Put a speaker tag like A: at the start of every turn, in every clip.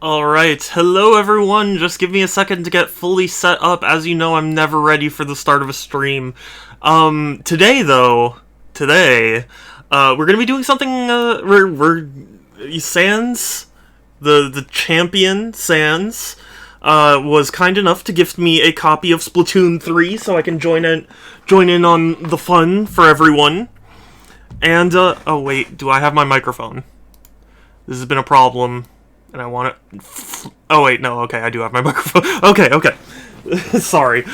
A: Alright, hello everyone, just give me a second to get fully set up. As you know, I'm never ready for the start of a stream. Today, we're gonna be doing something, Sans, the champion, Sans, was kind enough to gift me a copy of Splatoon 3, so I can join in on the fun for everyone. And, oh wait, do I have my microphone? This has been a problem. And I want it... Oh, wait, no, okay, I do have my microphone. Okay. Sorry.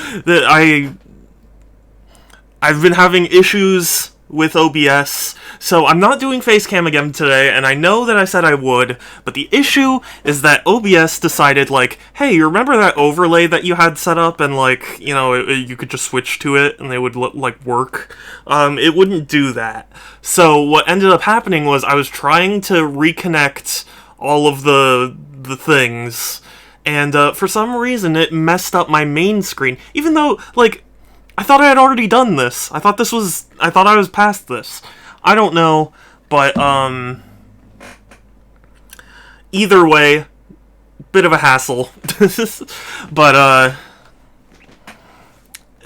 A: I've been having issues with OBS, so I'm not doing Facecam again today, and I know that I said I would, but the issue is that OBS decided, like, hey, you remember that overlay that you had set up, and, like, you know, you could just switch to it, and they would, like, work? It wouldn't do that. So what ended up happening was I was trying to reconnect all of the things, and for some reason it messed up my main screen, even though, like, I thought I had already done this. I thought I was past this. I don't know, but either way, bit of a hassle. But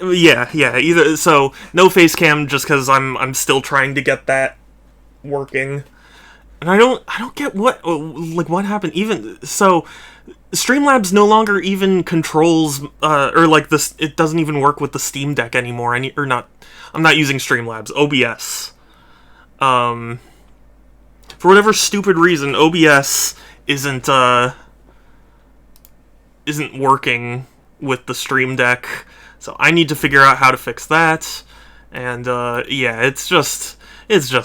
A: yeah, so no face cam just cuz I'm still trying to get that working. And I don't get what happened. Even so, Streamlabs no longer even controls, or like this. It doesn't even work with the Steam Deck anymore. I'm not using Streamlabs. OBS. For whatever stupid reason, OBS isn't working with the Stream Deck. So I need to figure out how to fix that. And yeah, it's just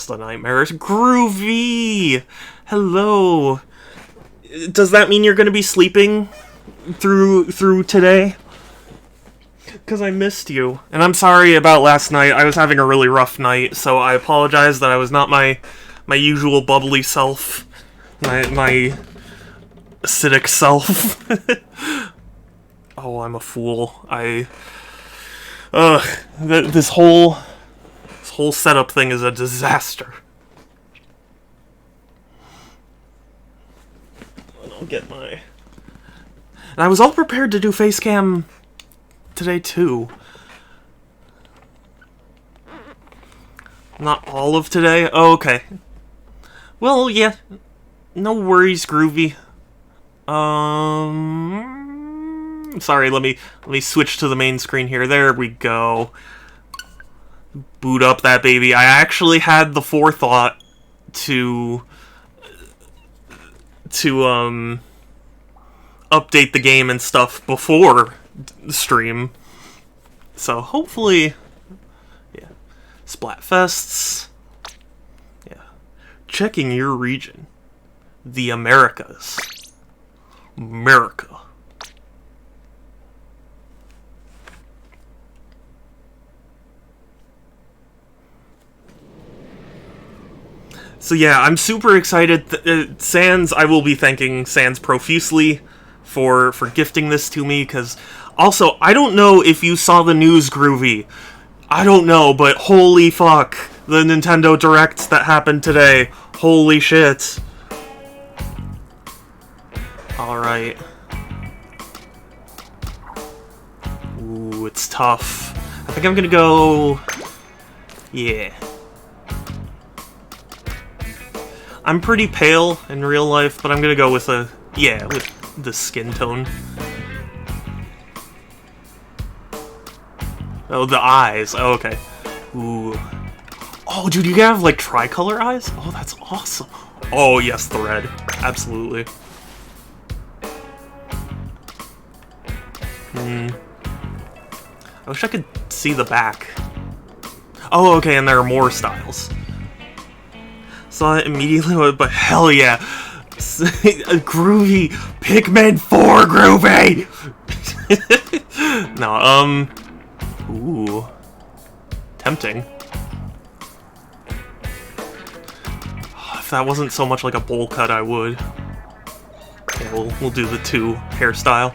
A: a nightmare. It's Groovy! Hello! Does that mean you're gonna be sleeping through today? Because I missed you. And I'm sorry about last night. I was having a really rough night, so I apologize that I was not my usual bubbly self. My acidic self. Oh, I'm a fool. This whole setup thing is a disaster. I'll get my... And I was all prepared to do Facecam today, too. Not all of today? Oh, okay. Well, yeah. No worries, Groovy. Sorry, let me switch to the main screen here. There we go. Boot up that baby. I actually had the forethought to update the game and stuff before the stream. So hopefully, yeah. Splatfests. Yeah. Checking your region. The Americas. America. So yeah, I'm super excited. Sans, I will be thanking Sans profusely for gifting this to me, because also, I don't know if you saw the news, Groovy. I don't know, but holy fuck, the Nintendo Direct that happened today. Holy shit. Alright. Ooh, it's tough. I think I'm gonna go... Yeah. I'm pretty pale in real life, but I'm gonna go with with the skin tone. Oh, the eyes. Oh, okay. Ooh. Oh, dude, you can have, like, tricolor eyes? Oh, that's awesome. Oh, yes, the red. Absolutely. I wish I could see the back. Oh, okay, and there are more styles. Saw it immediately, but hell yeah. Groovy! Pikmin 4, Groovy! No, ooh. Tempting. If that wasn't so much like a bowl cut, I would. Okay, we'll do the 2 hairstyle.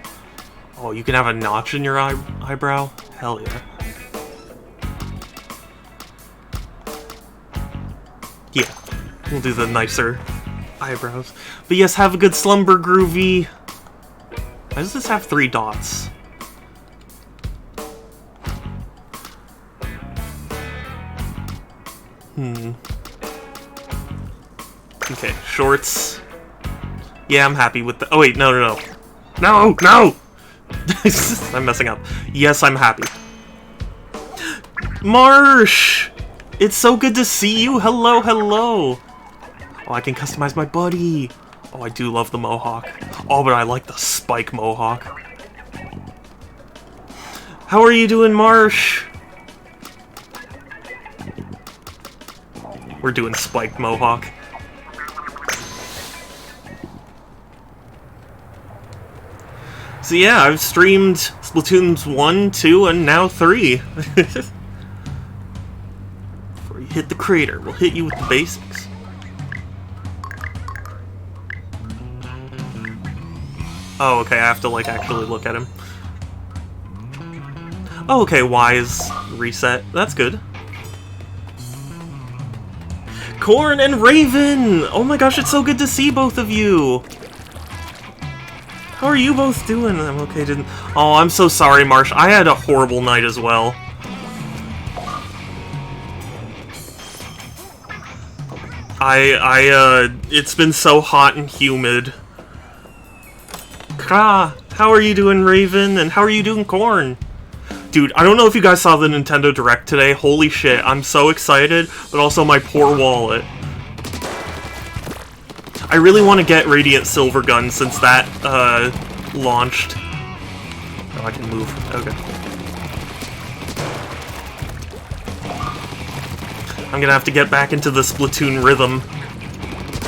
A: Oh, you can have a notch in your eyebrow? Hell yeah. Yeah. We'll do the nicer eyebrows. But yes, have a good slumber, Groovy. Why does this have 3 dots? Okay, shorts. Yeah, I'm happy with the... Oh, wait, no, no, no. No, no! I'm messing up. Yes, I'm happy. Marsh! It's so good to see you. Hello, hello. Oh, I can customize my buddy. Oh, I do love the mohawk. Oh, but I like the spike mohawk. How are you doing, Marsh? We're doing spiked mohawk. So yeah, I've streamed Splatoons 1, 2, and now 3. Before you hit the crater, we'll hit you with the basics. Oh, okay, I have to, like, actually look at him. Oh, okay, Y is reset. That's good. Corn and Raven! Oh my gosh, it's so good to see both of you! How are you both doing? I'm okay, didn't... Oh, I'm so sorry, Marsh. I had a horrible night as well. It's been so hot and humid. Kra! How are you doing, Raven? And how are you doing, Corn? Dude, I don't know if you guys saw the Nintendo Direct today. Holy shit, I'm so excited, but also my poor wallet. I really want to get Radiant Silver Gun since that, launched. Oh, I can move. Okay. I'm gonna have to get back into the Splatoon rhythm.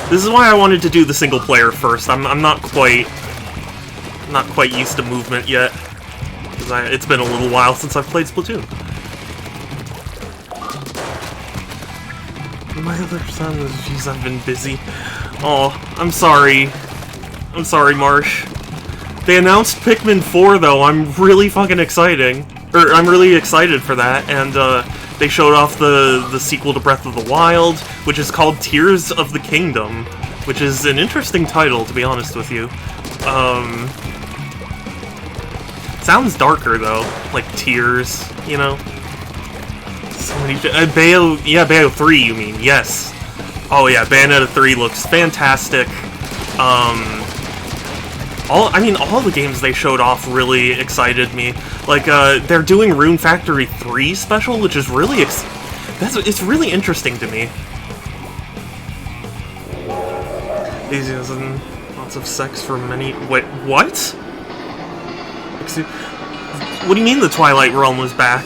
A: This is why I wanted to do the single player first. I'm not quite used to movement yet. It's been a little while since I've played Splatoon. My other son is... Jeez, I've been busy. Oh, I'm sorry. I'm sorry, Marsh. They announced Pikmin 4, though. I'm really fucking exciting. I'm really excited for that. And, they showed off the sequel to Breath of the Wild, which is called Tears of the Kingdom, which is an interesting title, to be honest with you. Sounds darker, though. Like Tears, you know? So many... Bayo... Yeah, Bayo 3, you mean. Yes. Oh, yeah, Bayonetta 3 looks fantastic. All the games they showed off really excited me. Like, they're doing Rune Factory 3 special, which is really... it's really interesting to me. Enthusiasm, lots of sex for many... Wait, what? What do you mean the Twilight Realm was back?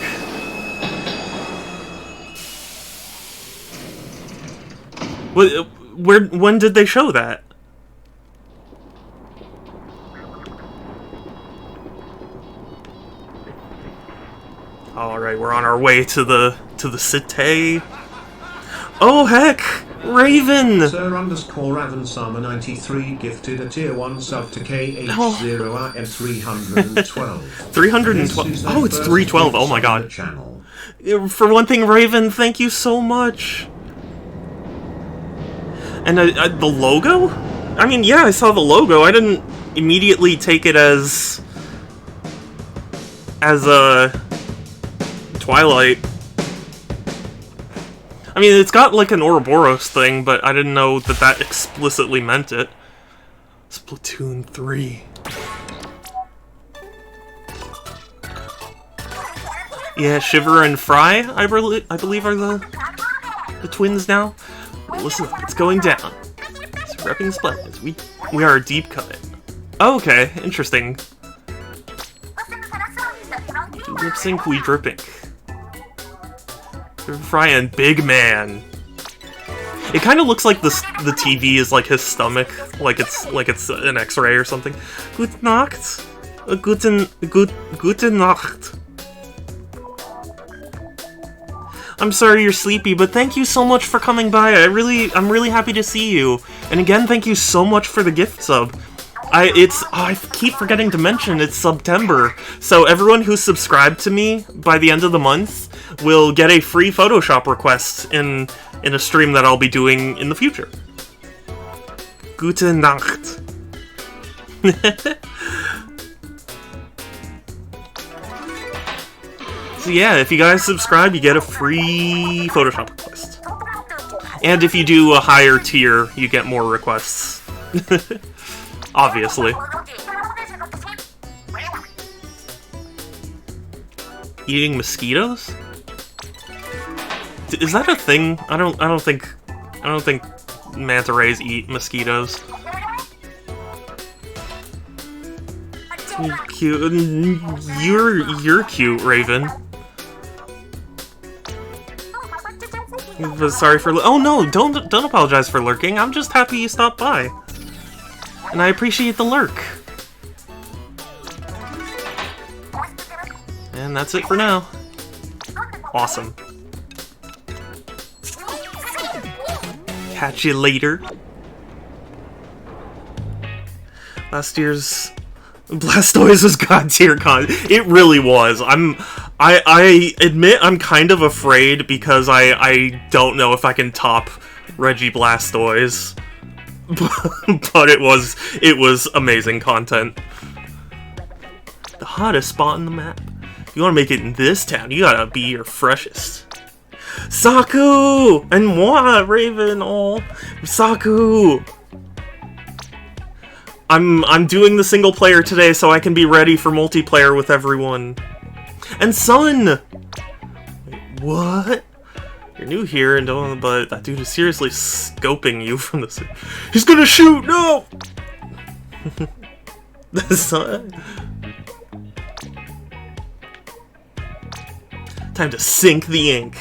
A: When did they show that? Alright, we're on our way to the cité. Oh heck! Raven!
B: Sir underscore Ravensama 93 gifted a tier 1 sub to KH0RM312.
A: 312. Oh, it's 312. Oh my god. For one thing, Raven, thank you so much. And the logo? I mean, yeah, I saw the logo. I didn't immediately take it as a Twilight. I mean, it's got like an Ouroboros thing, but I didn't know that explicitly meant it. Splatoon 3. Yeah, Shiver and Fry, I believe are the twins now. Listen up, it's going down. It's repping Splatoons. We are a deep cut. Oh, okay, interesting. Lip sync, we dripping. Fry and Big Man. It kind of looks like the TV is like his stomach, like it's an X-ray or something. Gute Nacht, gute Nacht. I'm sorry you're sleepy, but thank you so much for coming by. I'm really happy to see you. And again, thank you so much for the gift sub. I keep forgetting to mention it's September, so everyone who's subscribed to me by the end of the month will get a free Photoshop request in a stream that I'll be doing in the future. Gute Nacht. So yeah, if you guys subscribe, you get a free Photoshop request. And if you do a higher tier, you get more requests. Obviously. Eating mosquitoes? Is that a thing? I don't think manta rays eat mosquitoes. Cute. You're cute, Raven. But sorry for. Oh no! Don't apologize for lurking. I'm just happy you stopped by, and I appreciate the lurk. And that's it for now. Awesome. Catch you later. Last year's Blastoise was god tier con. It really was. I admit I'm kind of afraid because I don't know if I can top Reggie Blastoise. But it was amazing content. The hottest spot in the map. If you want to make it in this town, you gotta be your freshest. Saku! And moi, Raven! Oh, Saku! I'm doing the single player today so I can be ready for multiplayer with everyone. And Sun! Wait, what? You're new here and don't, but that dude is seriously scoping you from the... He's gonna shoot! No! The Sun... Time to sink the ink.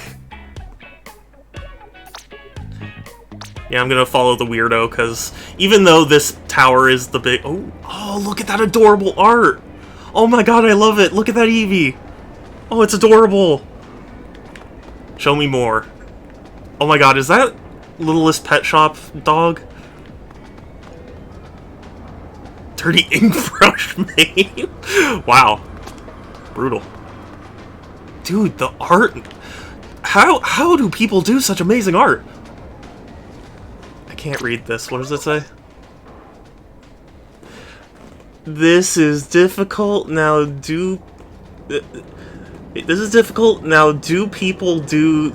A: Yeah, I'm gonna follow the weirdo, because even though this tower is the big... Oh, look at that adorable art! Oh my god, I love it! Look at that Eevee! Oh, it's adorable! Show me more. Oh my god, is that Littlest Pet Shop dog? Dirty ink brush made? Wow. Brutal. Dude, the art... How do people do such amazing art? I can't read this. What does it say? This is difficult. Now do... This is difficult. Now do people do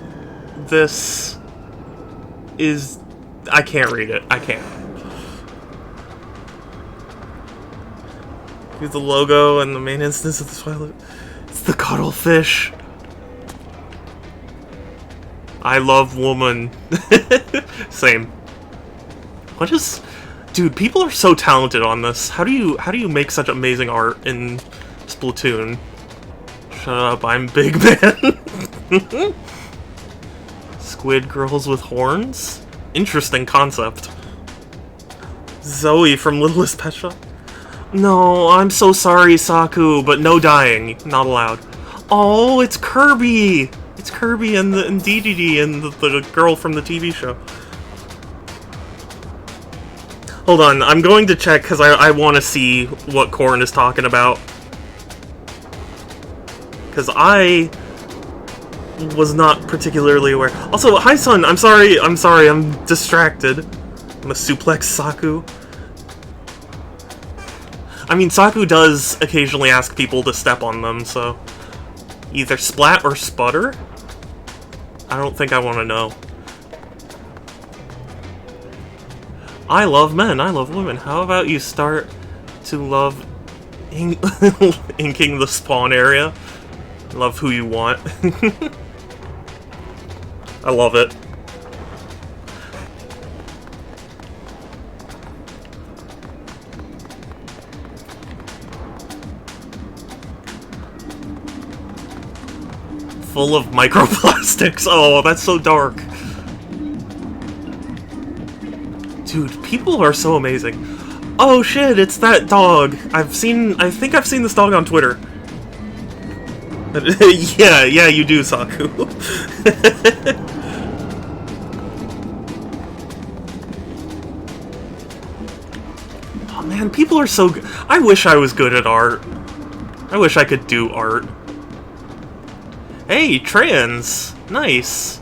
A: this... Is... I can't read it. I can't. Here's the logo and the main instance of the Twilight. It's the cuttlefish. I love woman. Same. What is... Dude, people are so talented on this. How do you make such amazing art in Splatoon? Shut up, I'm Big Man. Squid girls with horns? Interesting concept. Zoe from Littlest Pet Shop? No, I'm so sorry, Saku, but no dying. Not allowed. Oh, it's Kirby! It's Kirby and DDD and the girl from the TV show. Hold on, I'm going to check because I want to see what Corn is talking about. Because I was not particularly aware. Also, hi Sun, I'm sorry, I'm distracted. I'm a suplex Saku. I mean, Saku does occasionally ask people to step on them, so... Either splat or sputter? I don't think I want to know. I love men, I love women. How about you start to love inking the spawn area? Love who you want. I love it. Full of microplastics. Oh, that's so dark. Dude, people are so amazing. Oh shit, it's that dog. I think I've seen this dog on Twitter. yeah, you do, Saku. Oh man, people are so good. I wish I was good at art. I wish I could do art. Hey, trans! Nice!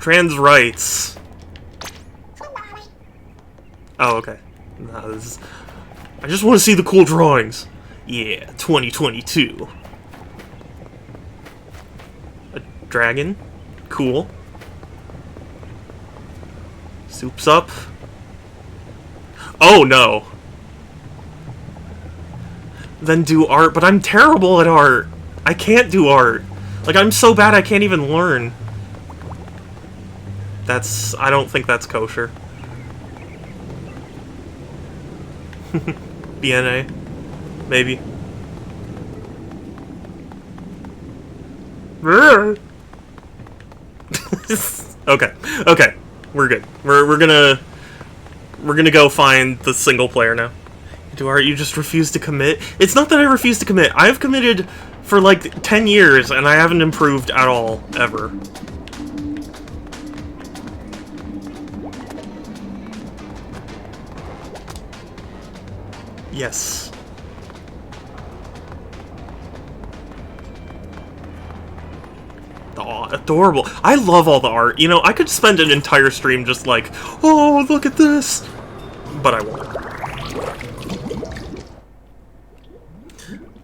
A: Trans rights. Oh, okay. No, this is... I just want to see the cool drawings. Yeah, 2022. A dragon. Cool. Soup's up. Oh, no. Then do art, but I'm terrible at art. I can't do art. Like, I'm so bad I can't even learn. I don't think that's kosher. BNA. Maybe. Okay. Okay. We're good. We're gonna go find the single player now. Do art, you just refuse to commit? It's not that I refuse to commit. I've committed for like 10 years and I haven't improved at all, ever. Yes. Oh, adorable. I love all the art. You know, I could spend an entire stream just like, oh, look at this. But I won't.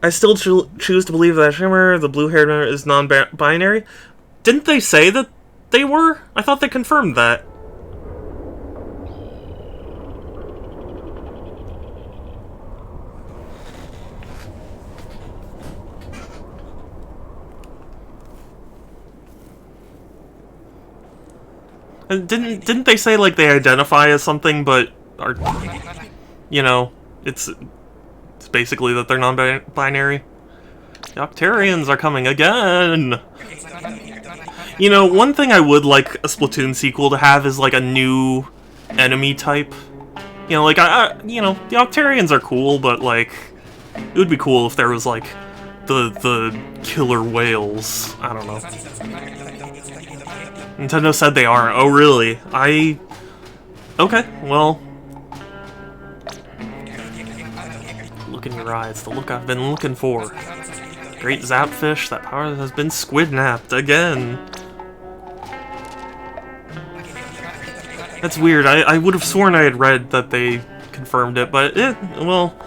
A: I still choose to believe that Shimmer, the blue-haired member, is non-binary. Didn't they say that they were? I thought they confirmed that. And didn't they say like they identify as something, but are, you know, it's basically that they're non-binary. The Octarians are coming again! You know, one thing I would like a Splatoon sequel to have is like a new enemy type. You know, like, you know, the Octarians are cool, but like, it would be cool if there was like the killer whales. I don't know. Nintendo said they aren't. Oh, really? Okay, well... Look in your eyes, the look I've been looking for. Great Zapfish, that power has been squidnapped again. That's weird. I would have sworn I had read that they confirmed it, but well,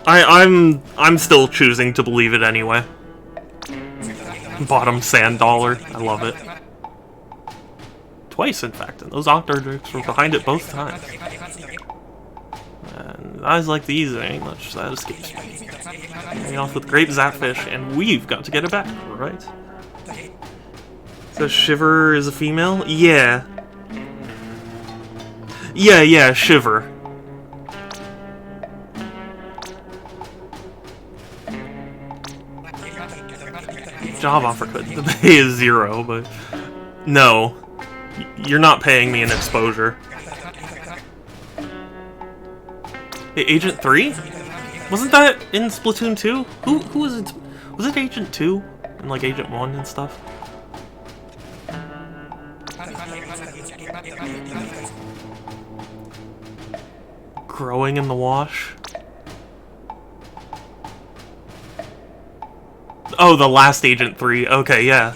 A: I'm still choosing to believe it anyway. Bottom sand dollar. I love it. Twice, in fact, and those Octodrakes were behind it both times. And eyes like these, there ain't much that escapes me. Getting off with Grape Zapfish, and we've got to get it back, right? So Shiver is a female? Yeah. Yeah, Shiver. Job offer could. The pay is 0, but... No. You're not paying me an exposure. Hey, Agent 3? Wasn't that in Splatoon 2? Who was it? Was it Agent 2? And like Agent 1 and stuff? Growing in the wash? Oh, the last Agent 3. Okay, yeah.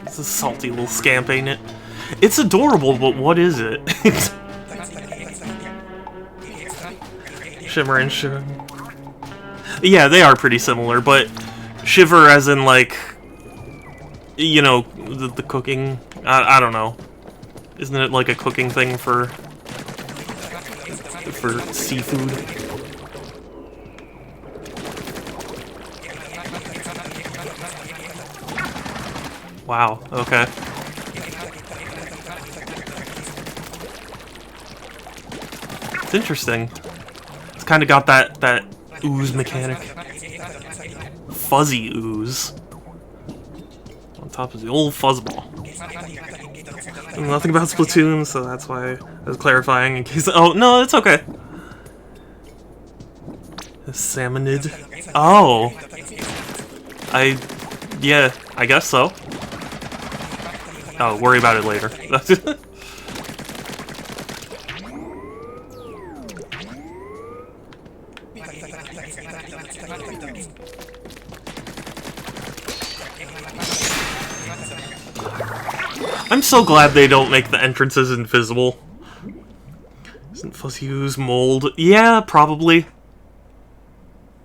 A: It's a salty little scamp, ain't it? It's adorable, but what is it? Shimmer and Shiver. Yeah, they are pretty similar, but Shiver as in, like, you know, the cooking. I don't know. Isn't it like a cooking thing for seafood? Wow, okay. It's interesting. It's kind of got that ooze mechanic. Fuzzy ooze. On top of the old fuzzball. Nothing about Splatoon, so that's why I was clarifying in case... Oh, no, it's okay. A salmonid. Oh. Yeah, I guess so. Oh, worry about it later. I'm so glad they don't make the entrances invisible. Isn't fuzzy ooze mold? Yeah, probably.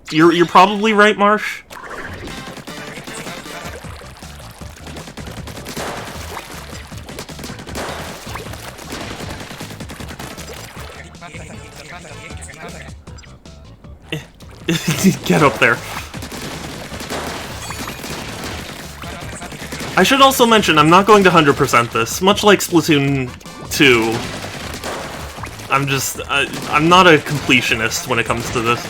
A: You're probably right, Marsh. Get up there. I should also mention, I'm not going to 100% this. Much like Splatoon 2, I'm not a completionist when it comes to this.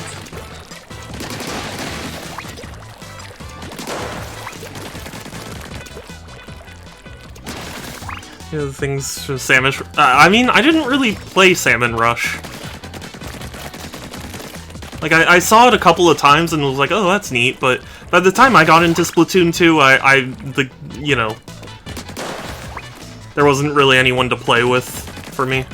A: Yeah, the things from Salmon... I mean, I didn't really play Salmon Rush. Like, I saw it a couple of times and was like, oh, that's neat, but by the time I got into Splatoon 2, you know, there wasn't really anyone to play with for me.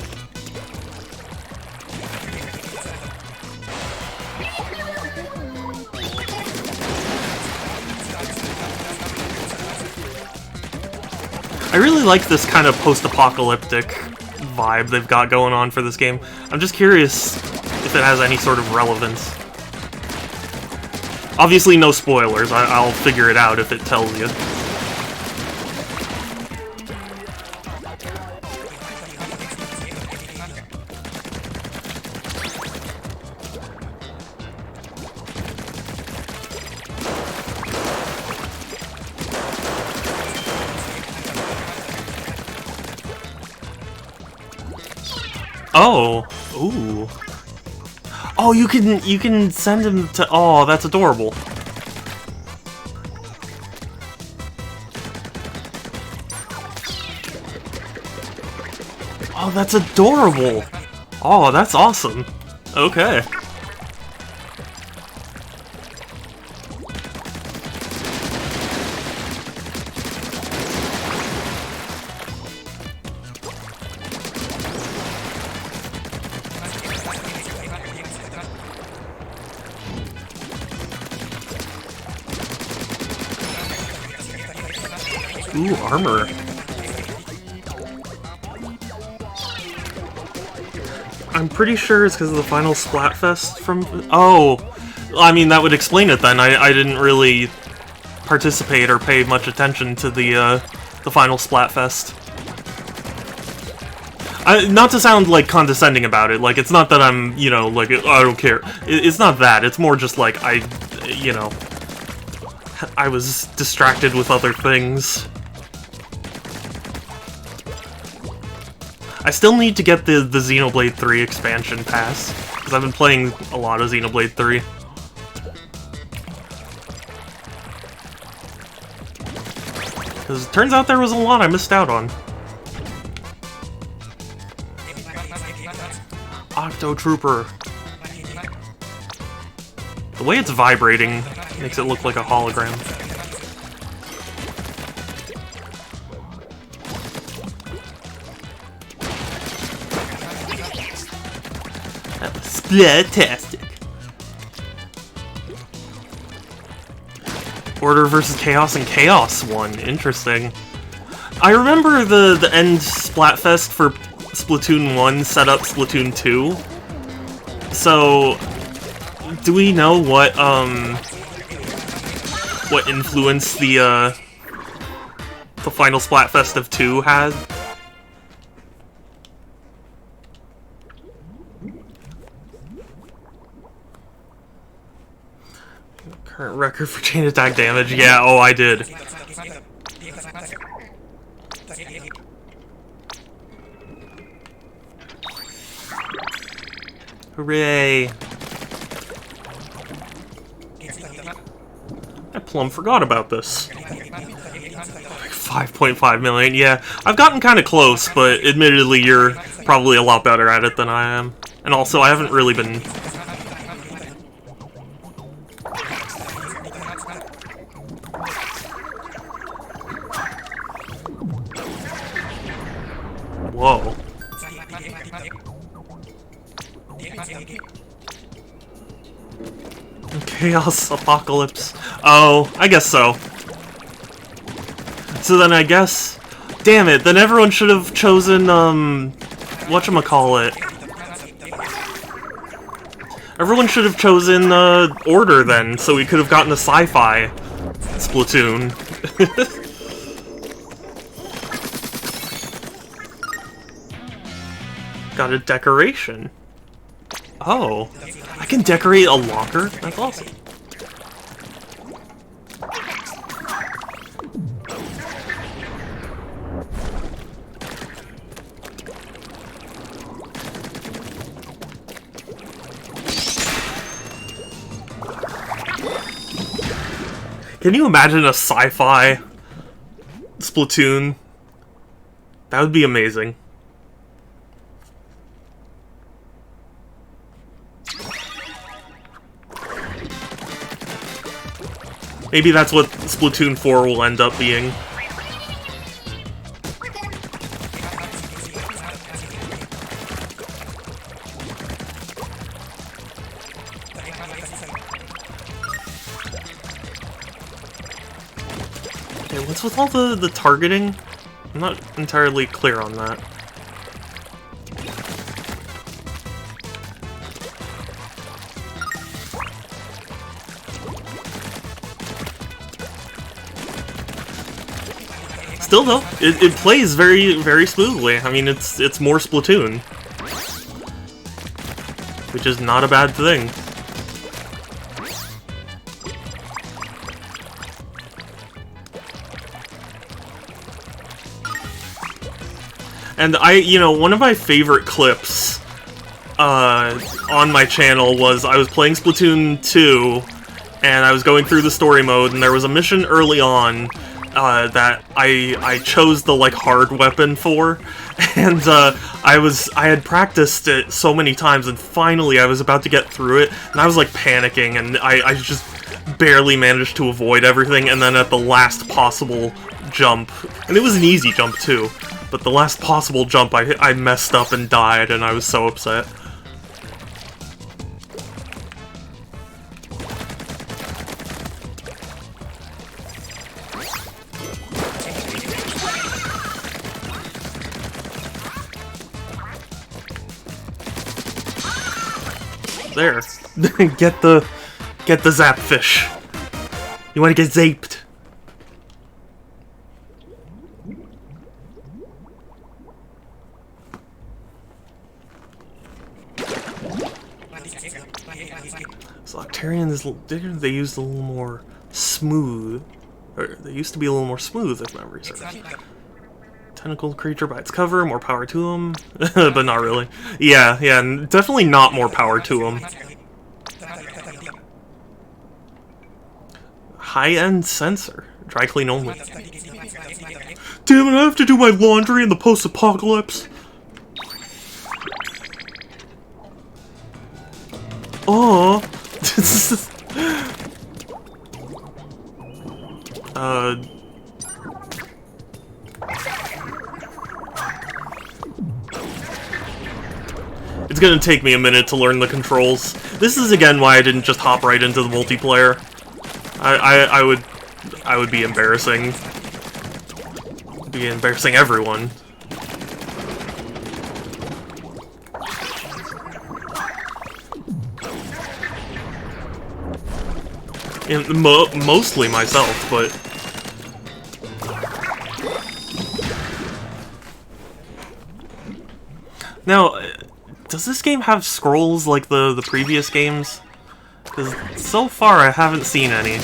A: I really like this kind of post-apocalyptic vibe they've got going on for this game. I'm just curious if it has any sort of relevance. Obviously no spoilers, I'll figure it out if it tells you. Oh, ooh. Oh, you can send him to... Oh, that's adorable. Oh, that's adorable. Oh, that's awesome. Okay. Ooh, armor. I'm pretty sure it's because of the final Splatfest from... Oh! I mean, that would explain it then. I didn't really participate or pay much attention to the final Splatfest. Not to sound, like, condescending about it. Like, it's not that I'm, you know, like, I don't care. It's not that. It's more just, like, you know... I was distracted with other things. I still need to get the Xenoblade 3 expansion pass, because I've been playing a lot of Xenoblade 3. Because it turns out there was a lot I missed out on. Octo Trooper. The way it's vibrating makes it look like a hologram. That was splat-tastic. Order versus Chaos and Chaos won. Interesting. I remember the end Splatfest for Splatoon 1 set up Splatoon 2. So, do we know what influence the final Splatfest of 2 had? Current record for chain attack damage. Yeah, oh, I did. Hooray! I plumb forgot about this. Like 5.5 million, yeah. I've gotten kind of close, but admittedly you're probably a lot better at it than I am. And also, I haven't really been... Whoa. Chaos Apocalypse. Oh, I guess so. So then I guess... Damn it, then everyone should have chosen, whatchamacallit. Everyone should have chosen, Order then, so we could have gotten a sci-fi Splatoon. Got a decoration. Oh, I can decorate a locker? That's awesome. Can you imagine a sci-fi Splatoon? That would be amazing. Maybe that's what Splatoon 4 will end up being. Okay, what's with all the targeting? I'm not entirely clear on that. Still though, it plays very, very smoothly. I mean, it's more Splatoon, which is not a bad thing. And one of my favorite clips on my channel was I was playing Splatoon 2, and I was going through the story mode, and there was a mission early on that I chose the hard weapon for, and I had practiced it so many times, and finally I was about to get through it, and I was panicking, and I just barely managed to avoid everything, and then at the last possible jump, and it was an easy jump too, but the last possible jump I messed up and died, and I was so upset. There. Get the zap fish. You want to get zaped. So Octarians, they used a little more smooth. Or they used to be a little more smooth, if memory serves. Tentacled creature by its cover, more power to him. But not really. Yeah, definitely not more power to him. High-end sensor. Dry clean only. Damn it, I have to do my laundry in the post-apocalypse. Oh. It's gonna take me a minute to learn the controls. This is again why I didn't just hop right into the multiplayer. I would be embarrassing. Be embarrassing everyone. And mostly myself, but now, does this game have scrolls like the previous games? Because so far I haven't seen any.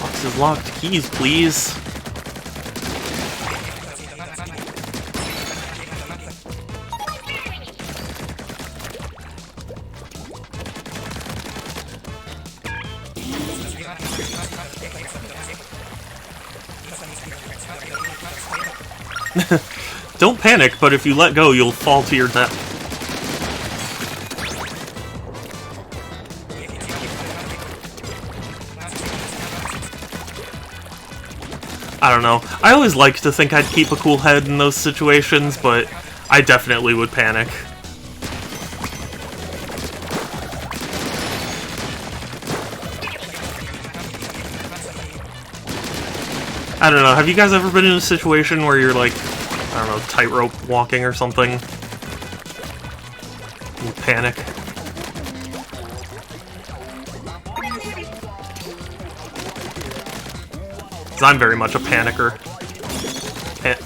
A: Box is locked. Keys, please. Don't panic, but if you let go, you'll fall to your death. I don't know. I always liked to think I'd keep a cool head in those situations, but I definitely would panic. I don't know, have you guys ever been in a situation where you're like, I don't know, tightrope walking or something? You panic. Because I'm very much a panicker.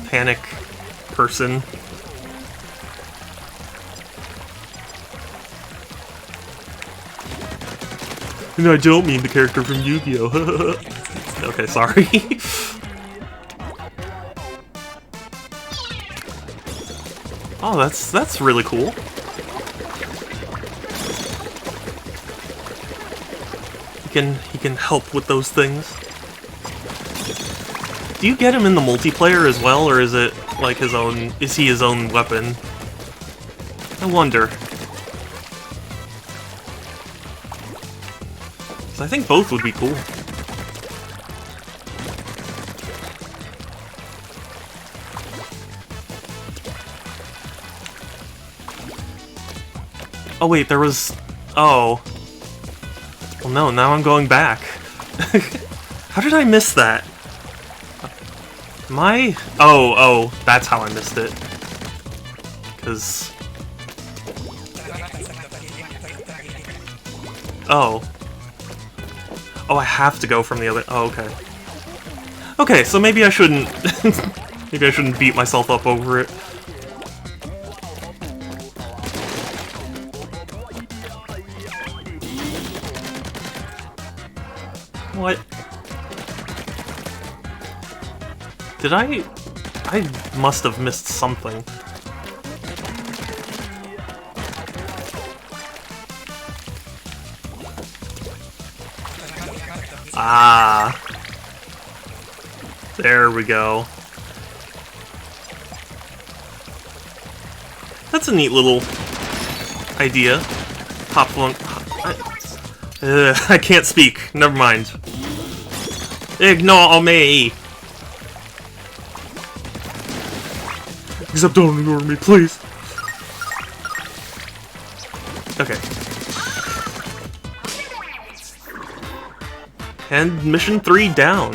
A: Panic person. And I don't mean the character from Yu-Gi-Oh! Okay, sorry. Oh, that's really cool. He can help with those things. Do you get him in the multiplayer as well, or is it like his own? Is he his own weapon? I wonder. 'Cause I think both would be cool. Oh wait, there was... Oh. Well no, now I'm going back. How did I miss that? Oh, that's how I missed it. 'Cause... Oh. Oh, I have to go from the other... Oh, okay. Okay, so maybe I shouldn't... maybe I shouldn't beat myself up over it. What? Did I must have missed something. Ah. There we go. That's a neat little idea. Pop one. I can't speak. Never mind. Ignore me. Except don't ignore me, please. Okay. And mission 3 down.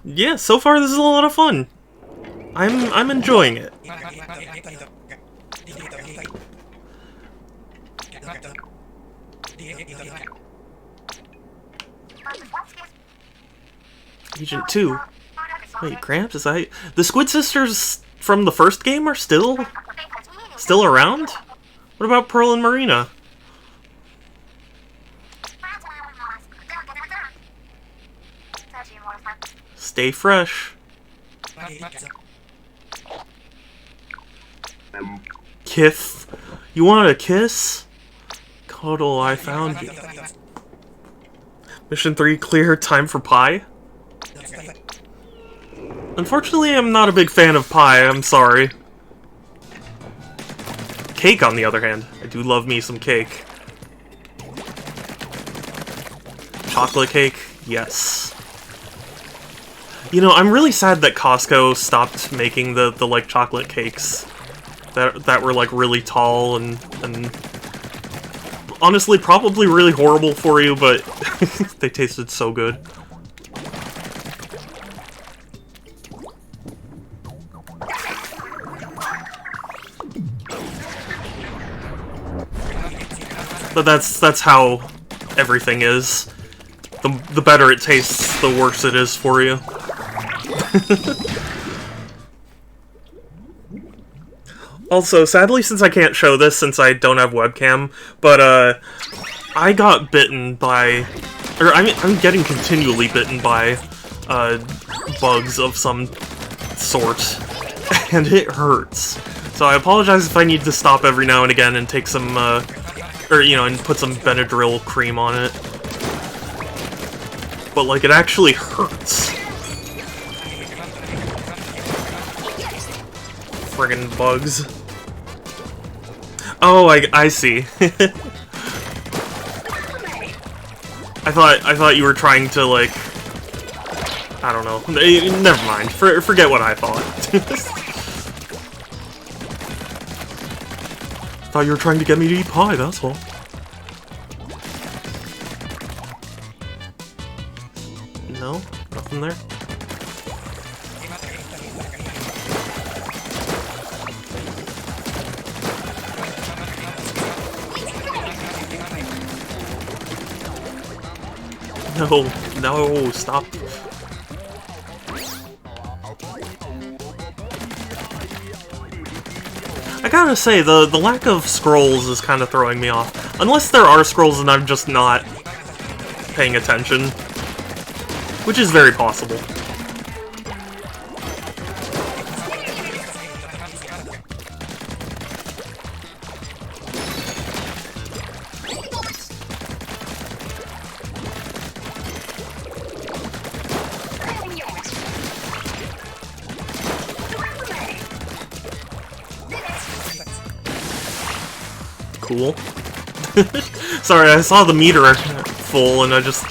A: Yeah, so far this is a lot of fun. I'm enjoying it. Agent 2. Wait, Gramps, is that... The Squid Sisters from the first game are still around? What about Pearl and Marina? Stay fresh. Kiss. You wanted a kiss? Cuddle, I found you. Mission 3 clear, time for pie? Unfortunately, I'm not a big fan of pie, I'm sorry. Cake, on the other hand. I do love me some cake. Chocolate cake? Yes. You know, I'm really sad that Costco stopped making the like, chocolate cakes. That were, like, really tall and honestly, probably really horrible for you, but they tasted so good. But that's how everything is. The better it tastes, the worse it is for you. Also, sadly, since I can't show this, since I don't have webcam, but, I got bitten by... Or, I'm getting continually bitten by, bugs of some sort, and it hurts. So I apologize if I need to stop every now and again and take some, or, you know, and put some Benadryl cream on it. But, like, it actually hurts. Friggin' bugs. Oh, I see. I thought you were trying to, like... I don't know. Never mind. Forget what I thought. Thought you were trying to get me to eat pie, that's all. in there. No, no, stop. I gotta say, the lack of scrolls is kind of throwing me off. Unless there are scrolls and I'm just not paying attention. Which is very possible. Cool. Sorry, I saw the meter full and I just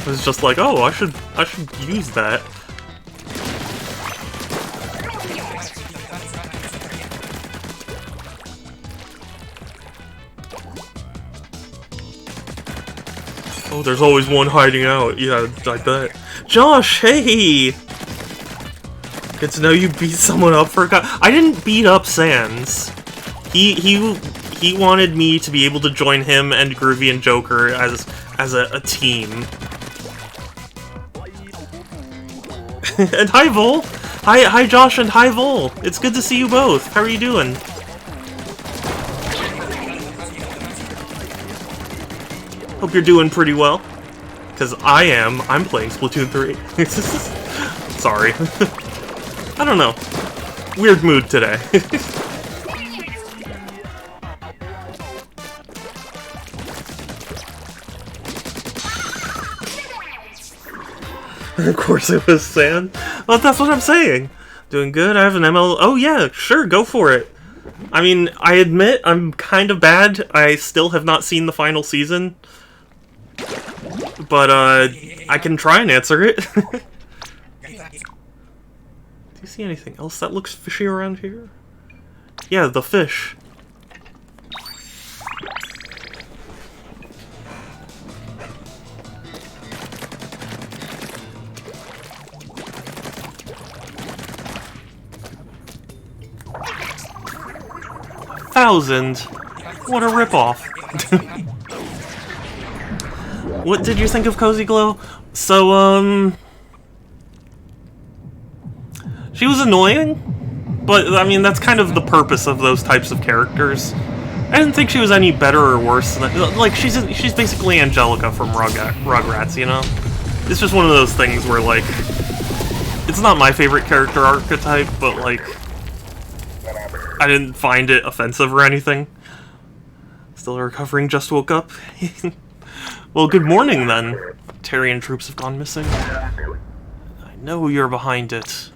A: was just like, oh, I should use that. Oh, there's always one hiding out. Yeah, I bet. Josh, hey! Good to know you beat someone up for a guy. I didn't beat up Sans. He wanted me to be able to join him and Groovy and Joker as a team. And hi Vol! Hi Josh and hi Vol! It's good to see you both. How are you doing? Hope you're doing pretty well. Cause I'm playing Splatoon 3. Sorry. I don't know. Weird mood today. Of course it was San. Well, that's what I'm saying. Doing good. I have an ML. Oh yeah, sure, go for it. I mean, I admit I'm kind of bad. I still have not seen the final season. But, I can try and answer it. Do you see anything else that looks fishy around here? Yeah, the fish. $1,000. What a ripoff. What did you think of Cozy Glow? So, she was annoying, but, I mean, that's kind of the purpose of those types of characters. I didn't think she was any better or worse than, like, she's basically Angelica from Rugrats, you know? It's just one of those things where, like, it's not my favorite character archetype, but, like, I didn't find it offensive or anything. Still recovering, just woke up. Well, good morning, then. Tarian troops have gone missing. I know you're behind it.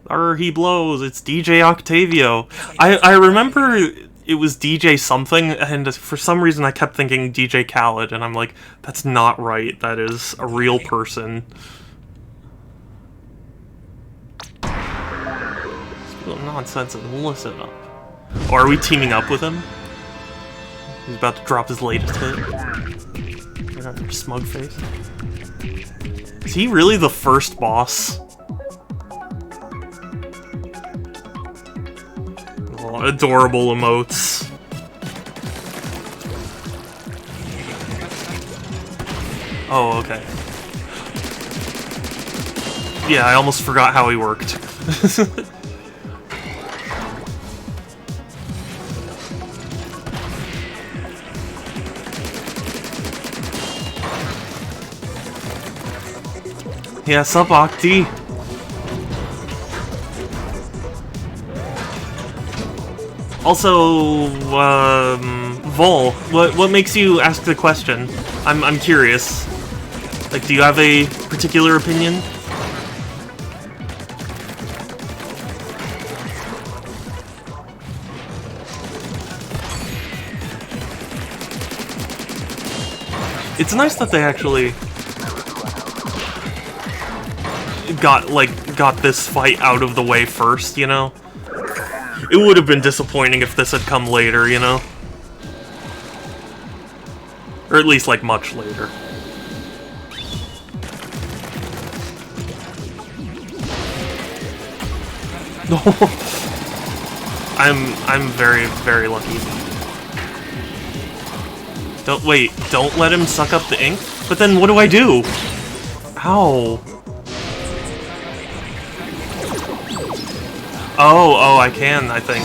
A: Arr, he blows. It's DJ Octavio. I remember it was DJ something, and for some reason I kept thinking DJ Khaled, and I'm like, that's not right. That is a real person. Nonsense and listen up. Or are we teaming up with him? He's about to drop his latest hit. Smug face. Is he really the first boss? Oh, adorable emotes. Oh, okay. Yeah, I almost forgot how he worked. Yeah, sup, Octi? Also, Vol, what makes you ask the question? I'm curious. Like, do you have a particular opinion? It's nice that they actually got this fight out of the way first, you know? It would have been disappointing if this had come later, you know? Or at least, like, much later. I'm very, very lucky. Don't let him suck up the ink? But then what do I do? Ow. Oh, I can, I think.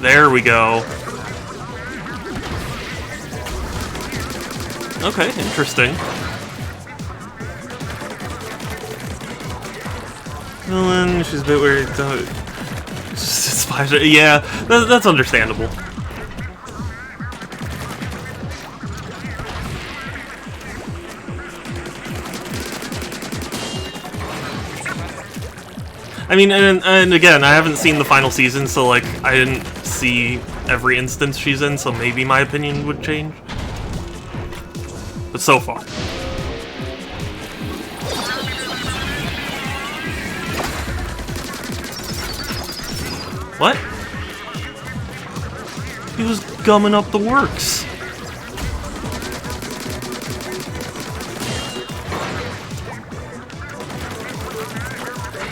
A: There we go. Okay, interesting. Well, then she's a bit weird. Yeah, that's understandable. I mean, and again, I haven't seen the final season, so like I didn't see every instance she's in, so maybe my opinion would change. But so far. What? He was gumming up the works.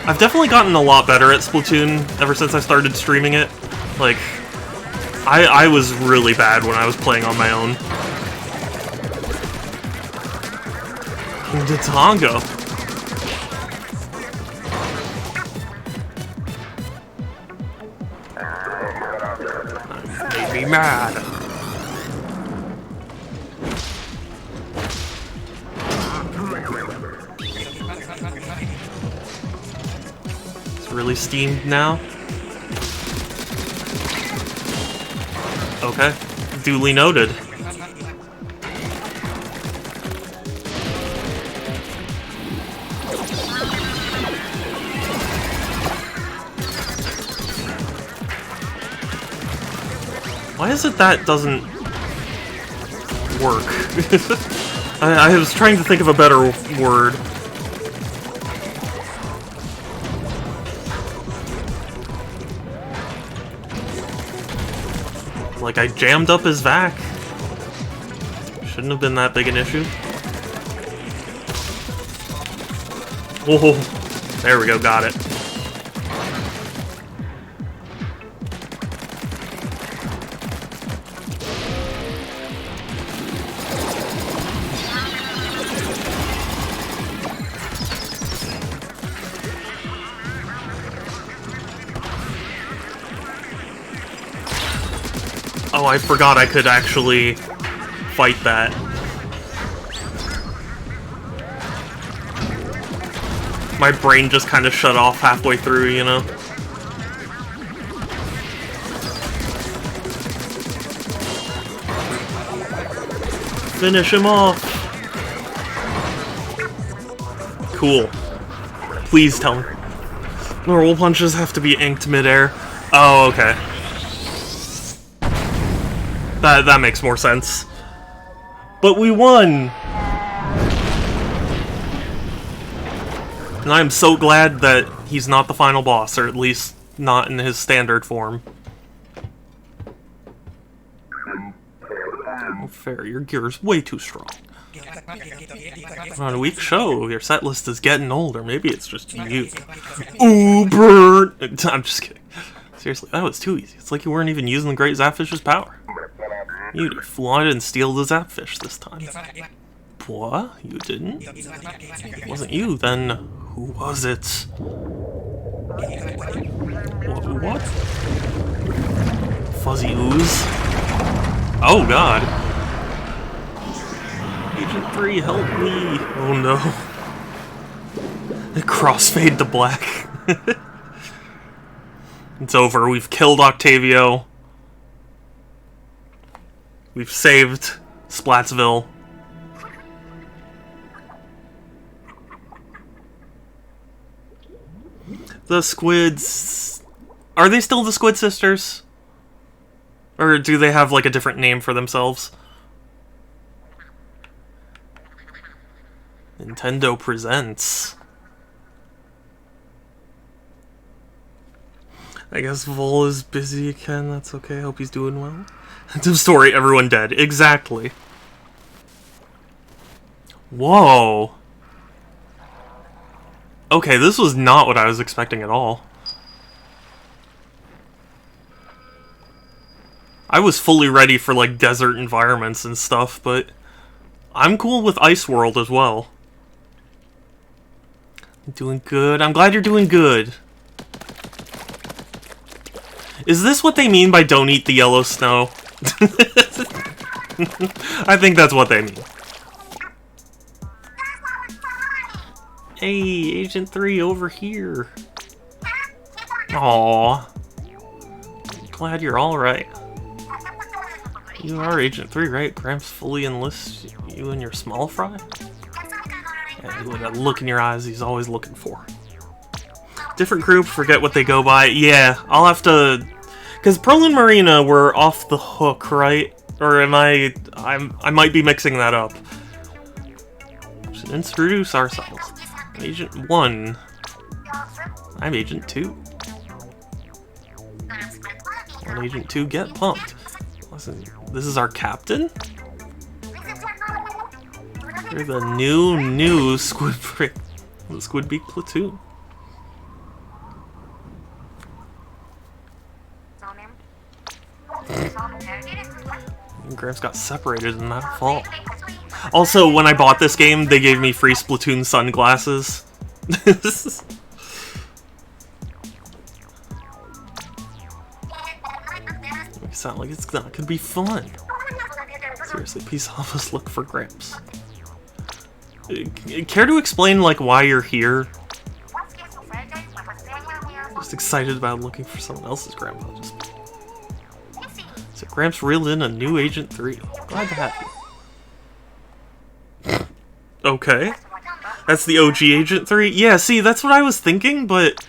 A: I've definitely gotten a lot better at Splatoon ever since I started streaming it. Like, I was really bad when I was playing on my own. Tonga. Made me mad. It's really steamed now. Okay, duly noted. Why is it that doesn't work? I was trying to think of a better word. Like, I jammed up his vac. Shouldn't have been that big an issue. Oh, there we go, got it. Oh, I forgot I could actually fight that. My brain just kind of shut off halfway through, you know? Finish him off! Cool. Please tell me. Normal punches have to be inked midair. Oh, okay. That makes more sense. But we won! And I'm so glad that he's not the final boss, or at least not in his standard form. Oh, fair, your gear's way too strong. On a weak show, your set list is getting older. Maybe it's just you. Ooh, burn! I'm just kidding. Seriously, that was too easy. It's like you weren't even using the Great Zapfish's power. You fool, I didn't steal the Zapfish this time. What? You didn't? It wasn't you, then who was it? What? Fuzzy ooze? Oh god. Agent 3, help me! Oh no. Crossfade to black. It's over, we've killed Octavio. We've saved Splatsville. The Squids... Are they still the Squid Sisters? Or do they have, like, a different name for themselves? Nintendo presents. I guess Vol is busy again, that's okay, hope he's doing well. The story, everyone dead. Exactly. Whoa. Okay, this was not what I was expecting at all. I was fully ready for, like, desert environments and stuff, but I'm cool with Ice World as well. Doing good. I'm glad you're doing good. Is this what they mean by don't eat the yellow snow? I think that's what they mean. Hey, Agent 3 over here. Aww. Glad you're alright. You are Agent 3, right? Gramps fully enlists you in your small fry? Yeah, with that look in your eyes he's always looking for. Different group, forget what they go by. Yeah, I'll have to... Because Pearl and Marina were off the hook, right? Or am I might be mixing that up. Should introduce ourselves. Agent 1. I'm Agent 2. On Agent 2, get pumped. Listen, this is our captain? You're the new Squidbeak platoon. Gramps got separated in that fall. Also, when I bought this game, they gave me free Splatoon sunglasses. You sound like it's not gonna be fun. Seriously, please help us look for Gramps. Care to explain, like, why you're here? Just excited about looking for someone else's grandpa. So Gramps reeled in a new Agent 3. Glad to have you. Okay. That's the OG Agent 3? Yeah, see, that's what I was thinking, but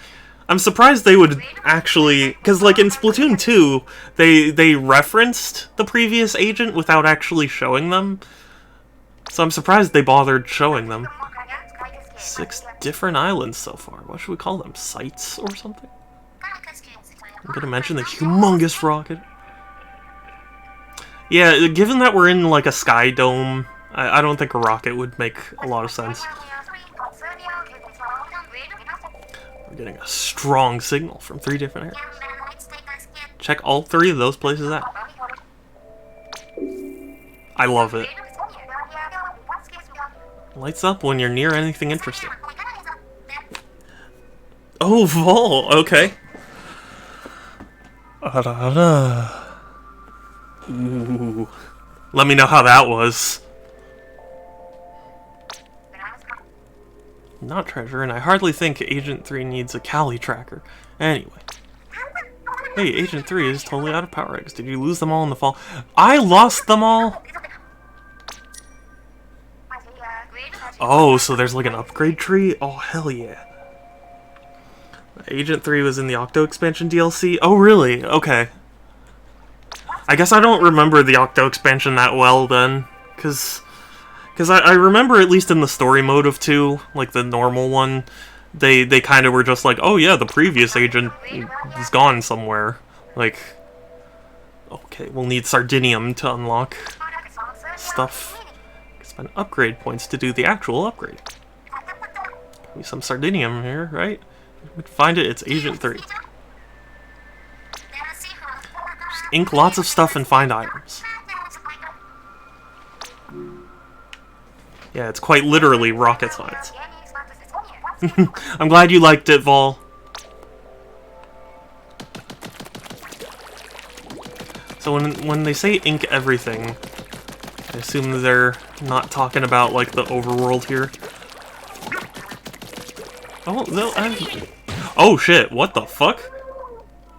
A: I'm surprised they would actually... Because, like, in Splatoon 2, they referenced the previous agent without actually showing them. So I'm surprised they bothered showing them. 6 different islands so far. What should we call them? Sites or something? I'm gonna mention the humongous rocket. Yeah, given that we're in, like, a sky dome, I don't think a rocket would make a lot of sense. We're getting a strong signal from 3 different areas. Check all 3 of those places out. I love it. Lights up when you're near anything interesting. Oh, Vol! Okay. Ooh. Let me know how that was. Not treasure, and I hardly think Agent 3 needs a Cali tracker. Anyway. Hey, Agent 3 is totally out of power eggs. Did you lose them all in the fall? I lost them all? Oh, so there's like an upgrade tree? Oh, hell yeah. Agent 3 was in the Octo expansion DLC? Oh, really? Okay. I guess I don't remember the Octo expansion that well then, because I remember at least in the story mode of 2, like the normal one, they kind of were just like, oh yeah, the previous agent is gone somewhere. Like, okay, we'll need Sardinium to unlock stuff. Spend upgrade points to do the actual upgrade. Maybe some Sardinium here, right? We can find it, it's Agent 3. Just ink lots of stuff and find items. Yeah, it's quite literally rocket science. I'm glad you liked it, Vol. So when they say ink everything, I assume they're not talking about, like, the overworld here. Oh, no, oh shit, what the fuck?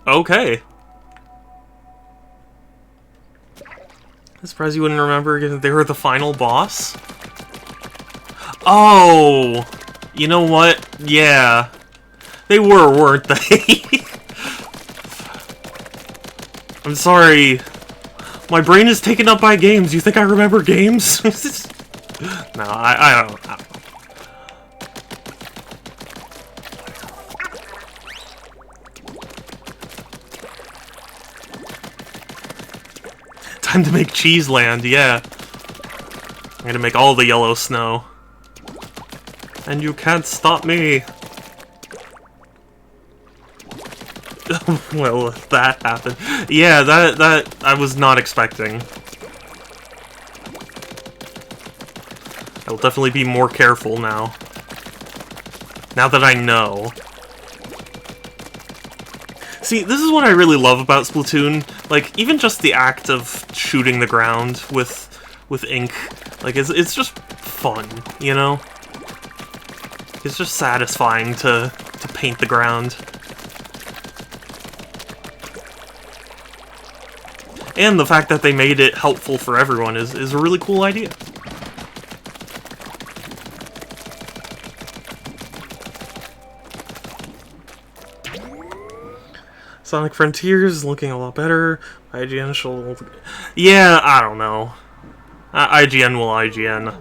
A: Okay. I'm surprised you wouldn't remember because they were the final boss. Oh! You know what? Yeah. They were, weren't they? I'm sorry. My brain is taken up by games. You think I remember games? No, I don't. Time to make Cheese Land, yeah. I'm gonna make all the yellow snow. And you can't stop me. Well, that happened. Yeah, that I was not expecting. I will definitely be more careful now. Now that I know. See, this is what I really love about Splatoon. Like, even just the act of shooting the ground with ink, like, it's just fun, you know? It's just satisfying to paint the ground. And the fact that they made it helpful for everyone is a really cool idea. Sonic Frontiers looking a lot better. IGN shall... Yeah, I don't know. IGN will IGN.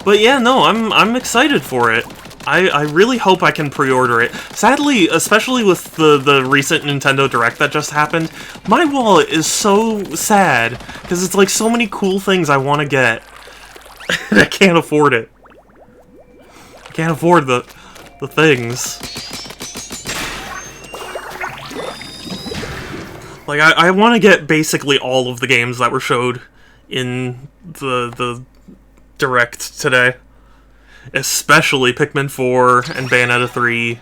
A: But yeah, no, I'm excited for it. I really hope I can pre-order it. Sadly, especially with the recent Nintendo Direct that just happened, my wallet is so sad, because it's like so many cool things I want to get, and I can't afford it. I can't afford the things. Like, I want to get basically all of the games that were showed in the Direct today. Especially Pikmin 4 and Bayonetta 3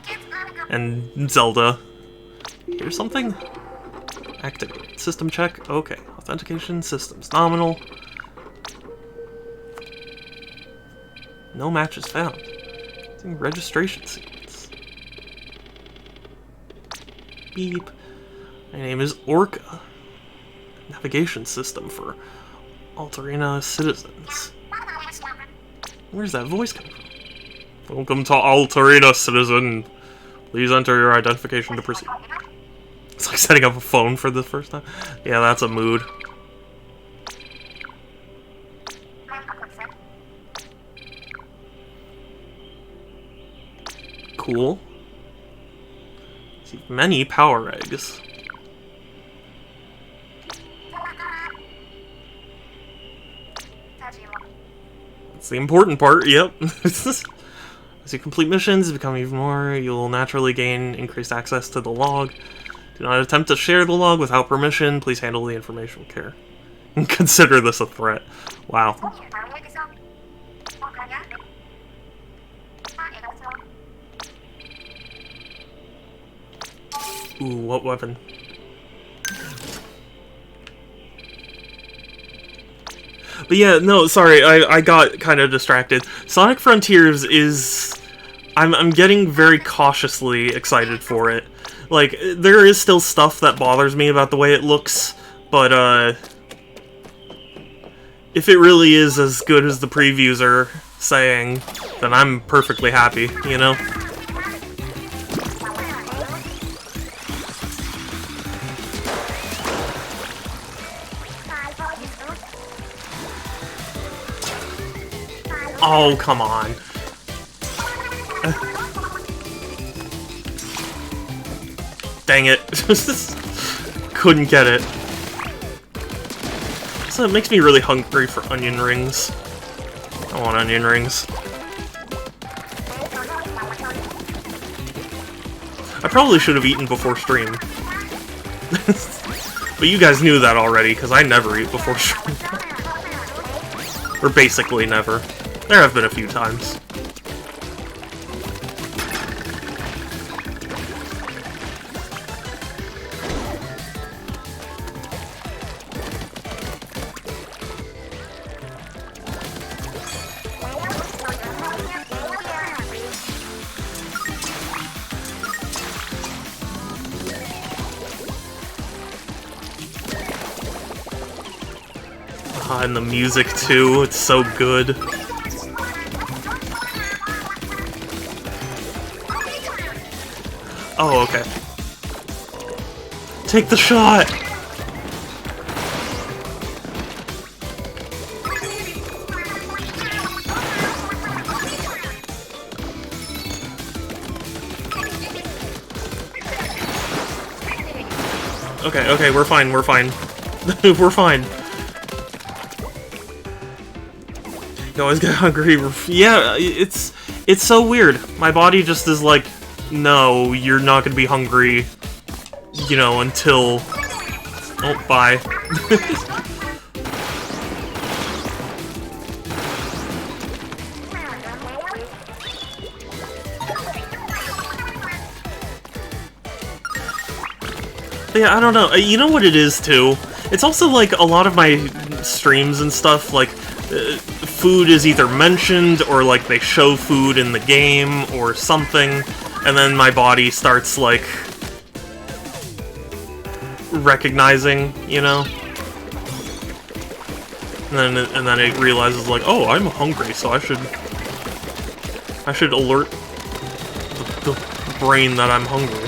A: and Zelda. Here's something. Activate. System check. Okay. Authentication. Systems nominal. No matches found. Registration sequence. Beep. My name is Orca. Navigation system for Altarena citizens. Where's that voice coming from? Welcome to Altarena, citizen. Please enter your identification to proceed. It's like setting up a phone for the first time. Yeah, that's a mood. Cool. See, many power eggs. That's the important part, yep. As you complete missions, become even more, you'll naturally gain increased access to the log. Do not attempt to share the log without permission. Please handle the information with care. Consider this a threat. Wow. Ooh, what weapon? But yeah, no, sorry, I got kind of distracted. Sonic Frontiers is... I'm getting very cautiously excited for it. Like, there is still stuff that bothers me about the way it looks, but, if it really is as good as the previews are saying, then I'm perfectly happy, you know? Oh, come on. Dang it. Couldn't get it. So it makes me really hungry for onion rings. I want onion rings. I probably should have eaten before stream. But you guys knew that already, because I never eat before stream. Or basically never. There have been a few times. And the music too, it's so good. Oh, okay. Take the shot! Okay, okay, we're fine, we're fine. We're fine. You always get hungry. Yeah, it's so weird. My body just is like, no, you're not gonna be hungry, you know, until... Oh, bye. Yeah, I don't know. You know what it is, too? It's also, like, a lot of my streams and stuff, like, food is either mentioned, or, like, they show food in the game, or something, and then my body starts, like, recognizing, you know? And then it realizes, like, oh, I'm hungry, so I should alert the brain that I'm hungry.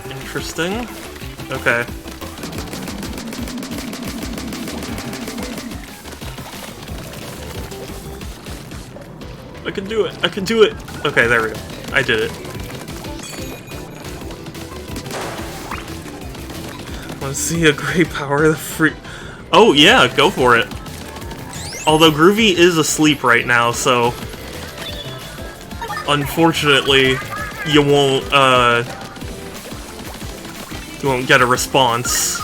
A: Interesting. Okay. I can do it! I can do it! Okay, there we go. I did it. Want to see a great power of the free... Oh, yeah, go for it. Although Groovy is asleep right now, so... Unfortunately, you won't get a response.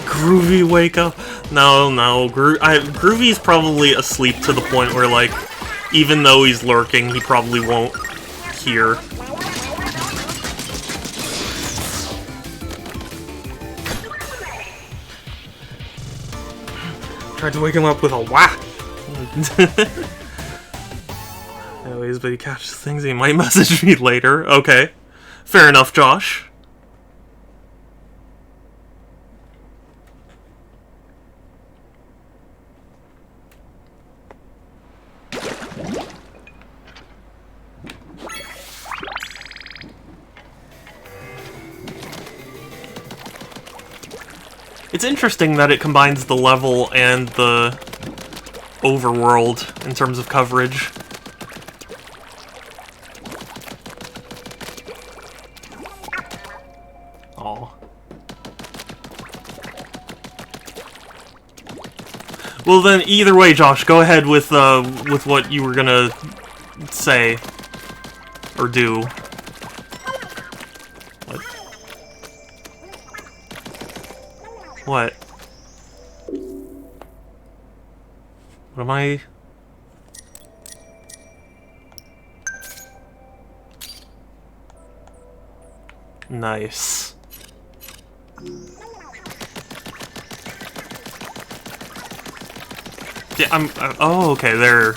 A: Groovy, wake up. No, Groovy's probably asleep to the point where, like, even though he's lurking, he probably won't hear. Tried to wake him up with a whack. Anyways, but he catches things. He might message me later. Okay. Fair enough, Josh. It's interesting that it combines the level and the overworld in terms of coverage. Aw. Well then, either way, Josh, go ahead with what you were gonna say or do. What? What am I... Nice. Yeah, oh, okay, there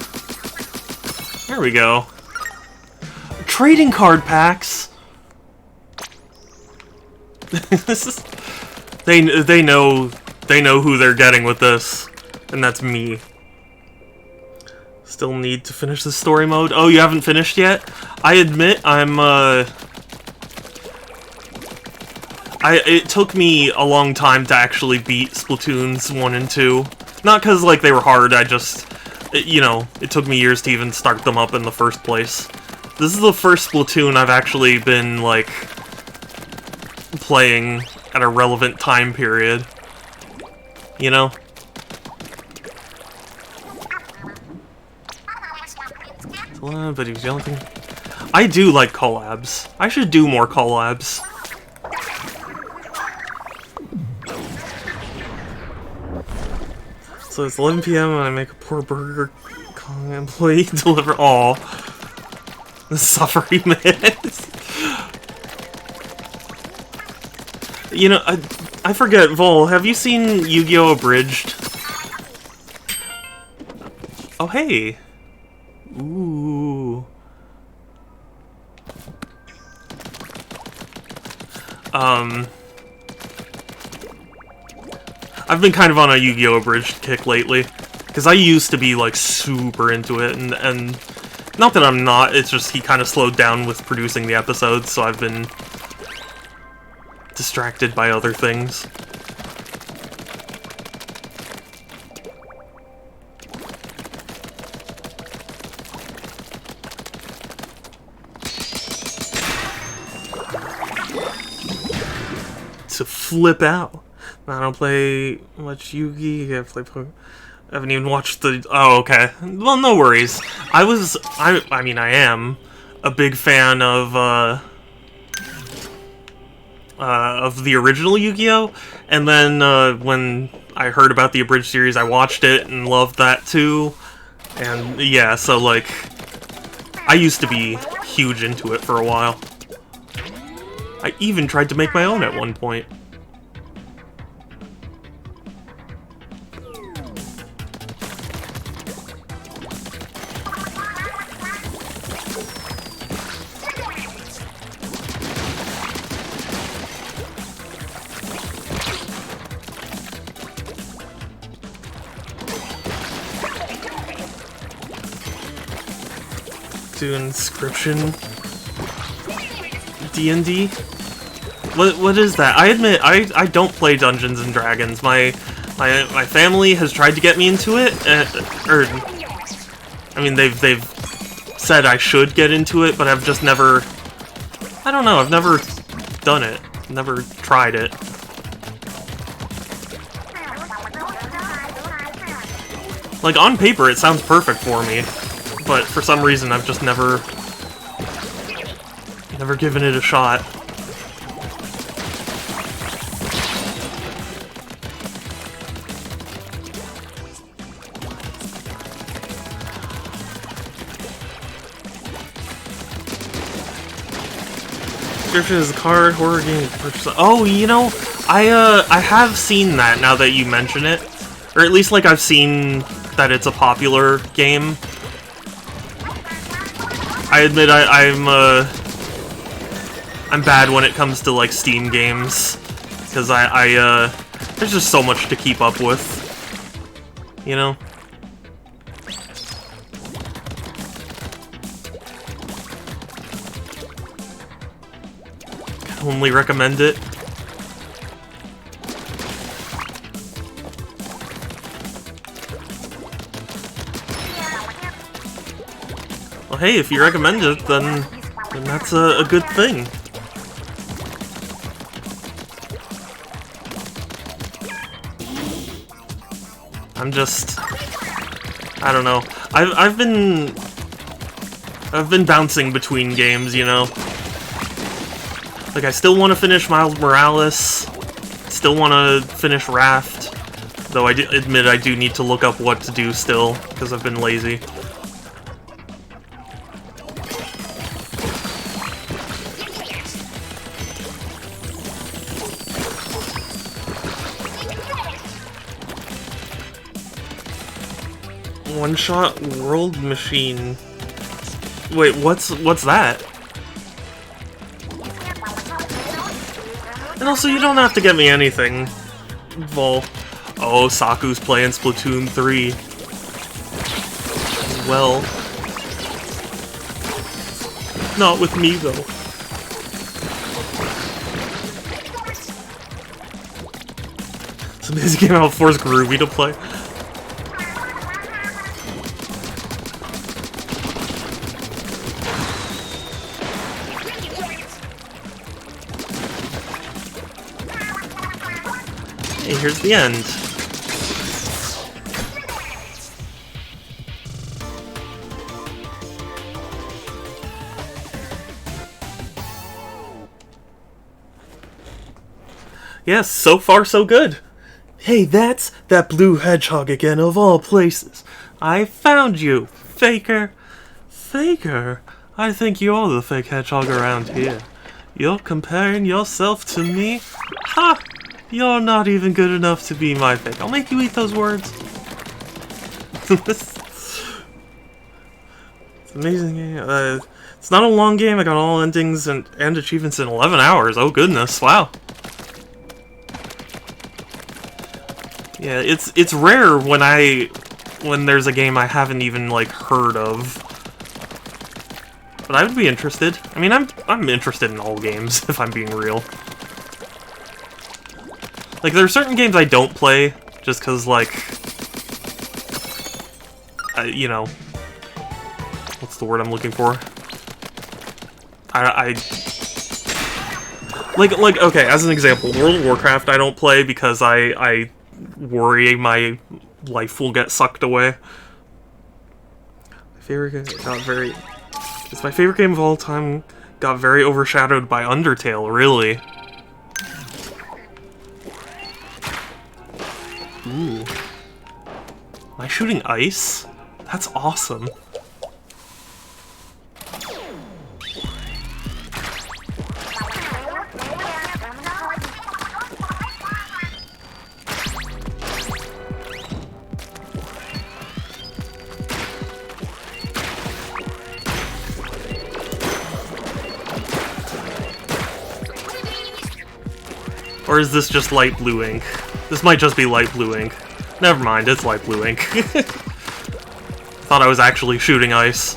A: we go. Trading card packs! This is... They know who they're getting with this, and that's me. Still need to finish the story mode. Oh, you haven't finished yet? I admit it took me a long time to actually beat Splatoons 1 and 2. Not because, like, they were hard, you know, it took me years to even start them up in the first place. This is the first Splatoon I've actually been, like, playing at a relevant time period. You know? But he was yelling. I do like collabs. I should do more collabs. So it's 11 PM and I make a poor Burger King employee deliver all. The suffering man. You know, I forget, Vol, have you seen Yu-Gi-Oh! Abridged? Oh, hey! Ooh. I've been kind of on a Yu-Gi-Oh! Abridged kick lately. Because I used to be, like, super into it, and not that I'm not, it's just he kind of slowed down with producing the episodes, so I've been distracted by other things. To flip out. I don't play much Yugi. I haven't even watched the. Oh, okay. Well, no worries. I mean, I am a big fan of the original Yu-Gi-Oh! And then when I heard about the abridged series, I watched it and loved that too. And yeah, so like, I used to be huge into it for a while. I even tried to make my own at one point. Do inscription D&D? What is that? I admit I don't play Dungeons and Dragons. My family has tried to get me into it, or I mean they've said I should get into it, but I've just never. I don't know. I've never done it. Never tried it. Like on paper, it sounds perfect for me, but for some reason I've just never given it a shot. Description is a card horror game purchase. Oh, you know, I have seen that now that you mention it, or at least like I've seen that it's a popular game. I admit I'm bad when it comes to like Steam games, because there's just so much to keep up with, you know. Only recommend it. Well, hey, if you recommend it, then that's a good thing. I'm just, I don't know. I've been bouncing between games, you know. Like, I still want to finish Miles Morales, still want to finish Raft, though I admit I do need to look up what to do still, because I've been lazy. One-shot World Machine. Wait, what's that? And also, you don't have to get me anything. Vol. Oh, Saku's playing Splatoon 3. Well. Not with me, though. It's an amazing game how it forced Groovy to play. Hey, here's the end. Yes, so far so good. Hey, that's that blue hedgehog again, of all places. I found you, faker. Faker? I think you're the fake hedgehog around here. You're comparing yourself to me? Ha! You're not even good enough to be my fake. I'll make you eat those words. It's amazing game. It's not a long game. I got all endings and achievements in 11 hours. Oh goodness, wow. Yeah, it's rare when I when there's a game I haven't even, like, heard of. But I would be interested. I mean, I'm interested in all games, if I'm being real. Like, there are certain games I don't play, just because, like... you know... What's the word I'm looking for? Like, okay, as an example, World of Warcraft I don't play because I worry my life will get sucked away. My favorite game got very... It's my favorite game of all time, got very overshadowed by Undertale, really. Ooh. Am I shooting ice? That's awesome. Or is this just light blue ink? This might just be light blue ink. Never mind, it's light blue ink. Thought I was actually shooting ice.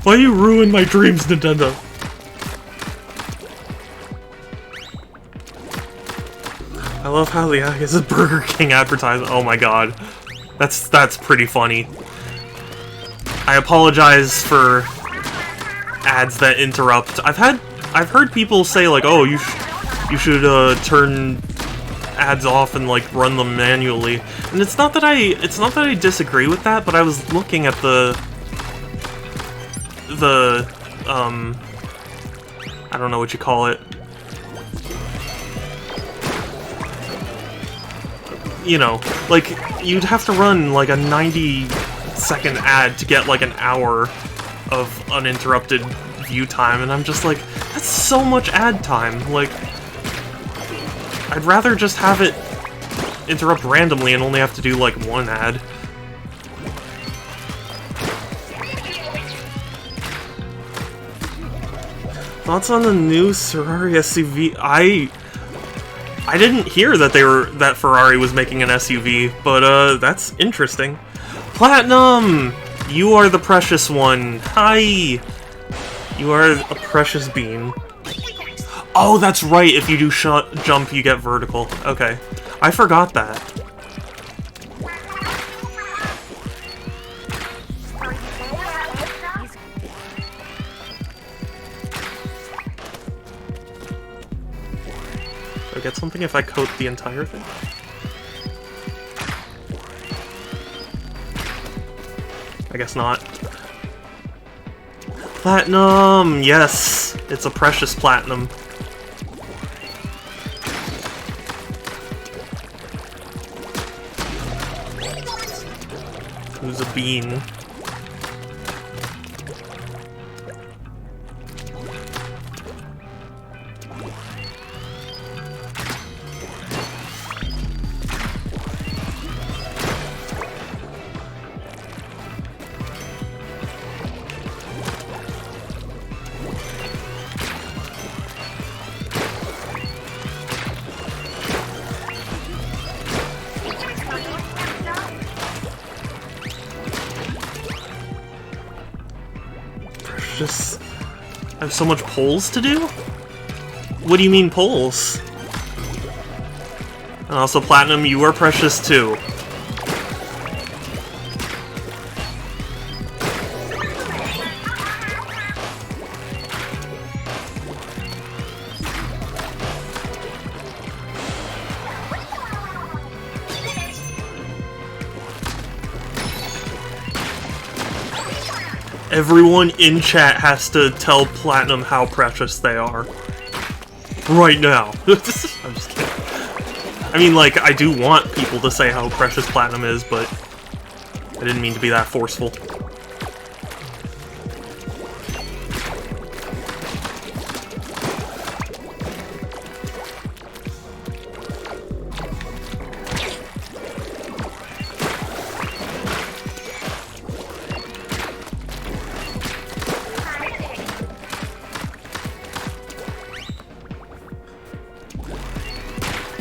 A: Why you ruin my dreams, Nintendo? I love how the is a Burger King advertisement. Oh my god. That's pretty funny. I apologize for ads that interrupt. I've heard people say like, "Oh, you should turn ads off and like run them manually." And it's not that I disagree with that, but I was looking at the I don't know what you call it. You know, like, you'd have to run, like, a 90-second ad to get, like, an hour of uninterrupted view time, and I'm just like, that's so much ad time. Like, I'd rather just have it interrupt randomly and only have to do, like, one ad. Thoughts on the new Ferrari SUV? I didn't hear that Ferrari was making an SUV, but that's interesting. Platinum! You are the precious one. Hi! You are a precious bean. Oh, that's right, if you do jump, you get vertical. Okay. I forgot that. Do I get something if I coat the entire thing? I guess not. Platinum! Yes! It's a precious platinum. Who's a bean? Just... I have so much polls to do? What do you mean polls? And also, Platinum, you are precious too. Everyone in chat has to tell Platinum how precious they are. Right now. I'm just kidding. I mean, like, I do want people to say how precious Platinum is, but I didn't mean to be that forceful.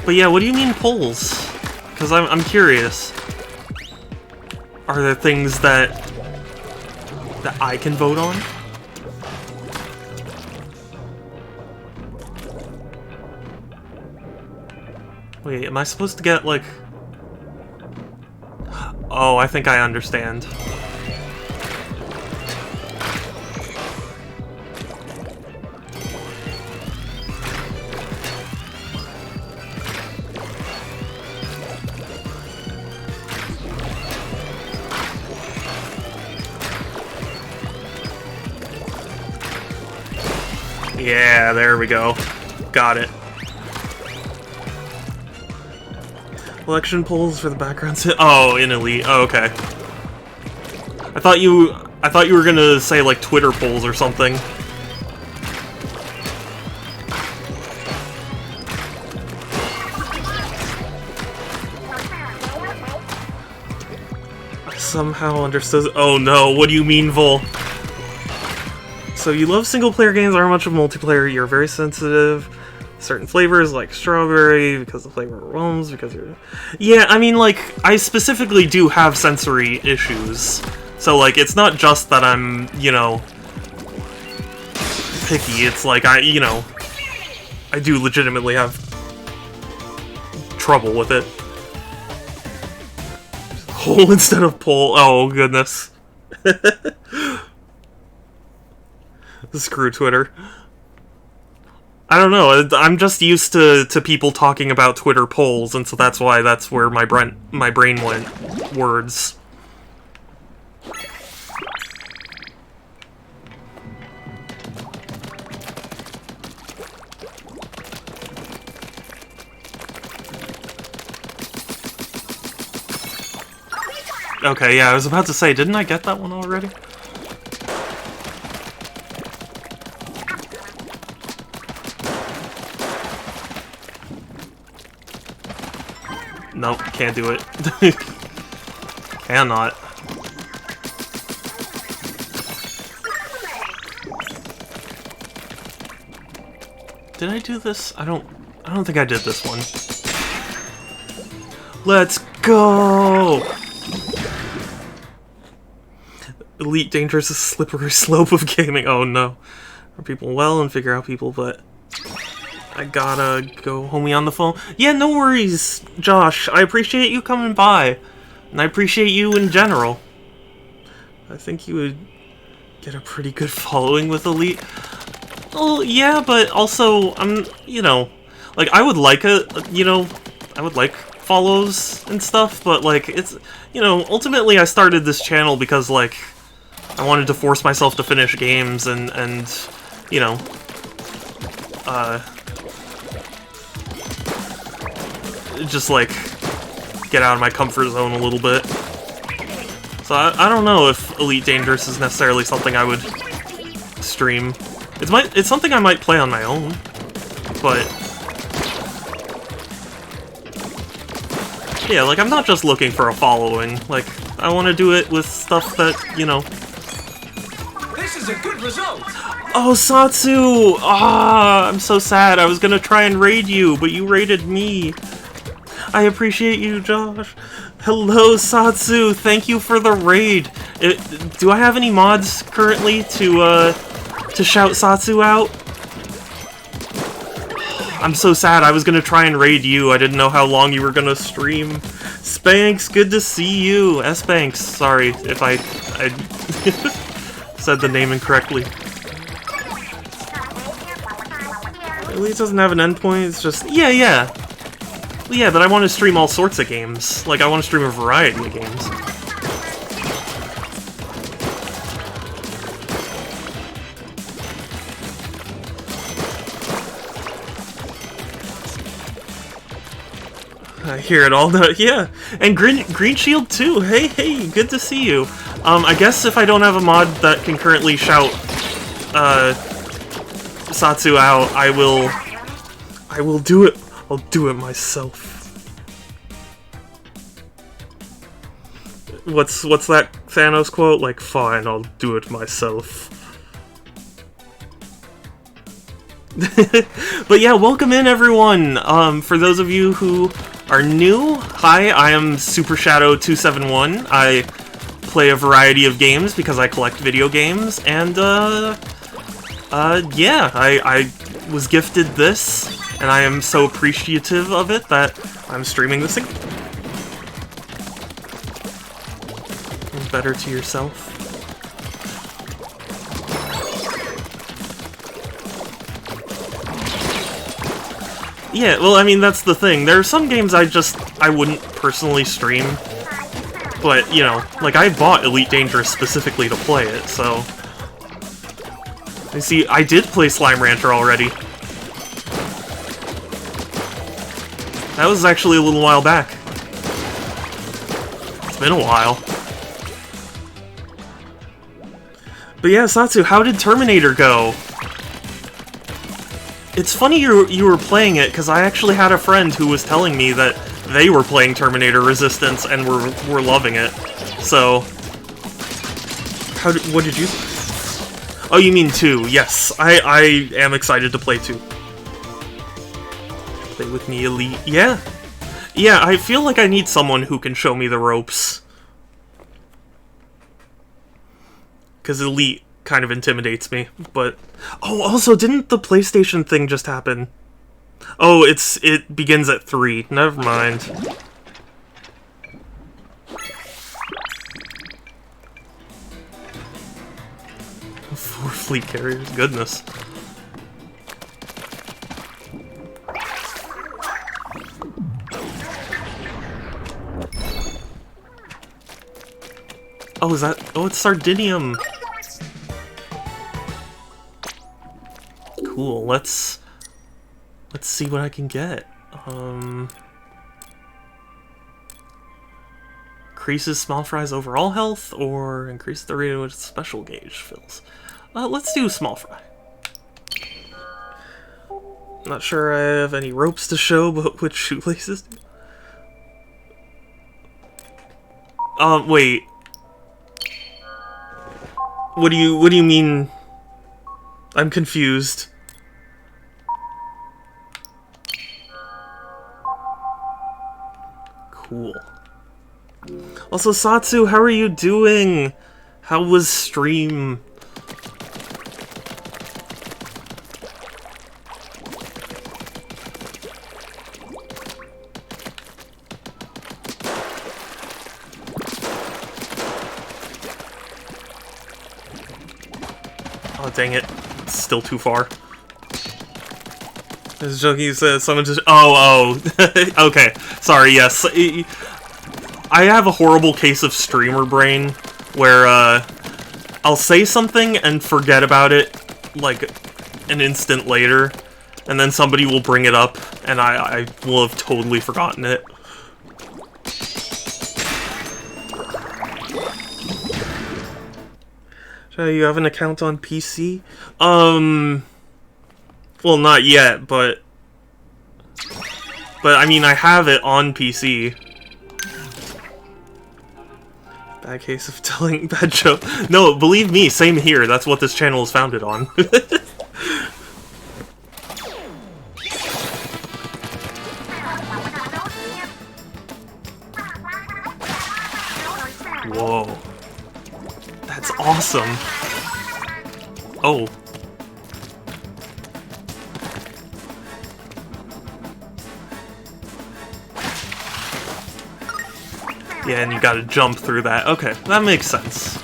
A: But yeah, what do you mean polls? Because I'm curious. Are there things that I can vote on? Wait, am I supposed to get, like... Oh, I think I understand. Yeah, there we go. Got it. Election polls for the background. Oh, in Elite. Oh, okay. I thought you were gonna say like Twitter polls or something. I somehow understood. Oh no! What do you mean, Vol? So you love single-player games, aren't much of multiplayer. You're very sensitive. Certain flavors like strawberry because the flavor overwhelms. Because you're, yeah. I mean, like I specifically do have sensory issues, so like it's not just that I'm, you know, picky. It's like I do legitimately have trouble with it. Hole instead of pole. Oh goodness. Screw Twitter. I don't know. I'm just used to people talking about Twitter polls, and so that's where my brain went. Words. Okay, yeah, I was about to say, didn't I get that one already? Nope, can't do it. Cannot. Did I do this? I don't think I did this one. Let's go! Elite Dangerous is a slippery slope of gaming. Oh no. Are people well and figure out people, but I gotta go homie on the phone. Yeah, no worries, Josh. I appreciate you coming by. And I appreciate you in general. I think you would get a pretty good following with Elite. Well, yeah, but also, you know, like, I would like I would like follows and stuff, but, like, it's, you know, ultimately I started this channel because, like, I wanted to force myself to finish games and you know, just, like, get out of my comfort zone a little bit. So I don't know if Elite Dangerous is necessarily something I would stream. It's something I might play on my own, but yeah, like, I'm not just looking for a following. Like, I want to do it with stuff that, you know.
C: This is a good result.
A: Oh, Satsu! Ah, I'm so sad. I was gonna try and raid you, but you raided me. I appreciate you, Josh. Hello, Satsu. Thank you for the raid. Do I have any mods currently to shout Satsu out? I'm so sad. I was gonna try and raid you. I didn't know how long you were gonna stream. Spanx, good to see you. S-Banks, sorry if I said the name incorrectly. At least it doesn't have an endpoint. It's just yeah. Well, yeah, but I want to stream all sorts of games. Like, I want to stream a variety of games. I hear it all now. Yeah, and Green Shield too. Hey, good to see you. I guess if I don't have a mod that can currently shout Satsu out, I will do it. I'll do it myself. What's that Thanos quote? Like, fine, I'll do it myself. But yeah, welcome in everyone. For those of you who are new, hi, I am Super Shadow 271. I play a variety of games because I collect video games, and yeah, I was gifted this, and I am so appreciative of it that I'm streaming this thing. Better to yourself. Yeah, well, I mean, that's the thing. There are some games I wouldn't personally stream. But, you know, like, I bought Elite Dangerous specifically to play it, so... You see, I did play Slime Rancher already. That was actually a little while back. It's been a while. But yeah, Satsu, how did Terminator go? It's funny you were playing it, because I actually had a friend who was telling me that they were playing Terminator Resistance and were loving it. So, what did you... Oh, you mean 2. Yes, I am excited to play 2. Play with me, Elite. Yeah. Yeah, I feel like I need someone who can show me the ropes. Because Elite kind of intimidates me, but... Oh, also, didn't the PlayStation thing just happen? Oh, it begins at 3. Never mind. 4 fleet carriers, goodness. Oh, is that... Oh, it's Sardinium! Cool, let's see what I can get. Increases small fry's overall health, or increases the rate at which special gauge fills. Let's do small fry. Not sure I have any ropes to show, but which shoelaces do? Wait. What do you mean? I'm confused. Cool. Also, Satsu, how are you doing? How was stream? Oh, dang it. It's still too far. This joking says someone just... Oh. Okay. Sorry, yes. I have a horrible case of streamer brain where, I'll say something and forget about it, like, an instant later, and then somebody will bring it up, and I will have totally forgotten it. So you have an account on PC? Well, not yet, but I mean, I have it on PC. Bad case of telling bad joke. No, believe me, same here. That's what this channel is founded on. Whoa. That's awesome. Oh. Yeah, and you gotta jump through that. Okay, that makes sense.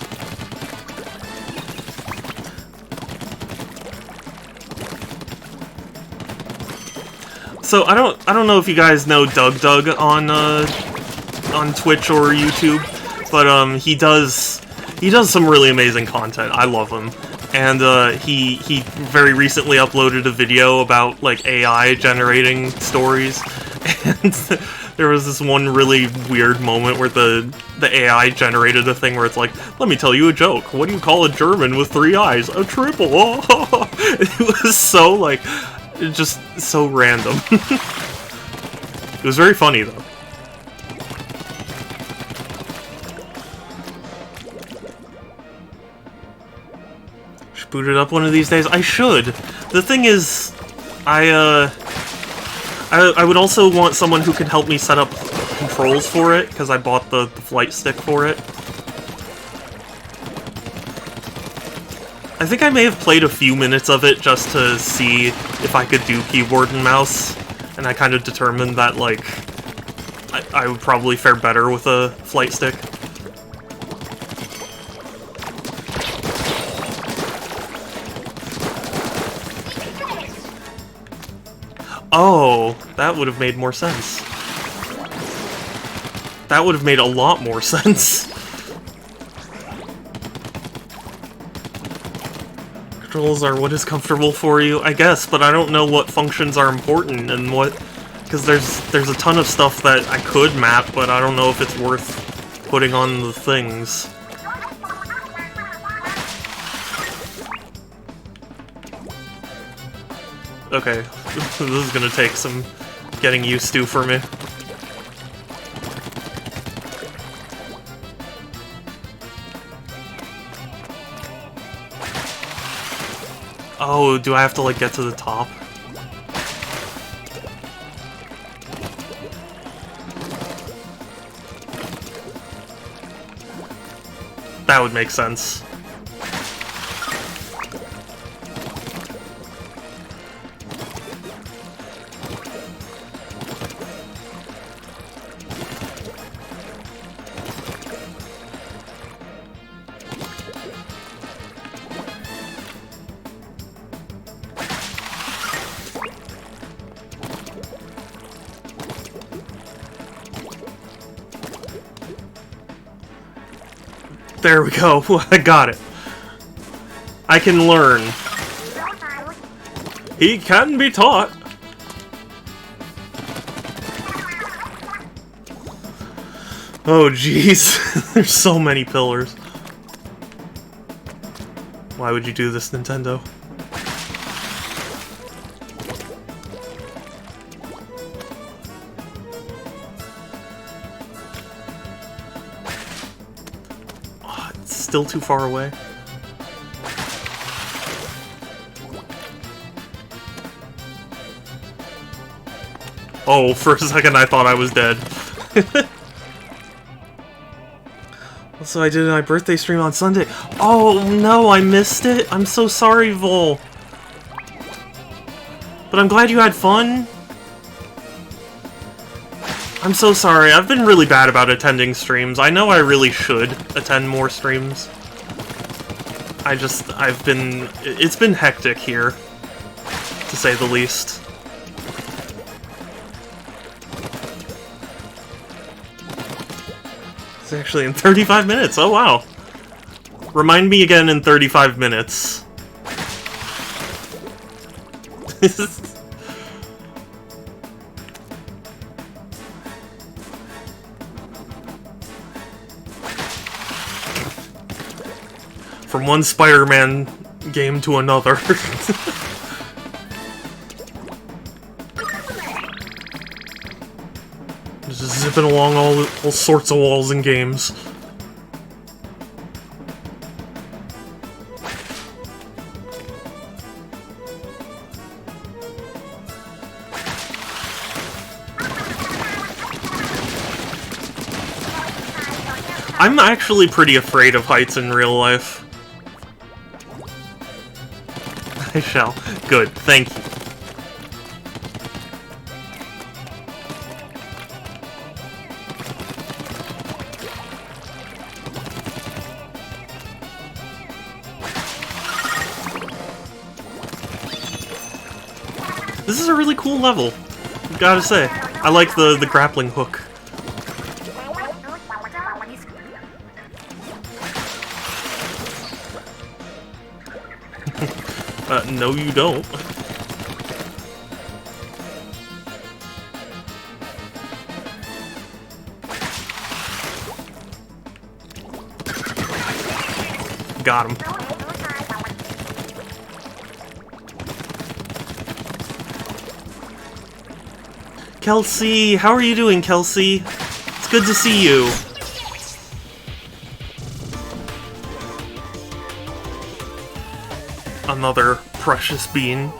A: So I don't know if you guys know Doug on Twitch or YouTube, but he does some really amazing content. I love him. And he very recently uploaded a video about like AI generating stories. And there was this one really weird moment where the AI generated a thing where it's like, let me tell you a joke. What do you call a German with 3 eyes? A triple. Oh. It was so, like, just so random. It was very funny, though. Should Boot it up one of these days. I should. The thing is, I would also want someone who can help me set up controls for it, because I bought the flight stick for it. I think I may have played a few minutes of it just to see if I could do keyboard and mouse, and I kind of determined that, like, I would probably fare better with a flight stick. Oh, that would have made more sense. That would have made a lot more sense. Controls are what is comfortable for you, I guess, but I don't know what functions are important and what... Because there's a ton of stuff that I could map, but I don't know if it's worth putting on the things. Okay, this is gonna take some getting used to for me. Oh, do I have to, like, get to the top? That would make sense. There we go. I got it. I can learn. He can be taught. Oh, jeez. There's so many pillars. Why would you do this, Nintendo? Still too far away. Oh, for a second I thought I was dead. Also, I did my birthday stream on Sunday. Oh no, I missed it. I'm so sorry, Vol. But I'm glad you had fun. I'm so sorry, I've been really bad about attending streams. I know I really should attend more streams. It's been hectic here, to say the least. It's actually in 35 minutes, oh wow. Remind me again in 35 minutes. From one Spider-Man game to another. Just zipping along all sorts of walls and games. I'm actually pretty afraid of heights in real life. I shall. Good, thank you. This is a really cool level, gotta say. I like the grappling hook. No you don't. Got him. Kelsey, how are you doing, Kelsey? It's good to see you. another precious bean.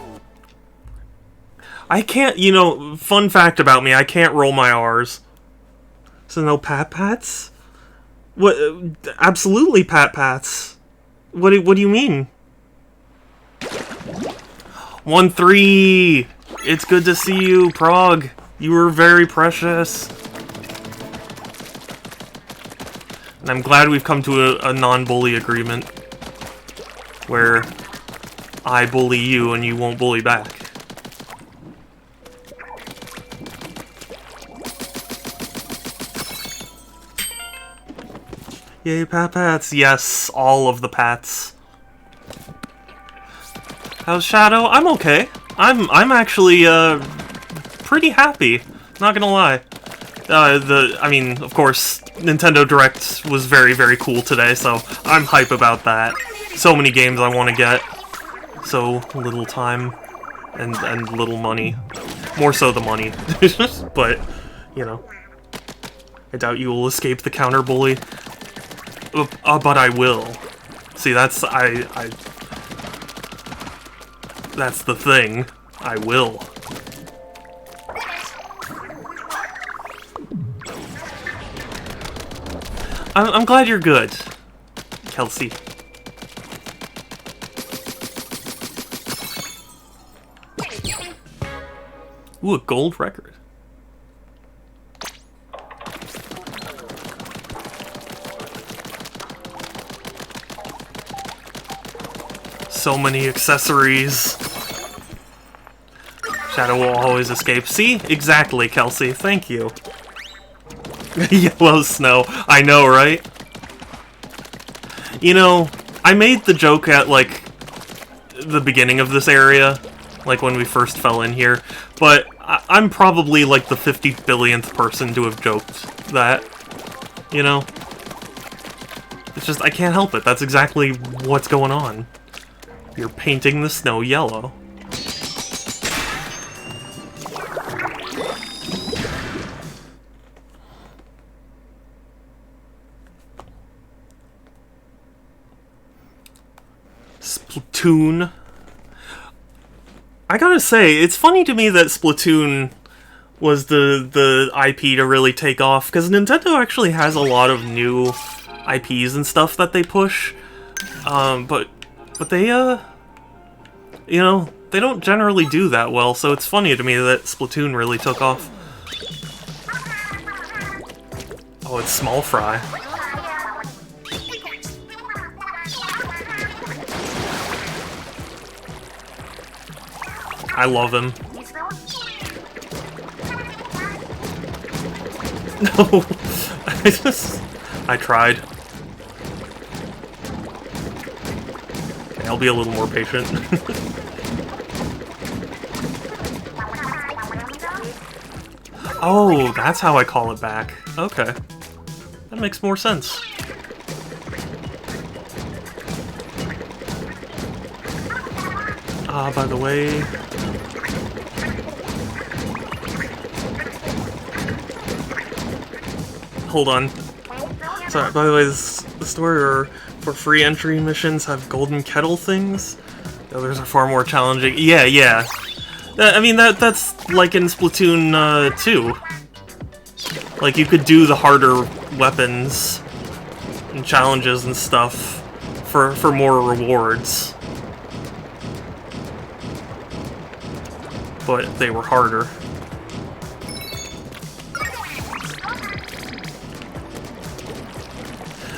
A: I can't, you know, fun fact about me, I can't roll my R's. So no pat-pats? What? Absolutely pat-pats. What do you mean? 1-3! It's good to see you, Prague. You were very precious. And I'm glad we've come to a non-bully agreement. Where I bully you and you won't bully back. Yay, pat-pats. Yes, all of the pats. How's Shadow? I'm okay. I'm actually, pretty happy. Not gonna lie. I mean, of course, Nintendo Direct was very, very cool today, so I'm hype about that. So many games I want to get. So little time and little money. More so the money. But, you know. I doubt you will escape the counter bully. But I will. See, that's that's the thing. I will. I'm glad you're good, Kelsey. Ooh, a gold record. So many accessories. Shadow will always escape. See? Exactly, Kelsey. Thank you. Yellow snow. I know, right? You know, I made the joke at, like, the beginning of this area, like when we first fell in here, but I'm probably, like, the 50 billionth person to have joked that, you know? It's just, I can't help it. That's exactly what's going on. You're painting the snow yellow. Splatoon. I gotta say, it's funny to me that Splatoon was the IP to really take off, because Nintendo actually has a lot of new IPs and stuff that they push, but they, you know, they don't generally do that well, so it's funny to me that Splatoon really took off. Oh, it's Small Fry. I love him. No, I tried. Okay, I'll be a little more patient. Oh, that's how I call it back. Okay. That makes more sense. By the way... Hold on. Sorry, by the way, the store for free entry missions have golden kettle things. The others are far more challenging. Yeah. I mean, that's like in Splatoon 2. Like, you could do the harder weapons and challenges and stuff for more rewards. But they were harder.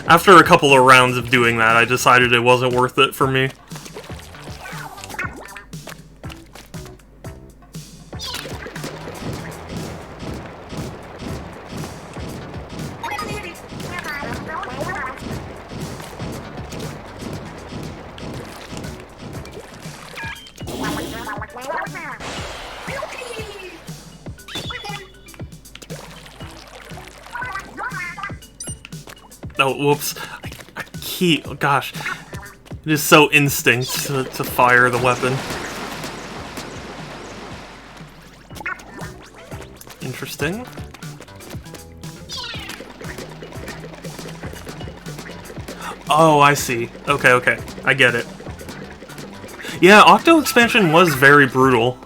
A: After a couple of rounds of doing that, I decided it wasn't worth it for me. Oh, whoops. I keep... Oh, gosh. It is so instinct to fire the weapon. Interesting. Oh, I see. Okay. I get it. Yeah, Octo expansion was very brutal.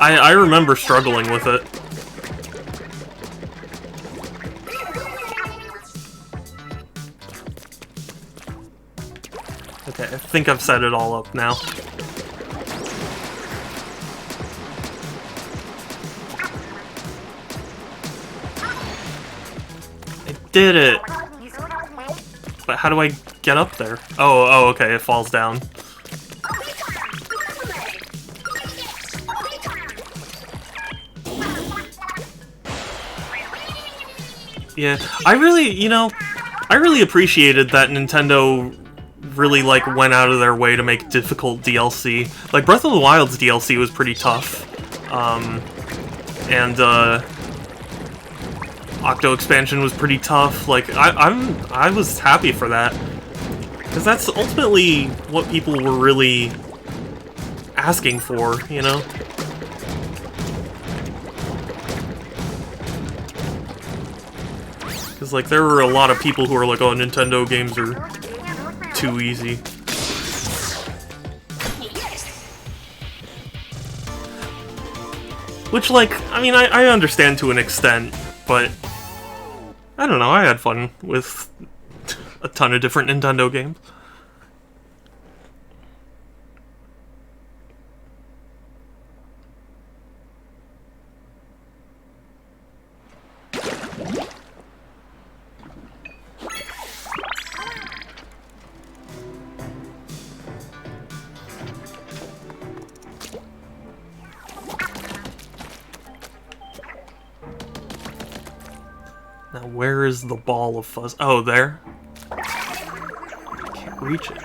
A: I remember struggling with it. Okay, I think I've set it all up now. I did it! But how do I get up there? Oh, okay, it falls down. Yeah, I really appreciated that Nintendo really, like, went out of their way to make difficult DLC. Like, Breath of the Wild's DLC was pretty tough. Octo expansion was pretty tough. Like, I was happy for that. Because that's ultimately what people were really asking for, you know? Because, like, there were a lot of people who were like, oh, Nintendo games are too easy. Which, like, I mean, I understand to an extent, but I don't know, I had fun with a ton of different Nintendo games. Now, where is the ball of fuzz? Oh, there? Can't reach it.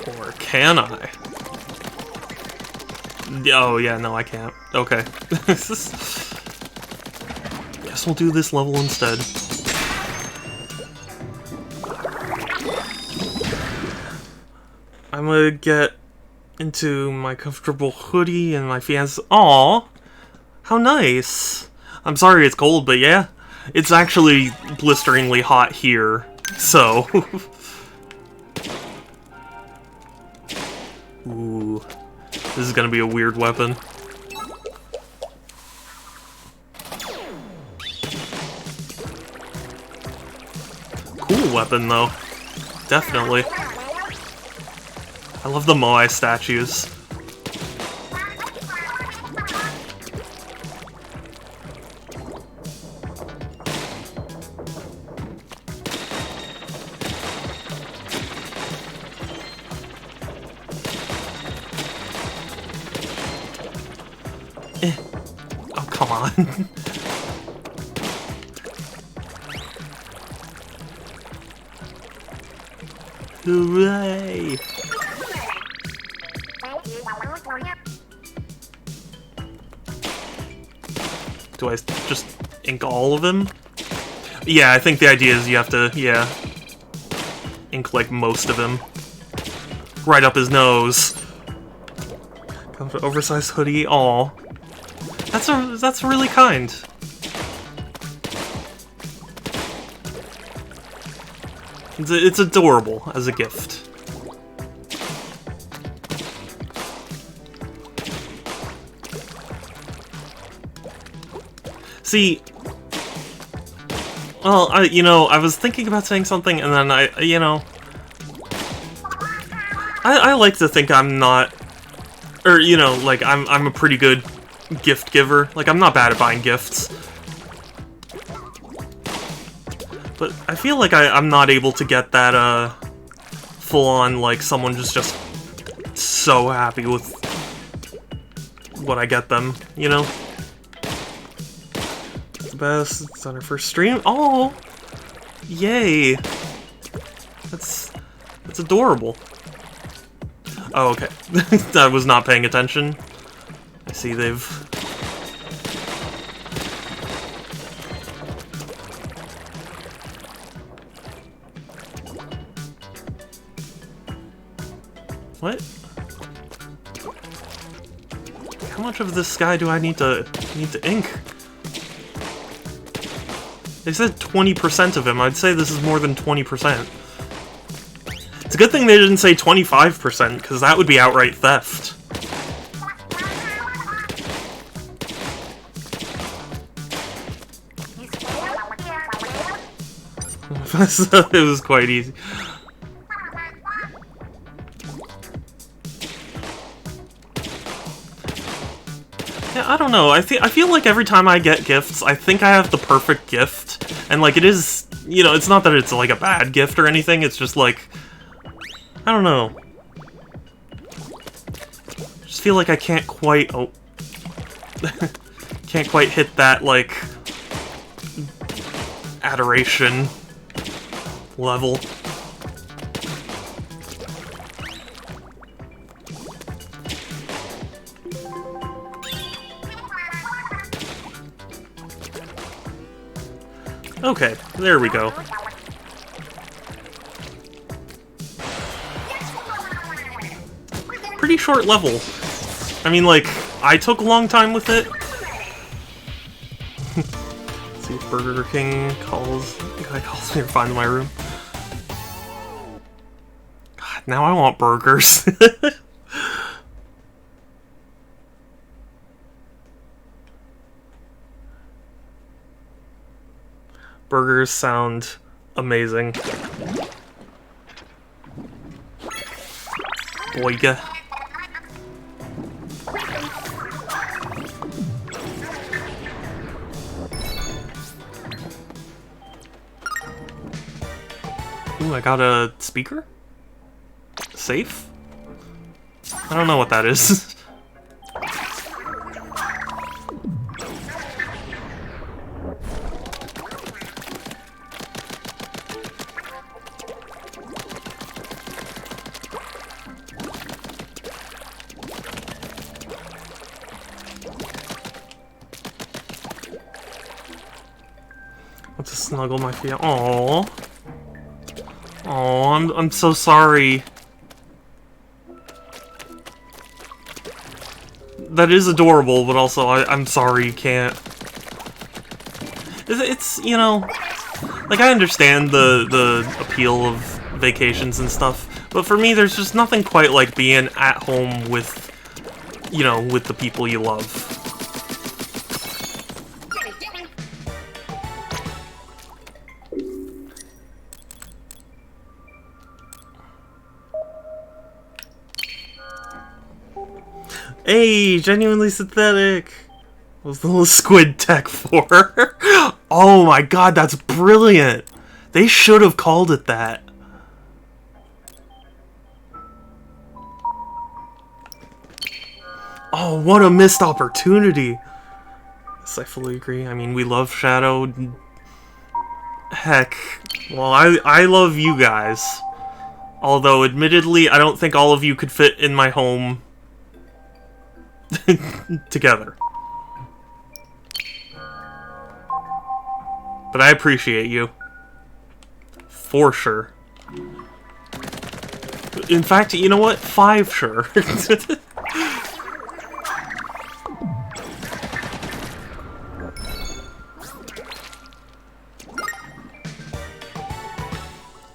A: Or can I? Oh, yeah, no, I can't. Okay. Guess we'll do this level instead. I'm gonna get into my comfortable hoodie and my fiancé. Aw, how nice. I'm sorry it's cold, but yeah, it's actually blisteringly hot here, so. Ooh, this is gonna be a weird weapon. Cool weapon, though. Definitely. I love the Moai statues. Oh, come on. Hooray! Do I just ink all of them? Yeah, I think the idea is you have to, yeah, ink like most of him. Right up his nose. Comes with oversized hoodie. Aw, that's really kind. It's adorable as a gift. See, well, I was thinking about saying something, and then I like to think I'm not, or, like, I'm a pretty good gift giver. Like, I'm not bad at buying gifts. But I feel like I'm not able to get that, full-on, like, someone just so happy with what I get them, you know? Best. It's on our first stream. Oh, yay! That's adorable. Oh, okay. I was not paying attention. I see they've. What? How much of this guy do I need to ink? They said 20% of him. I'd say this is more than 20%. It's a good thing they didn't say 25%, because that would be outright theft. So it was quite easy. Yeah, I don't know. I feel like every time I get gifts, I think I have the perfect gift, and like it is, you know, it's not that it's like a bad gift or anything. It's just like, I don't know. I just feel like I can't quite. Oh, can't quite hit that like adoration level. Okay, there we go. Pretty short level. I mean, like, I took a long time with it. Let's see if Burger King calls. The guy calls me or finds my room. God, now I want burgers. Burgers sound amazing. Boyga. Ooh, I got a speaker? Safe? I don't know what that is. To snuggle my feet. Aww. Aww, I'm so sorry. That is adorable, but also I'm sorry you can't. It's, you know, like I understand the appeal of vacations and stuff, but for me there's just nothing quite like being at home with, you know, with the people you love. Hey, genuinely synthetic. What was the little squid tech for? Oh my god, that's brilliant. They should have called it that. Oh, what a missed opportunity. Yes, I fully agree. I mean, we love Shadow. Heck, well, I love you guys. Although, admittedly, I don't think all of you could fit in my home together. But I appreciate you. For sure. In fact, you know what? 5 sure.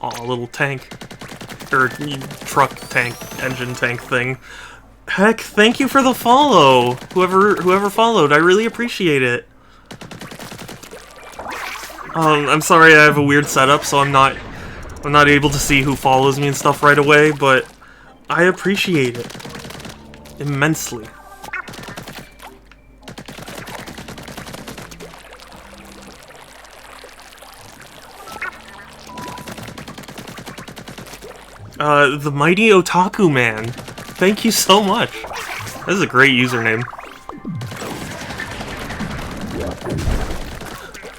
A: Aw, little tank. Or truck tank, engine tank thing. Heck, thank you for the follow! Whoever followed, I really appreciate it. I'm sorry I have a weird setup, so I'm not able to see who follows me and stuff right away, but I appreciate it immensely. The Mighty Otaku Man. Thank you so much. This is a great username.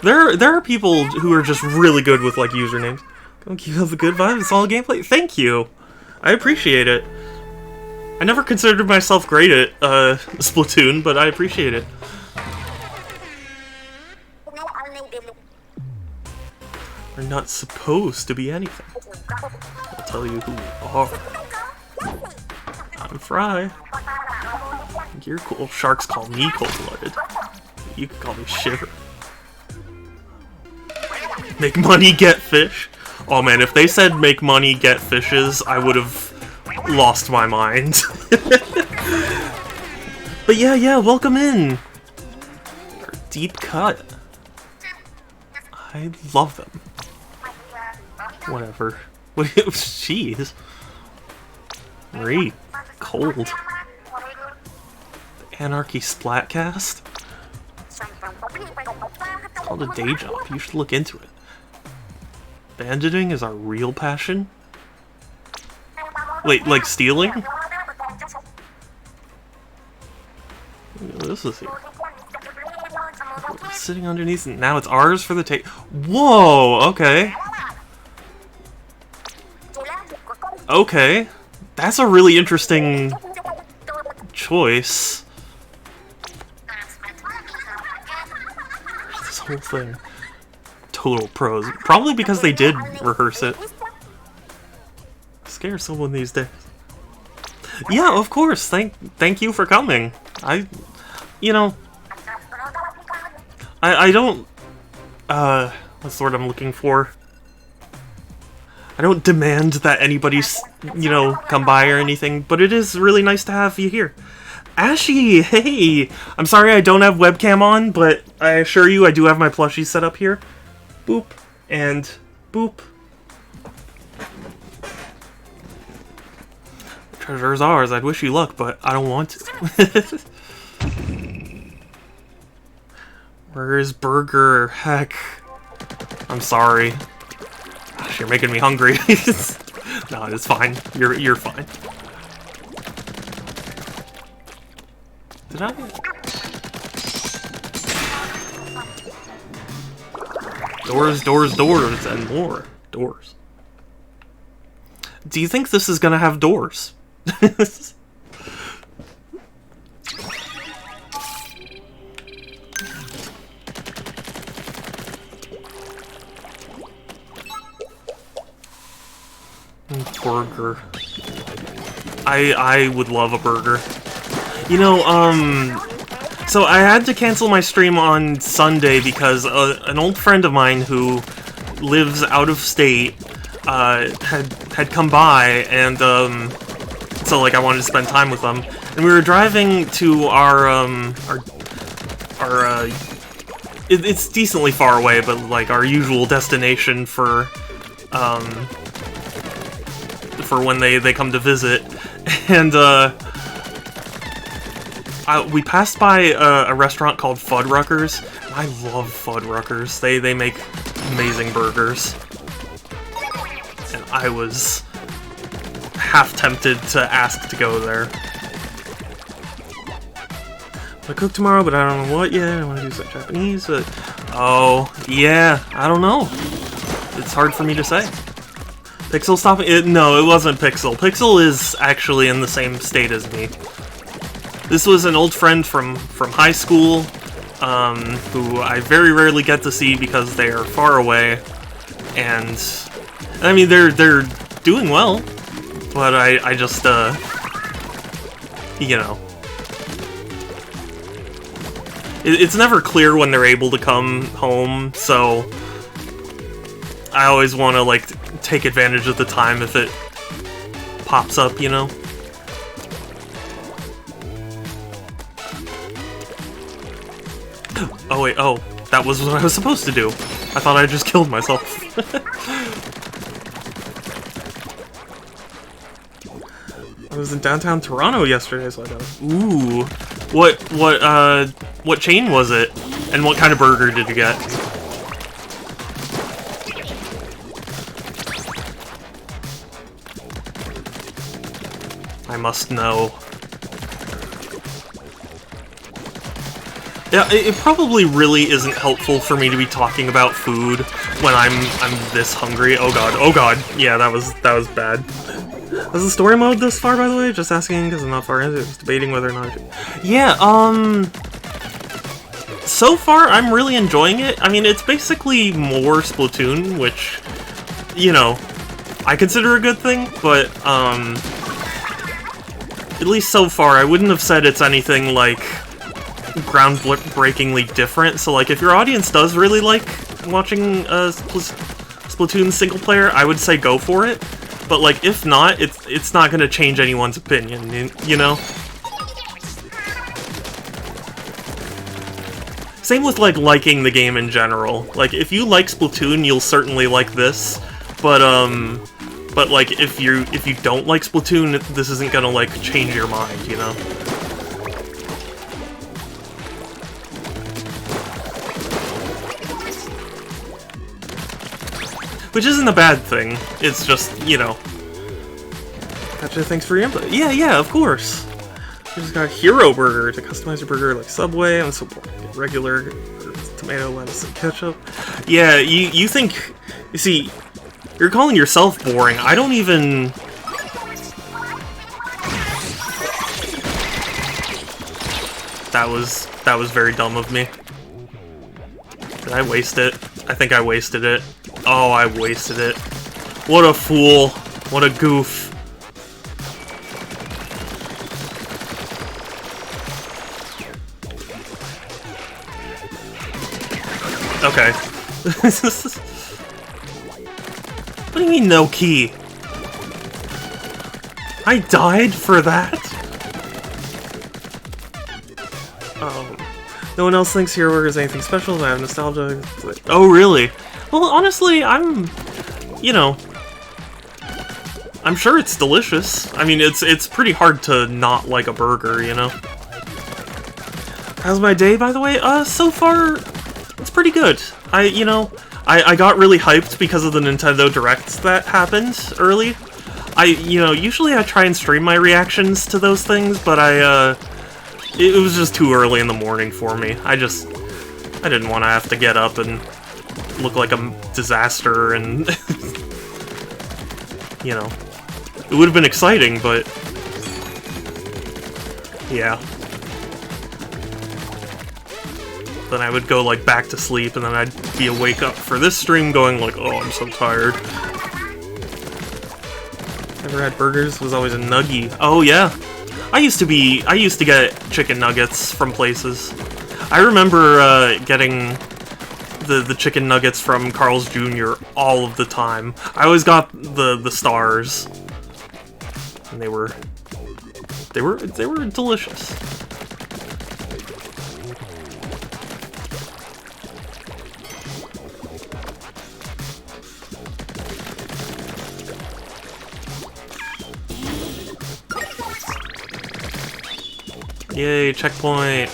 A: There are people who are just really good with like usernames. Don't keep up the good vibe. It's all gameplay. Thank you. I appreciate it. I never considered myself great at Splatoon, but I appreciate it. We're not supposed to be anything. I'll tell you who we are. Fry. You're cool. Sharks call me cold-blooded. You can call me Shiver. Make money, get fish. Oh man, if they said make money, get fishes, I would have lost my mind. But yeah, welcome in. Deep cut. I love them. Whatever. Jeez. Marie, cold. Anarchy Splatcast? It's called a day job. You should look into it. Banditing is our real passion? Wait, like stealing? This is here. Sitting underneath, and now it's ours for the take. Whoa, okay. Okay. That's a really interesting choice. This whole thing. Total pros. Probably because they did rehearse it. Scare someone these days. Yeah, of course. Thank you for coming. You know, I don't, what's the word I'm looking for? I don't demand that anybody's, you know, come by or anything, but it is really nice to have you here. Ashy, hey! I'm sorry I don't have webcam on, but I assure you I do have my plushie set up here. Boop, and boop. Treasure is ours. I'd wish you luck, but I don't want to. Where is Burger? Heck. I'm sorry. Gosh, you're making me hungry. No, it's fine. You're fine. Did I? Doors, and more doors. Do you think this is gonna have doors? Burger. I would love a burger. You know, so I had to cancel my stream on Sunday because an old friend of mine who lives out of state had come by, and so like I wanted to spend time with them, and we were driving to it's decently far away, but like our usual destination for when they come to visit, and we passed by a restaurant called Fuddruckers. I love Fuddruckers. They make amazing burgers, and I was half tempted to ask to go there. I cook tomorrow, but I don't know what yet. I want to do some Japanese, but oh yeah, I don't know. It's hard for me to say. Pixel stopping it? No, it wasn't Pixel. Pixel is actually in the same state as me. This was an old friend from high school, who I very rarely get to see because they are far away, and I mean they're doing well, but I just you know, it's never clear when they're able to come home, so I always want to like take advantage of the time if it pops up, you know. Oh wait, oh, that was what I was supposed to do. I thought I just killed myself. I was in downtown Toronto yesterday, so I got. Ooh, what chain was it? And what kind of burger did you get? I must know. Yeah, it probably really isn't helpful for me to be talking about food when I'm this hungry. Oh god, yeah, that was bad. Has the story mode this far, by the way? Just asking because I'm not far into it. Just debating whether or not. Yeah, so far I'm really enjoying it. I mean, it's basically more Splatoon, which, you know, I consider a good thing, but at least so far, I wouldn't have said it's anything, like, groundbreakingly different. So, like, if your audience does really like watching Splatoon single player, I would say go for it. But, like, if not, it's not gonna change anyone's opinion, you know? Same with, like, liking the game in general. Like, if you like Splatoon, you'll certainly like this. But like, if you don't like Splatoon, this isn't gonna, like, change your mind, you know? Which isn't a bad thing. It's just, you know. Gotcha, thanks for your input. Yeah, of course. We just got Hero Burger to customize your burger like Subway. I'm so bored. Regular tomato, lettuce, and ketchup. Yeah, you think... You see, you're calling yourself boring. I don't even... That was very dumb of me. Did I waste it? I think I wasted it. Oh, I wasted it. What a fool. What a goof. Okay. What do you mean, no key? I died for that? Oh. No one else thinks Hero Burger is anything special. I have nostalgia. Oh, really? Well, honestly, you know, I'm sure it's delicious. I mean, it's pretty hard to not like a burger, you know? How's my day, by the way? So far, it's pretty good. I got really hyped because of the Nintendo Directs that happened early. Usually I try and stream my reactions to those things, but it was just too early in the morning for me. I didn't want to have to get up and look like a disaster, and you know, it would have been exciting, but yeah. Then I would go like back to sleep, and then I'd be awake up for this stream going like, oh, I'm so tired. Never had burgers, was always a nuggie. Oh yeah. I used to get chicken nuggets from places. I remember getting the chicken nuggets from Carl's Jr. all of the time. I always got the stars, and they were delicious. Yay, checkpoint.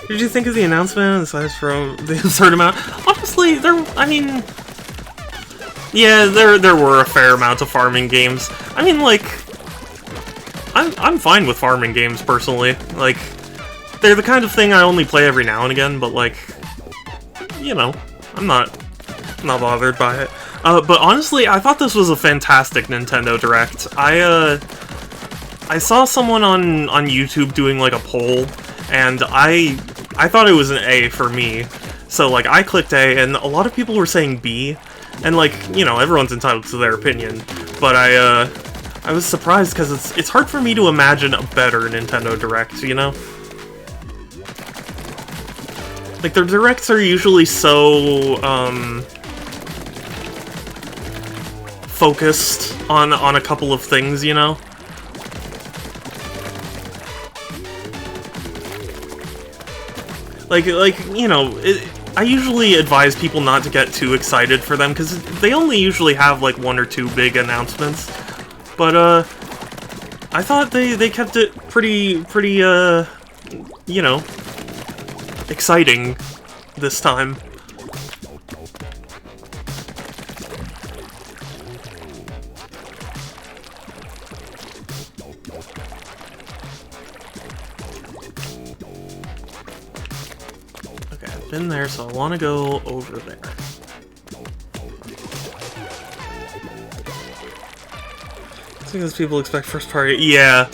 A: What did you think of the announcement, aside from the absurd amount? Honestly, there were a fair amount of farming games. I mean, like, I'm fine with farming games, personally. Like, they're the kind of thing I only play every now and again, but, like, you know, I'm not bothered by it. But honestly, I thought this was a fantastic Nintendo Direct. I saw someone on YouTube doing, like, a poll, and I thought it was an A for me. So, like, I clicked A, and a lot of people were saying B, and, like, you know, everyone's entitled to their opinion. But I was surprised, because it's hard for me to imagine a better Nintendo Direct, you know? Like, their Directs are usually so, focused on a couple of things, you know? Like, you know, I usually advise people not to get too excited for them, because they only usually have, like, one or two big announcements. But, I thought they kept it pretty, you know, exciting this time. Been there, so I want to go over there. I think those people expect first party. Yeah,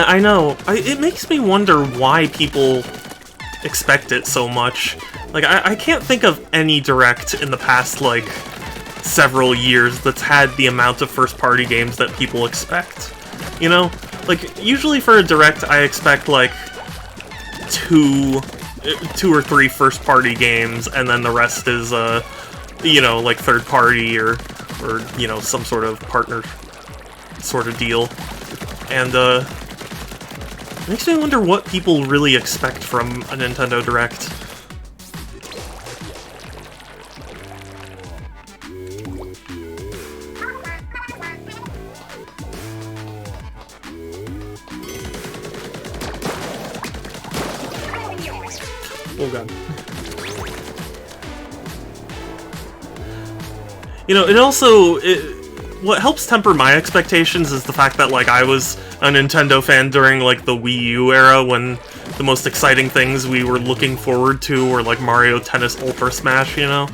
A: I know. It makes me wonder why people expect it so much. Like, I can't think of any Direct in the past, like, several years that's had the amount of first-party games that people expect. You know? Like, usually for a Direct, I expect, like, two or three first-party games, and then the rest is, you know, like, third-party or, you know, some sort of partner sort of deal. And, it makes me wonder what people really expect from a Nintendo Direct. Oh god. You know, it also... what helps temper my expectations is the fact that, like, I was a Nintendo fan during, like, the Wii U era when the most exciting things we were looking forward to were, like, Mario Tennis Ultra Smash, you know?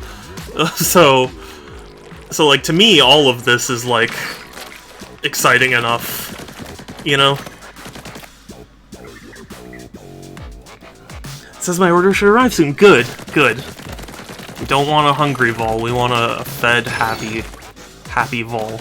A: So, like, to me, all of this is, like, exciting enough, you know? It says my order should arrive soon. Good, good. We don't want a hungry Vol, we want a fed, happy Vol.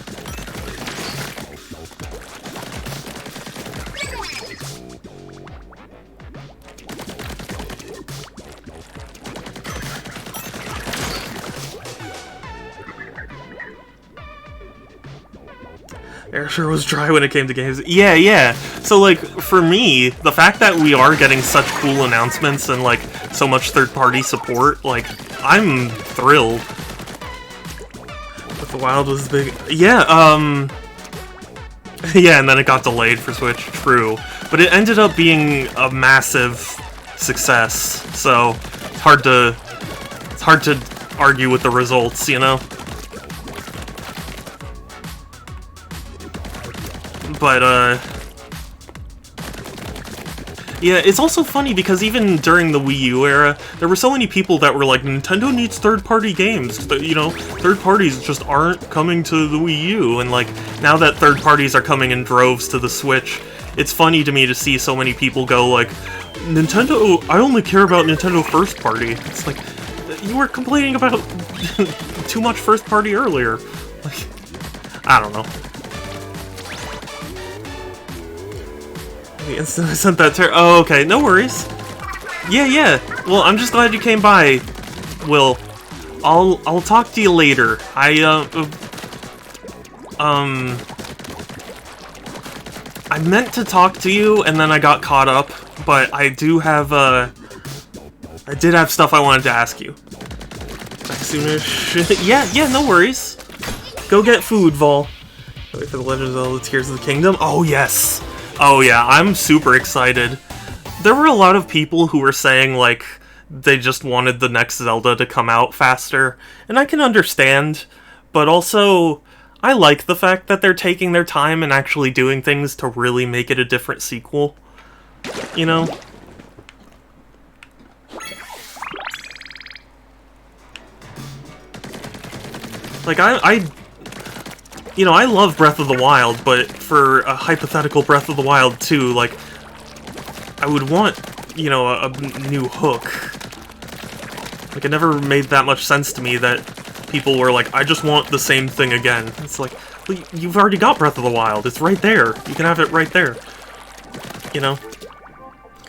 A: Air sure was dry when it came to games. Yeah. So, like, for me, the fact that we are getting such cool announcements and, like, so much third-party support, like, I'm thrilled. But the Wild was big. Yeah, yeah, and then it got delayed for Switch, true. But it ended up being a massive success, so it's hard to argue with the results, you know? But, yeah, it's also funny because even during the Wii U era, there were so many people that were like, Nintendo needs third-party games, you know, third parties just aren't coming to the Wii U, and like, now that third parties are coming in droves to the Switch, it's funny to me to see so many people go like, Nintendo, I only care about Nintendo first party. It's like, you were complaining about too much first party earlier. Like, I don't know. The instant I sent that to... Oh, okay, no worries. Yeah. Well, I'm just glad you came by, Will. I'll talk to you later. I meant to talk to you, and then I got caught up, but I do have, I did have stuff I wanted to ask you. Back soonish. Yeah, no worries. Go get food, Vol. Wait for the Legend of Zelda Tears of the Kingdom. Oh, yes. Oh yeah, I'm super excited. There were a lot of people who were saying, like, they just wanted the next Zelda to come out faster, and I can understand, but also, I like the fact that they're taking their time and actually doing things to really make it a different sequel. You know? Like, you know, I love Breath of the Wild, but for a hypothetical Breath of the Wild 2, like, I would want, you know, a new hook. Like, it never made that much sense to me that people were like, I just want the same thing again. It's like, well, you've already got Breath of the Wild. It's right there. You can have it right there. You know?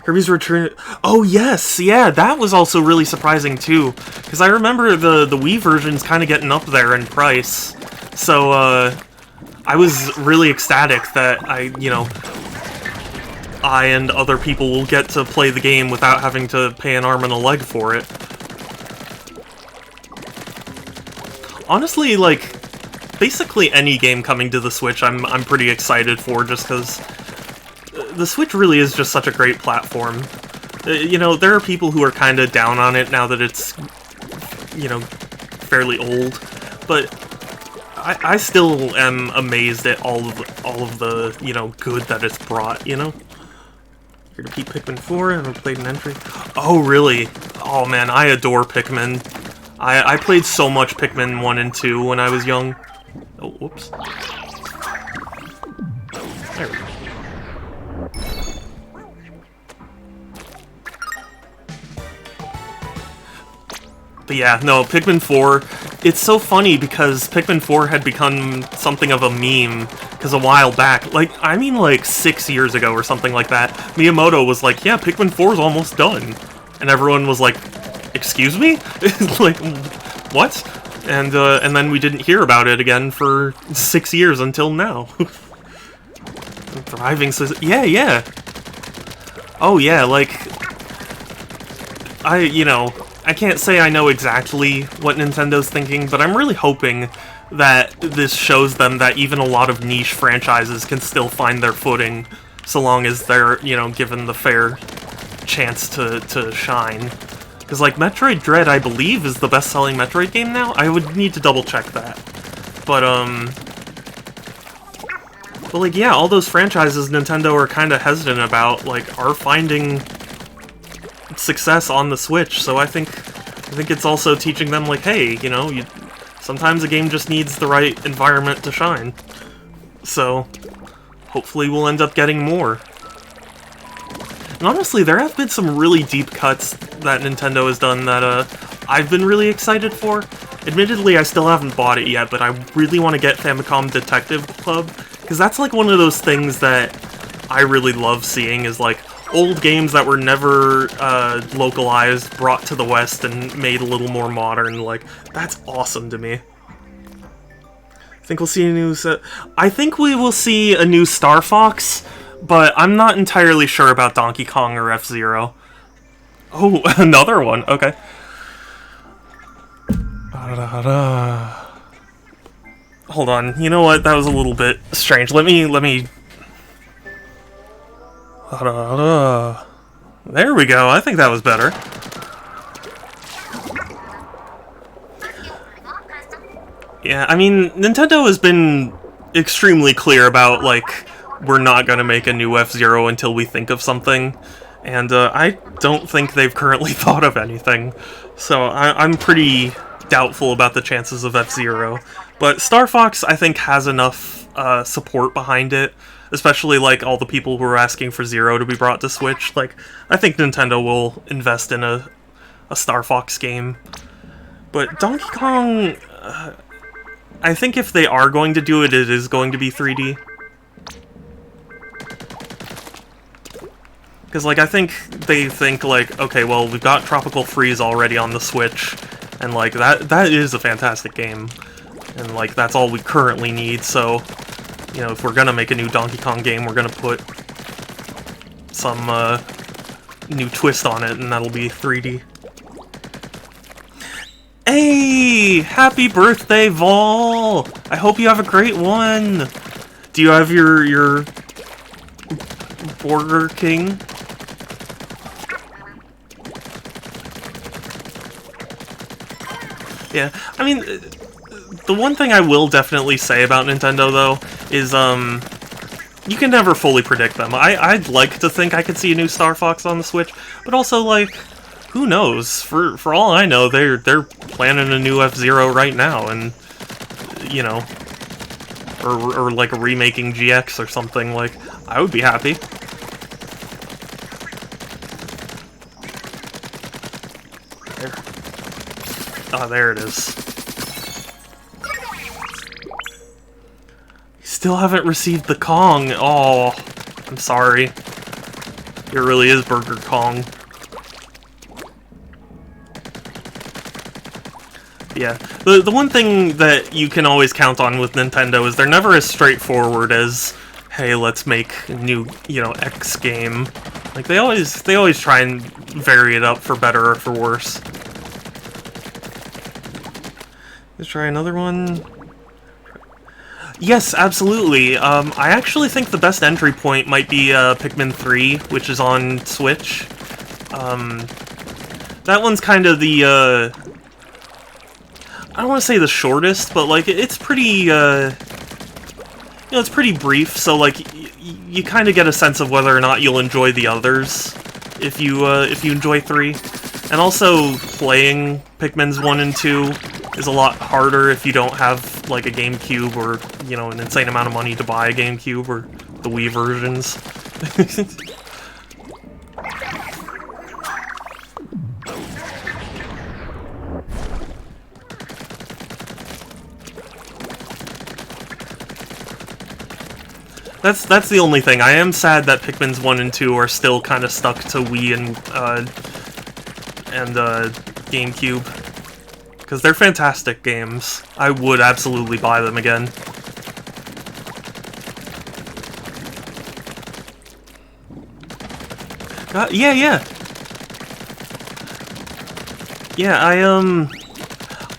A: Kirby's Return... Oh, yes! Yeah, that was also really surprising, too. Because I remember the Wii version's kind of getting up there in price. So, I was really ecstatic that I and other people will get to play the game without having to pay an arm and a leg for it. Honestly, like, basically any game coming to the Switch I'm pretty excited for, just because the Switch really is just such a great platform. You know, there are people who are kind of down on it now that it's, you know, fairly old, but I still am amazed at all of the, you know, good that it's brought, you know? Here to beat Pikmin 4, and I played an entry. Oh, really? Oh, man, I adore Pikmin. I played so much Pikmin 1 and 2 when I was young. Oh, whoops. There we go. But yeah, no, Pikmin 4, it's so funny because Pikmin 4 had become something of a meme, because a while back, like 6 years ago or something like that, Miyamoto was like, yeah, Pikmin 4 is almost done. And everyone was like, excuse me? Like, what? And then we didn't hear about it again for 6 years until now. Thriving says, yeah. Oh yeah, like, I can't say I know exactly what Nintendo's thinking, but I'm really hoping that this shows them that even a lot of niche franchises can still find their footing, so long as they're, given the fair chance to shine. Because, like, Metroid Dread, I believe, is the best-selling Metroid game now? I would need to double-check that. But, like, yeah, all those franchises Nintendo are kind of hesitant about, like, are finding success on the Switch, so I think it's also teaching them, like, hey, sometimes a game just needs the right environment to shine. So, hopefully we'll end up getting more. And honestly, there have been some really deep cuts that Nintendo has done that I've been really excited for. Admittedly, I still haven't bought it yet, but I really want to get Famicom Detective Club, because that's like one of those things that I really love seeing, is like old games that were never localized, brought to the West, and made a little more modern. Like, that's awesome to me. I think we'll see a new set. I think we will see a new Star Fox, but I'm not entirely sure about Donkey Kong or F-Zero. Oh, another one. Okay. Hold on. You know what? That was a little bit strange. Let me. There we go. I think that was better. Yeah, I mean, Nintendo has been extremely clear about, like, we're not gonna make a new F-Zero until we think of something, and I don't think they've currently thought of anything, so I'm pretty doubtful about the chances of F-Zero. But Star Fox, I think, has enough support behind it, especially, like, all the people who are asking for Zero to be brought to Switch. Like, I think Nintendo will invest in a Star Fox game. But Donkey Kong, I think if they are going to do it, it is going to be 3D. Because, like, I think they think, like, okay, well, we've got Tropical Freeze already on the Switch, and, like, that is a fantastic game. And, like, that's all we currently need, so, if we're gonna make a new Donkey Kong game, we're gonna put some, new twist on it, and that'll be 3D. Hey! Happy birthday, Vol! I hope you have a great one! Do you have your Burger King? Yeah, I mean, the one thing I will definitely say about Nintendo, though, is, you can never fully predict them. I'd like to think I could see a new Star Fox on the Switch, but also, like, who knows? For all I know, they're planning a new F-Zero right now, and, or like, remaking GX or something. Like, I would be happy. There. Ah, there it is. Still haven't received the Kong. Oh, I'm sorry. It really is Burger Kong. Yeah, the one thing that you can always count on with Nintendo is they're never as straightforward as, hey, let's make a new, X game. Like, they always try and vary it up for better or for worse. Let's try another one. Yes, absolutely. I actually think the best entry point might be Pikmin 3, which is on Switch. That one's kind of the, I don't want to say the shortest, but, like, it's pretty, it's pretty brief, so, like, you kind of get a sense of whether or not you'll enjoy the others if you enjoy 3. And also, playing Pikmin's 1 and 2 is a lot harder if you don't have, like, a GameCube or, an insane amount of money to buy a GameCube or the Wii versions. That's the only thing. I am sad that Pikmin's 1 and 2 are still kind of stuck to Wii and GameCube. Because they're fantastic games. I would absolutely buy them again. Yeah. Yeah,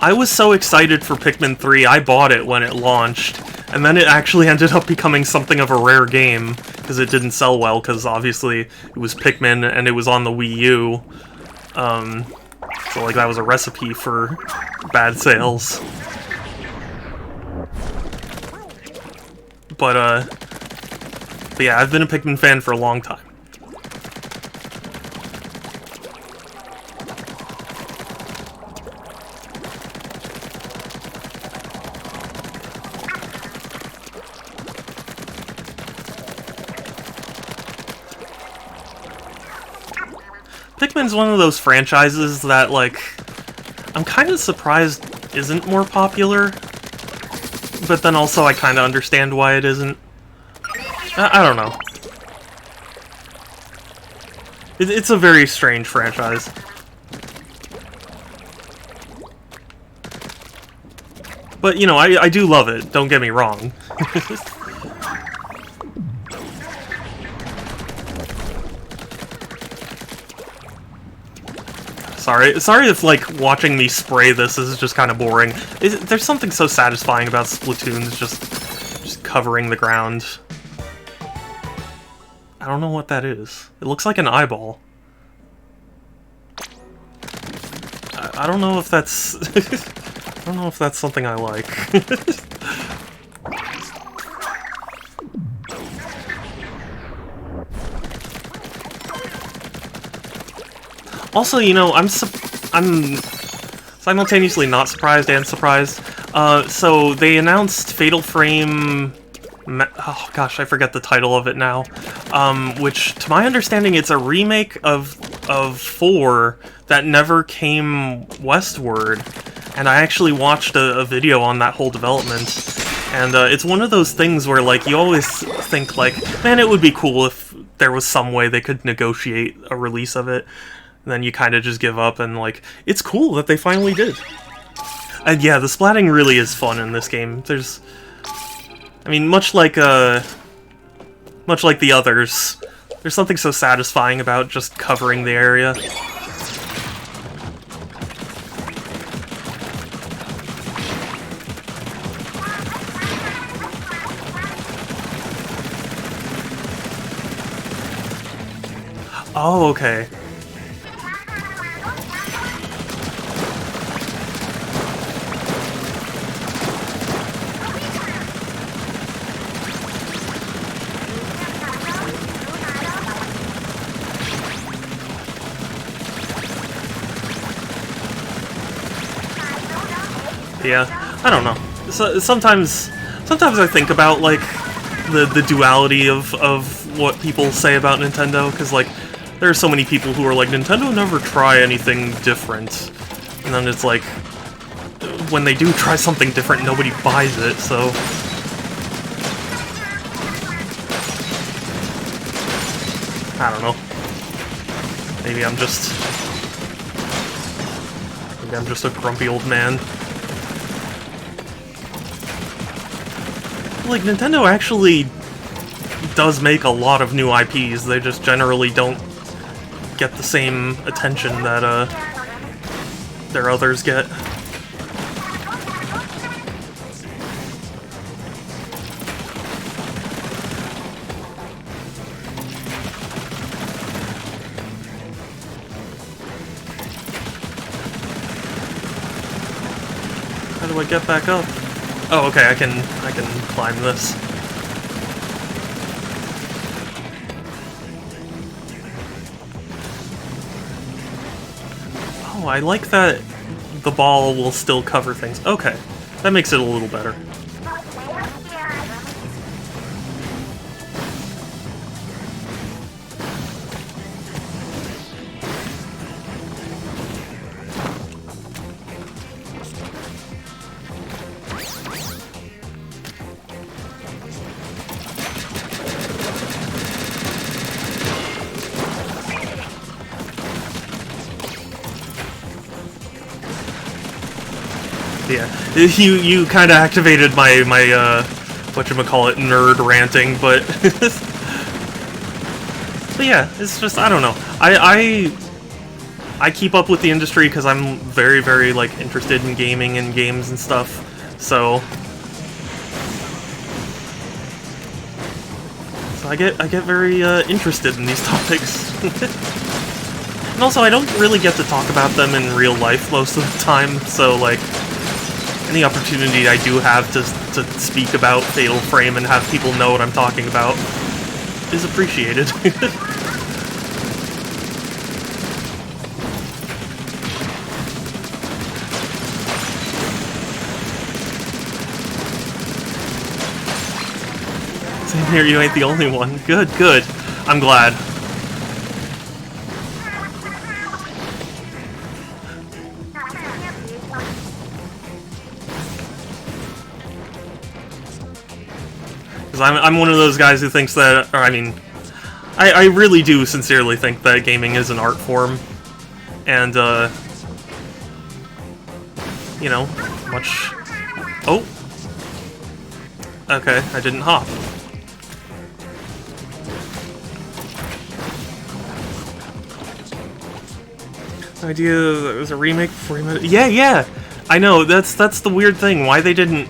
A: I was so excited for Pikmin 3, I bought it when it launched. And then it actually ended up becoming something of a rare game, because it didn't sell well, because obviously it was Pikmin and it was on the Wii U. So like that was a recipe for bad sales. But yeah, I've been a Pikmin fan for a long time. Pikmin's one of those franchises that, like, I'm kind of surprised isn't more popular, but then also I kind of understand why it isn't. I don't know. It's a very strange franchise. But, you know, I do love it, don't get me wrong. Sorry if, like, watching me spray this is just kind of boring. There's something so satisfying about Splatoon, just covering the ground. I don't know what that is. It looks like an eyeball. I don't know if that's... I don't know if that's something I like. Also, you know, I'm simultaneously not surprised and surprised. So they announced Fatal Frame... Oh gosh, I forget the title of it now. Which, to my understanding, it's a remake of 4 that never came westward. And I actually watched a video on that whole development. And it's one of those things where, like, you always think, like, man, it would be cool if there was some way they could negotiate a release of it. And then you kind of just give up, and, like, it's cool that they finally did. And yeah, the splatting really is fun in this game. There's... I mean, much like the others, there's something so satisfying about just covering the area. Oh, okay. Yeah, I don't know. So, sometimes I think about, like, the duality of what people say about Nintendo, because, like, there are so many people who are like, Nintendo never try anything different, and then it's like, when they do try something different, nobody buys it, so... I don't know. Maybe I'm just a grumpy old man. Like, Nintendo actually does make a lot of new IPs, they just generally don't get the same attention that, their others get. How do I get back up? Oh, okay, I can climb this. Oh, I like that the ball will still cover things. Okay, that makes it a little better. Yeah, you kind of activated my whatchamacallit, nerd ranting, but but yeah, it's just, I don't know. I keep up with the industry because I'm very, very like interested in gaming and games and stuff. So I get very interested in these topics. And also, I don't really get to talk about them in real life most of the time, so, like, any opportunity I do have to speak about Fatal Frame and have people know what I'm talking about is appreciated. Same here, you ain't the only one. Good, good. I'm glad. I'm one of those guys who thinks that, or I mean, I really do sincerely think that gaming is an art form, and, you know, much... Oh! Okay, I didn't hop. Idea that it was a remake before yeah! I know, that's the weird thing, why they didn't...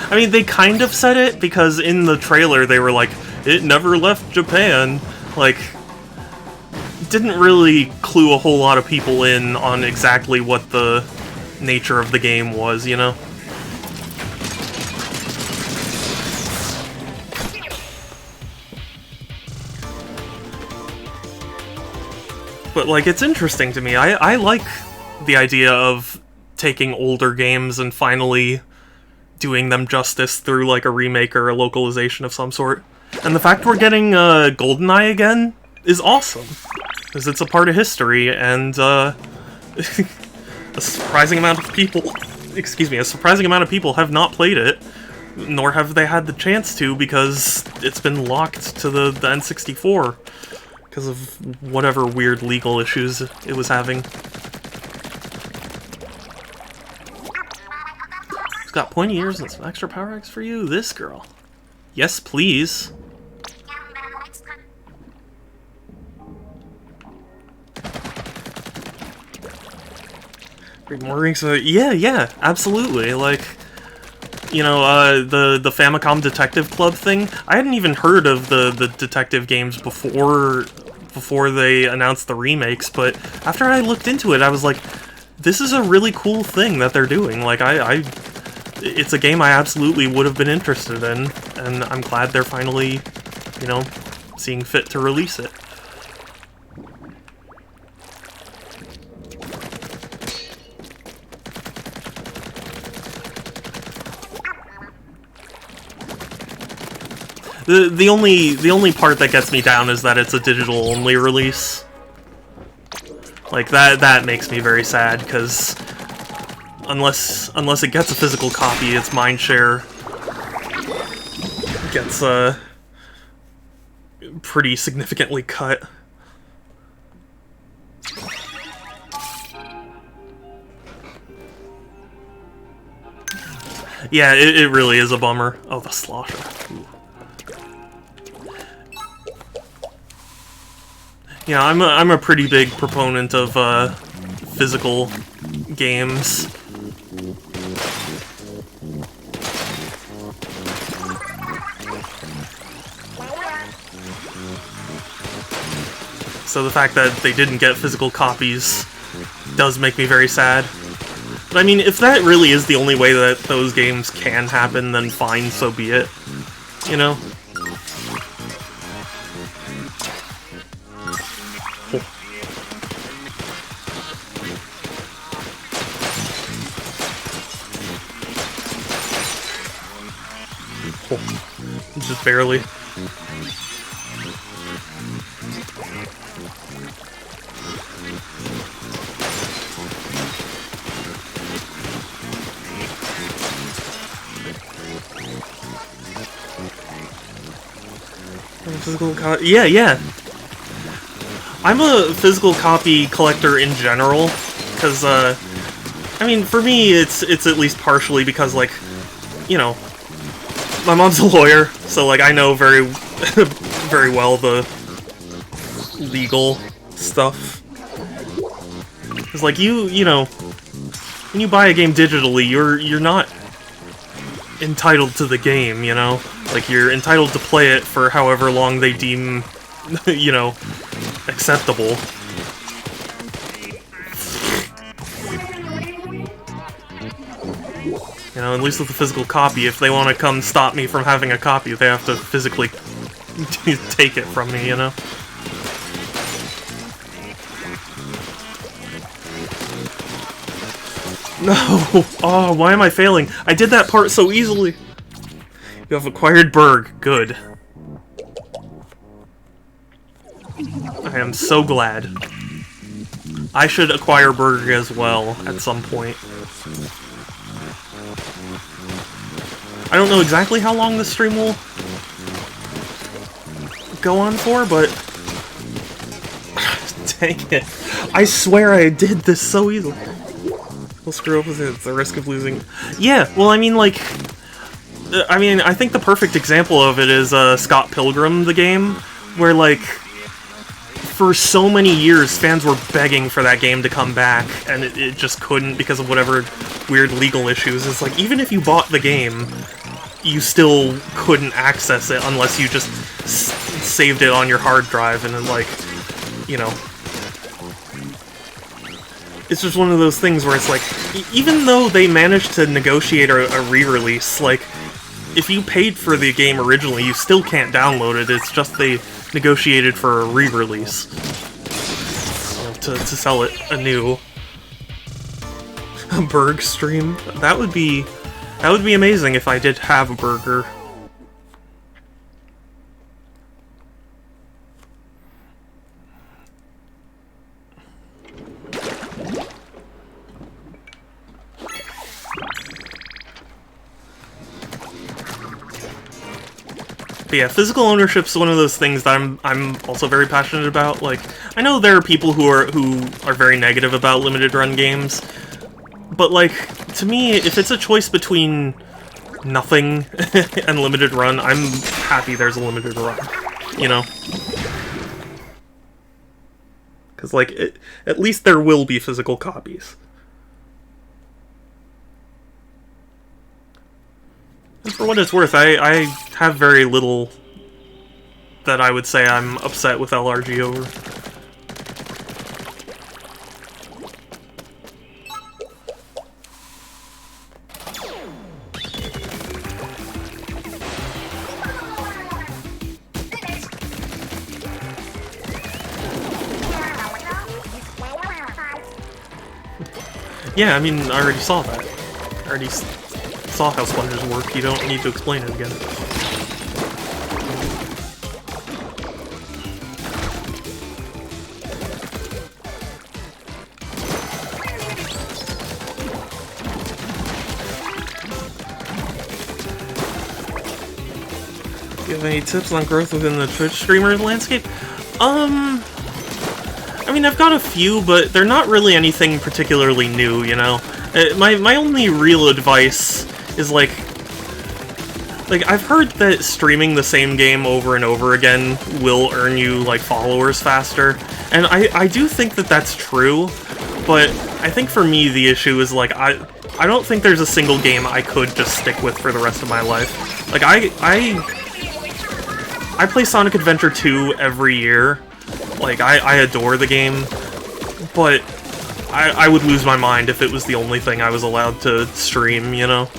A: I mean, they kind of said it, because in the trailer they were like, it never left Japan. Like, didn't really clue a whole lot of people in on exactly what the nature of the game was, you know? But, like, it's interesting to me. I like the idea of taking older games and finally doing them justice through, like, a remake or a localization of some sort. And the fact we're getting GoldenEye again is awesome, because it's a part of history, and a surprising amount of people, have not played it, nor have they had the chance to, because it's been locked to the N64, because of whatever weird legal issues it was having. Got pointy ears and some extra power eggs for you? This girl. Yes, please. Bring more rings. Yeah, absolutely. Like, you know, the Famicom Detective Club thing. I hadn't even heard of the detective games before they announced the remakes, but after I looked into it, I was like, this is a really cool thing that they're doing. Like, it's a game I absolutely would have been interested in, and I'm glad they're finally, you know, seeing fit to release it. The only part that gets me down is that it's a digital only release. Like, that makes me very sad, because unless it gets a physical copy, its mindshare gets pretty significantly cut. Yeah, it really is a bummer. Oh, the slosher. Ooh. Yeah, I'm a pretty big proponent of physical games. So the fact that they didn't get physical copies does make me very sad. But I mean, if that really is the only way that those games can happen, then fine, so be it. You know? Just barely. Yeah. I'm a physical copy collector in general, because I mean, for me, it's at least partially because, like, you know, my mom's a lawyer, so, like, I know very, very well the legal stuff. Because, like, you know, when you buy a game digitally, you're not entitled to the game, you know? Like, you're entitled to play it for however long they deem, you know, acceptable. You know, at least with the physical copy, if they want to come stop me from having a copy, they have to physically take it from me, you know? No! Oh, why am I failing? I did that part so easily! You have acquired Berg. Good. I am so glad. I should acquire Berg as well at some point. I don't know exactly how long the stream will go on for, but... Dang it. I swear I did this so easily. We'll screw up with it, the risk of losing... Yeah, well, I mean, like... I think the perfect example of it is Scott Pilgrim, the game, where, like, for so many years, fans were begging for that game to come back, and it just couldn't because of whatever weird legal issues. It's like, even if you bought the game, you still couldn't access it unless you just saved it on your hard drive, and then, like, you know... It's just one of those things where it's like, even though they managed to negotiate a re-release, like, if you paid for the game originally, you still can't download it. It's just they negotiated for a re-release, you know, to sell it anew. A Berg stream? That would be amazing if I did have a burger. But yeah, physical ownership's one of those things that I'm also very passionate about. Like, I know there are people who are very negative about limited run games, but like, to me, if it's a choice between nothing and limited run, I'm happy there's a limited run, you know? Because, like, at least there will be physical copies. And for what it's worth, I have very little that I would say I'm upset with LRG over. Yeah, I mean, I already saw that. I already saw how sponges work. You don't need to explain it again. Do you have any tips on growth within the Twitch streamer landscape? I mean, I've got a few, but they're not really anything particularly new, you know? My only real advice is, like, I've heard that streaming the same game over and over again will earn you, like, followers faster, and I do think that that's true, but I think for me the issue is, like, I don't think there's a single game I could just stick with for the rest of my life. Like, I play Sonic Adventure 2 every year. Like, I adore the game, but I would lose my mind if it was the only thing I was allowed to stream, you know?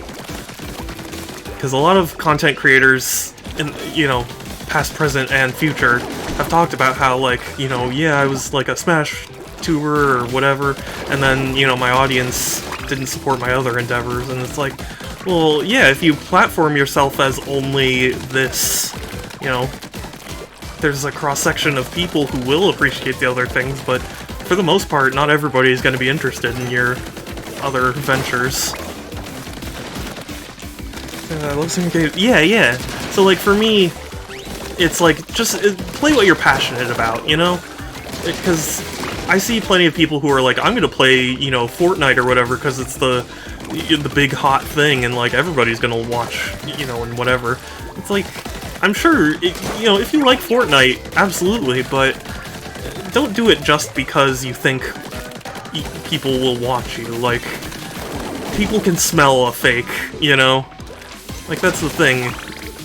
A: Because a lot of content creators, in, you know, past, present, and future, have talked about how, like, you know, yeah, I was, like, a Smash tuber or whatever, and then, you know, my audience didn't support my other endeavors, and it's like, well, yeah, if you platform yourself as only this, you know, there's a cross-section of people who will appreciate the other things, but for the most part, not everybody is going to be interested in your other ventures. Yeah. So, like, for me, it's like, just play what you're passionate about, you know? Because I see plenty of people who are like, I'm gonna play, you know, Fortnite or whatever because it's the big hot thing, and like everybody's gonna watch, you know, and whatever. It's like, I'm sure, you know, if you like Fortnite, absolutely, but don't do it just because you think people will watch you. Like, people can smell a fake, you know? Like, that's the thing.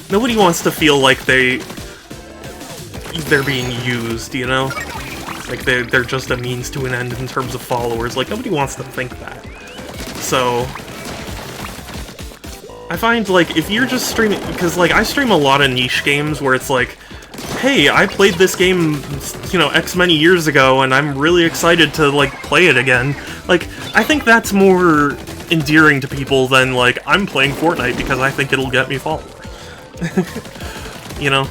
A: Nobody wants to feel like they're being used, you know? Like, they're just a means to an end in terms of followers. Like, nobody wants to think that. So, I find, like, if you're just streaming... Because, like, I stream a lot of niche games where it's like, hey, I played this game, you know, X many years ago, and I'm really excited to, like, play it again. Like, I think that's more endearing to people than, like, I'm playing Fortnite because I think it'll get me followers. You know?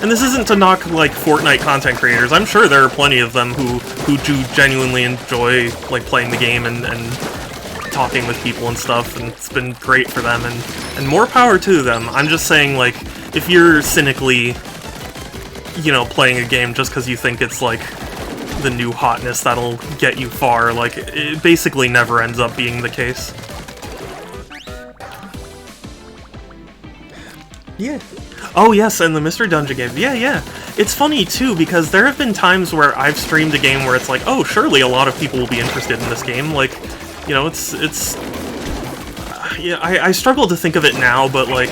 A: And this isn't to knock, like, Fortnite content creators. I'm sure there are plenty of them who do genuinely enjoy, like, playing the game and talking with people and stuff, and it's been great for them, and more power to them. I'm just saying, like, if you're cynically, you know, playing a game just because you think it's, like, the new hotness that'll get you far, like, it basically never ends up being the case. Yeah. Oh yes, and the Mystery Dungeon game. Yeah. It's funny, too, because there have been times where I've streamed a game where it's like, oh, surely a lot of people will be interested in this game. Like, you know, it's yeah, I struggle to think of it now, but, like,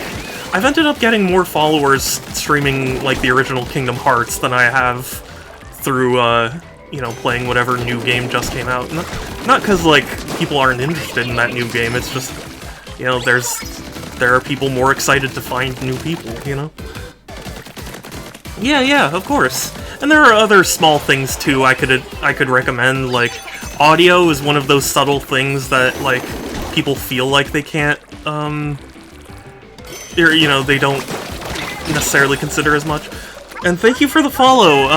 A: I've ended up getting more followers streaming, like, the original Kingdom Hearts than I have through, you know, playing whatever new game just came out. Not because, like, people aren't interested in that new game, it's just, you know, there are people more excited to find new people, you know? Yeah, of course. And there are other small things, too, I could recommend, like, audio is one of those subtle things that, like, people feel like they can't, or, you know, they don't necessarily consider as much. And thank you for the follow.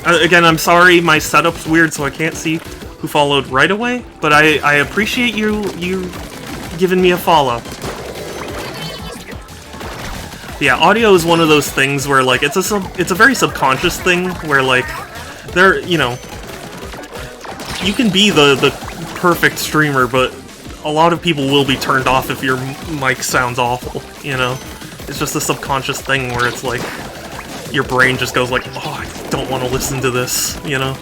A: Again, I'm sorry, my setup's weird, so I can't see who followed right away, but I appreciate you giving me a follow. Yeah, audio is one of those things where, like, it's a very subconscious thing where, like, you know, you can be the perfect streamer, but a lot of people will be turned off if your mic sounds awful, you know? It's just a subconscious thing where it's like, your brain just goes like, oh, I don't want to listen to this, you know?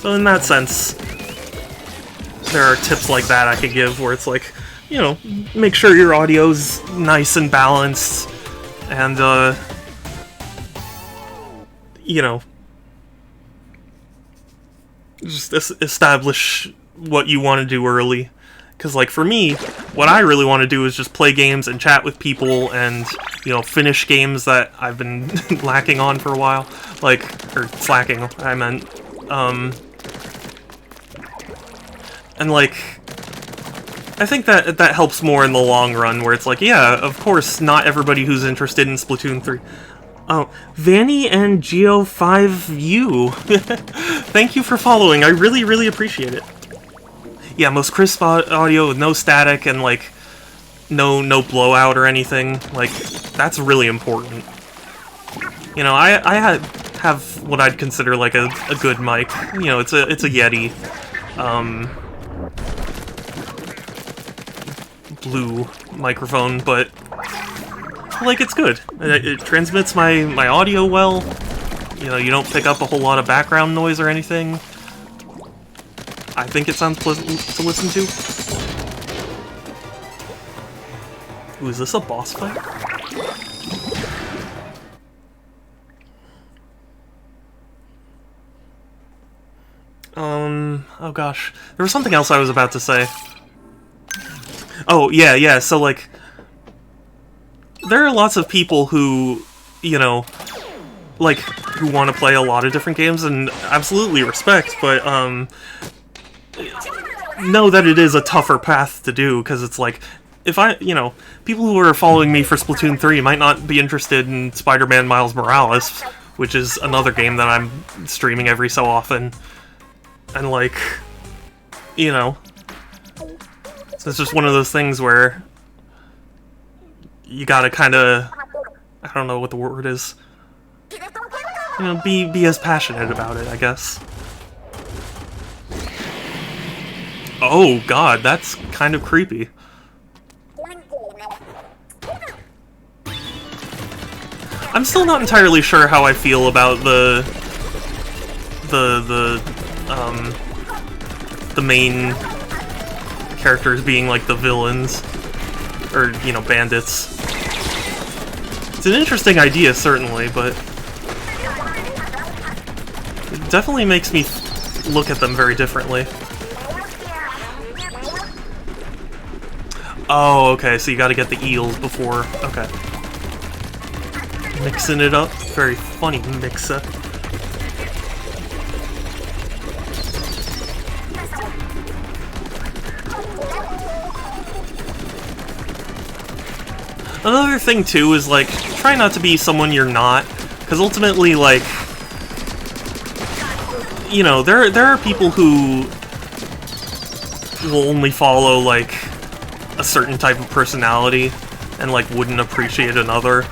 A: So in that sense, there are tips like that I could give where it's like, you know, make sure your audio's nice and balanced, and, you know, just establish what you want to do early. Because, like, for me, what I really want to do is just play games and chat with people and, you know, finish games that I've been lacking on for a while. Like, or slacking, I meant. And, like, I think that helps more in the long run, where it's like, yeah, of course, not everybody who's interested in Splatoon 3... Oh, Vanny and Geo5U. Thank you for following. I really, really appreciate it. Yeah, most crisp audio with no static and, like, no blowout or anything. Like, that's really important. You know, I have what I'd consider, like, a good mic. You know, it's a Yeti. Blue microphone, but... like, it's good. It transmits my audio well. You know, you don't pick up a whole lot of background noise or anything. I think it sounds pleasant to listen to. Ooh, is this a boss fight? Oh gosh. There was something else I was about to say. Oh, yeah, so, like... there are lots of people who, you know, like, who want to play a lot of different games, and absolutely respect, but, know that it is a tougher path to do, because it's like, if you know, people who are following me for Splatoon 3 might not be interested in Spider-Man Miles Morales, which is another game that I'm streaming every so often, and, like, you know, it's just one of those things where... you gotta kind of, I don't know what the word is. You know, be as passionate about it, I guess. Oh god, that's kind of creepy. I'm still not entirely sure how I feel about the main characters being like the villains, or, you know, bandits. It's an interesting idea, certainly, but it definitely makes me look at them very differently. Oh, okay, so you gotta get the eels before... Okay. Mixing it up. Very funny mix-up. Another thing, too, is, like, try not to be someone you're not, because ultimately, like, you know, there are people who will only follow, like, a certain type of personality and, like, wouldn't appreciate another.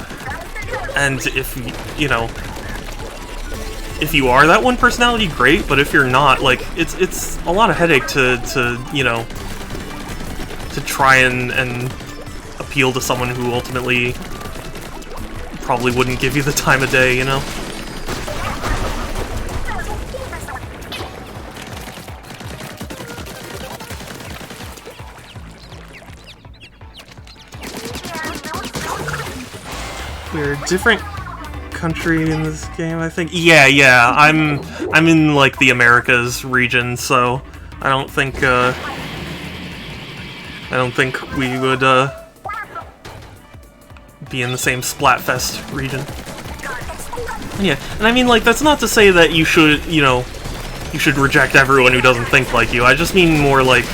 A: And if, you know, if you are that one personality, great, but if you're not, like, it's a lot of headache to you know, to try and appeal to someone who ultimately probably wouldn't give you the time of day, you know? We're a different country in this game, I think. Yeah, I'm in, like, the Americas region, so I don't think we would be in the same Splatfest region. Yeah, and I mean, like, that's not to say that you should, you know, you should reject everyone who doesn't think like you. I just mean more like,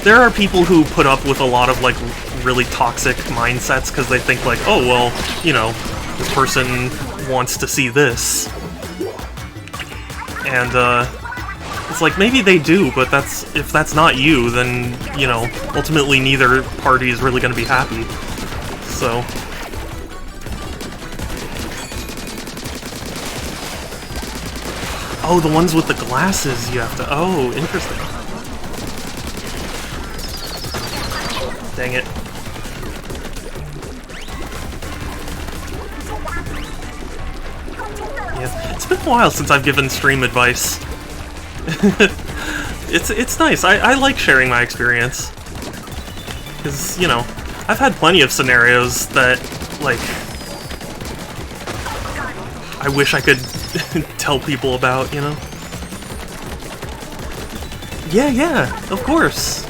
A: there are people who put up with a lot of, like, really toxic mindsets because they think, like, oh, well, you know, this person wants to see this. And, it's like, maybe they do, but if that's not you, then, you know, ultimately neither party is really going to be happy. So... Oh, the ones with the glasses you have to... Oh, interesting. Dang it. Yeah, it's been a while since I've given stream advice. It's nice. I like sharing my experience. Because, you know, I've had plenty of scenarios that, like, I wish I could tell people about, you know? Yeah, of course.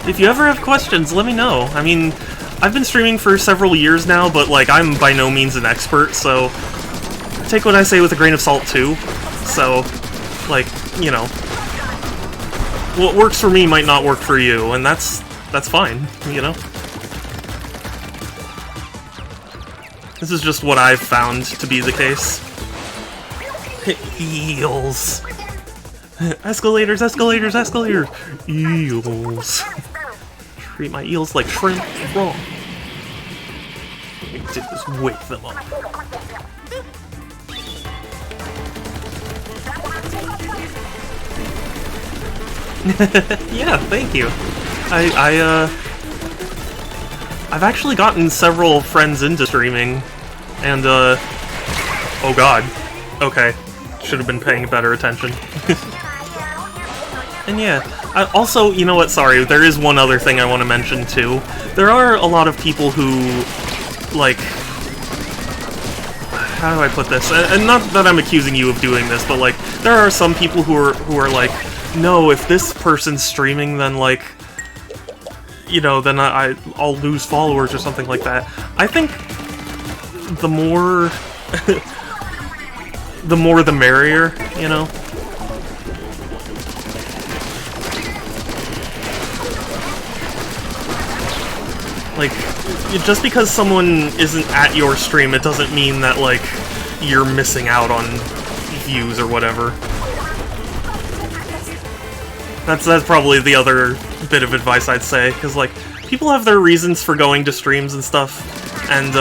A: If you ever have questions, let me know. I mean, I've been streaming for several years now, but, like, I'm by no means an expert, so take what I say with a grain of salt, too. So, like, you know, what works for me might not work for you, and that's fine, you know? This is just what I've found to be the case. Eels. Escalators, escalators, escalators. Eels. Treat my eels like shrimp. Wrong. What we did was wake them up. Yeah, thank you. I've actually gotten several friends into streaming, and, oh god. Okay. Should have been paying better attention. And yeah, also, you know what, sorry, there is one other thing I want to mention, too. There are a lot of people who, like... How do I put this? And not that I'm accusing you of doing this, but, like, there are some people who are like, no, if this person's streaming, then, like, you know, then I'll lose followers or something like that. I think the more... the more the merrier, you know? Like, just because someone isn't at your stream, it doesn't mean that, like, you're missing out on views or whatever. That's probably the other bit of advice I'd say, because, like, people have their reasons for going to streams and stuff, and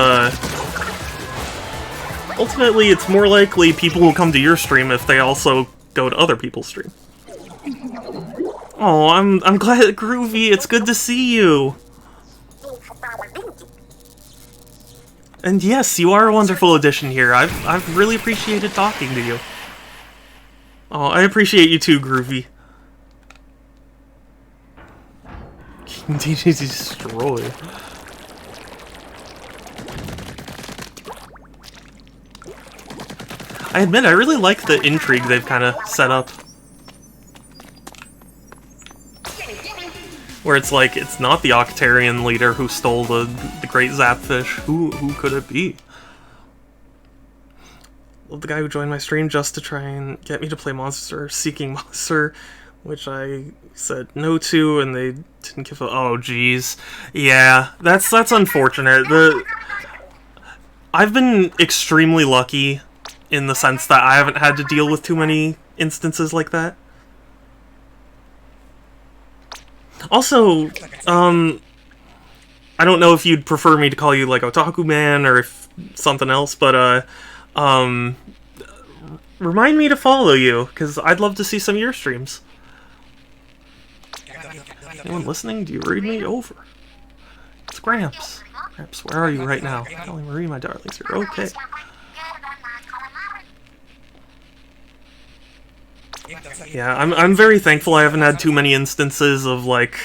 A: ultimately it's more likely people will come to your stream if they also go to other people's stream. Oh, I'm glad, Groovy, it's good to see you! And yes, you are a wonderful addition here. I've really appreciated talking to you. Oh, I appreciate you too, Groovy. Destroy. I admit, I really like the intrigue they've kind of set up. Where it's like, it's not the Octarian leader who stole the great Zapfish. Who could it be? Well, the guy who joined my stream just to try and get me to play Monster Seeking Monster, which I said no to, and they didn't give a... Oh, jeez. Yeah, that's unfortunate. I've been extremely lucky in the sense that I haven't had to deal with too many instances like that. Also, I don't know if you'd prefer me to call you, like, Otaku Man or if something else, but, remind me to follow you, because I'd love to see some of your streams. Anyone listening? Do you read me? Over. It's Gramps. Gramps, where are you right now? Kelly Marie, my darlings, you're okay. Yeah, I'm very thankful I haven't had too many instances of, like,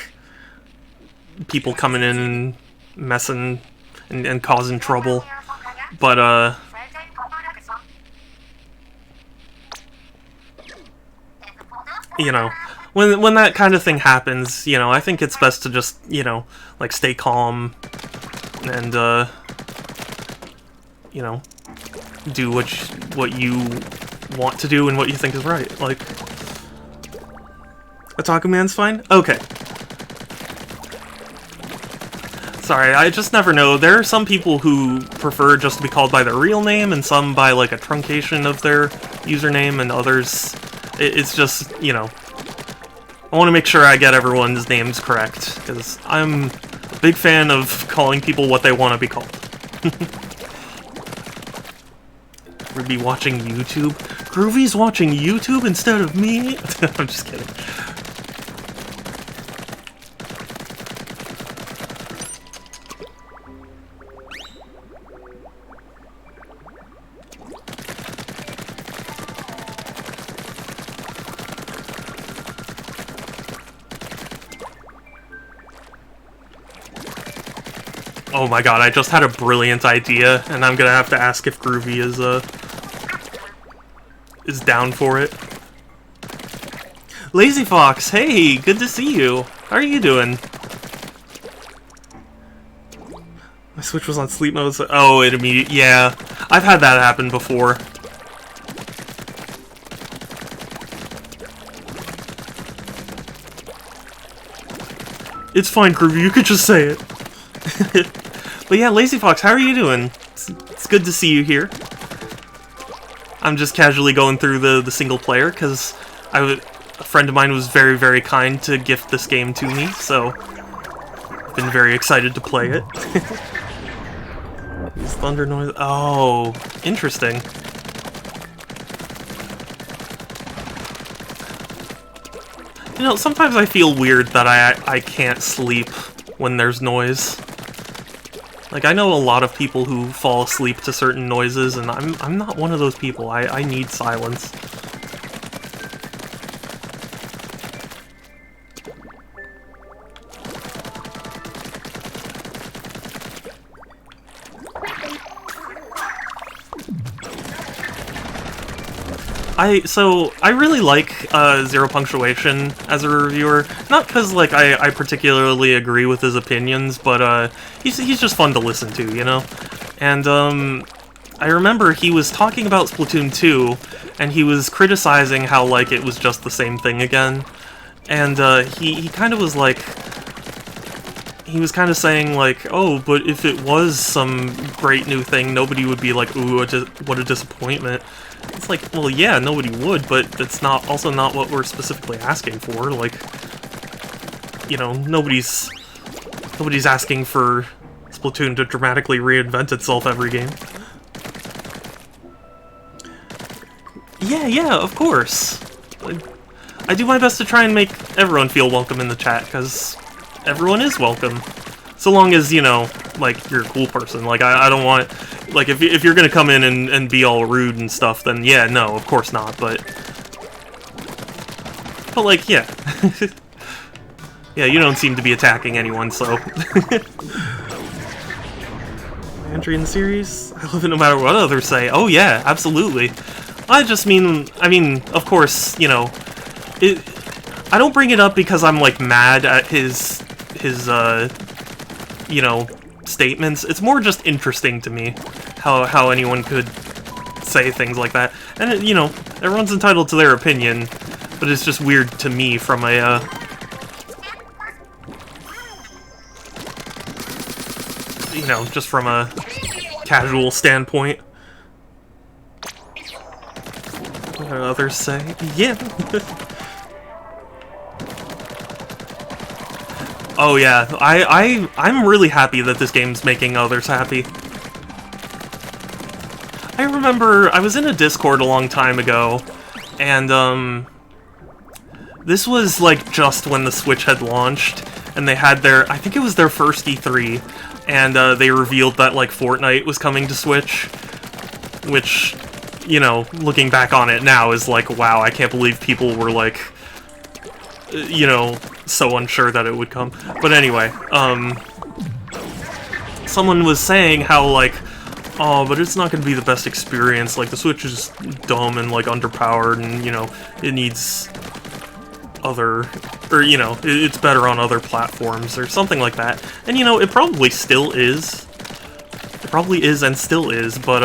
A: people coming in and messing and causing trouble. But, you know, when that kind of thing happens, you know, I think it's best to just, you know, like, stay calm and, you know, do what you want to do and what you think is right. Like, Otaku Man's fine? Okay. Sorry, I just never know. There are some people who prefer just to be called by their real name, and some by, like, a truncation of their username, and others... It's just, you know... I want to make sure I get everyone's names correct, because I'm a big fan of calling people what they want to be called. Would be watching YouTube? Groovy's watching YouTube instead of me? I'm just kidding. Oh my god, I just had a brilliant idea, and I'm gonna have to ask if Groovy is down for it. Lazy Fox, hey, good to see you. How are you doing? My Switch was on sleep mode, so... Oh, it immediately... Yeah, I've had that happen before. It's fine, Groovy, you could just say it. But yeah, Lazy Fox, how are you doing? It's good to see you here. I'm just casually going through the single player, because a friend of mine was very, very kind to gift this game to me, so I've been very excited to play it. These thunder noise... Oh, interesting. You know, sometimes I feel weird that I can't sleep when there's noise. Like, I know a lot of people who fall asleep to certain noises, and I'm not one of those people. I need silence. I really like Zero Punctuation as a reviewer. Not because, like, I particularly agree with his opinions, but he's just fun to listen to, you know? And I remember he was talking about Splatoon 2, and he was criticizing how, like, it was just the same thing again. And he kind of was like... He was kind of saying, like, oh, but if it was some great new thing, nobody would be like, ooh, what a disappointment. It's like, well, yeah, nobody would, but it's also not what we're specifically asking for. Like, you know, nobody's Nobody's asking for Splatoon to dramatically reinvent itself every game. Yeah, of course. I do my best to try and make everyone feel welcome in the chat, because everyone is welcome. So long as, you know, like, you're a cool person. Like, I don't want... Like, if you're gonna come in and be all rude and stuff, then yeah, no, of course not, but... But, like, yeah. Yeah, you don't seem to be attacking anyone, so... My entry in the series? I love it no matter what others say. Oh yeah, absolutely. I mean, of course, you know... I don't bring it up because I'm, like, mad at his you know, statements. It's more just interesting to me how anyone could say things like that. And, you know, everyone's entitled to their opinion, but it's just weird to me from a, you know, just from a casual standpoint. What do others say? Yeah. Oh yeah, I'm really happy that this game's making others happy. I remember I was in a Discord a long time ago, and this was like just when the Switch had launched, and they had their, I think it was their first E3, and they revealed that like Fortnite was coming to Switch, which, you know, looking back on it now is like, wow, I can't believe people were like, you know, so unsure that it would come. But anyway, someone was saying how, like, oh, but it's not going to be the best experience, like, the Switch is dumb and, like, underpowered, and, you know, it needs other, or, you know, it's better on other platforms, or something like that. And, you know, it probably still is. It probably is and still is, but,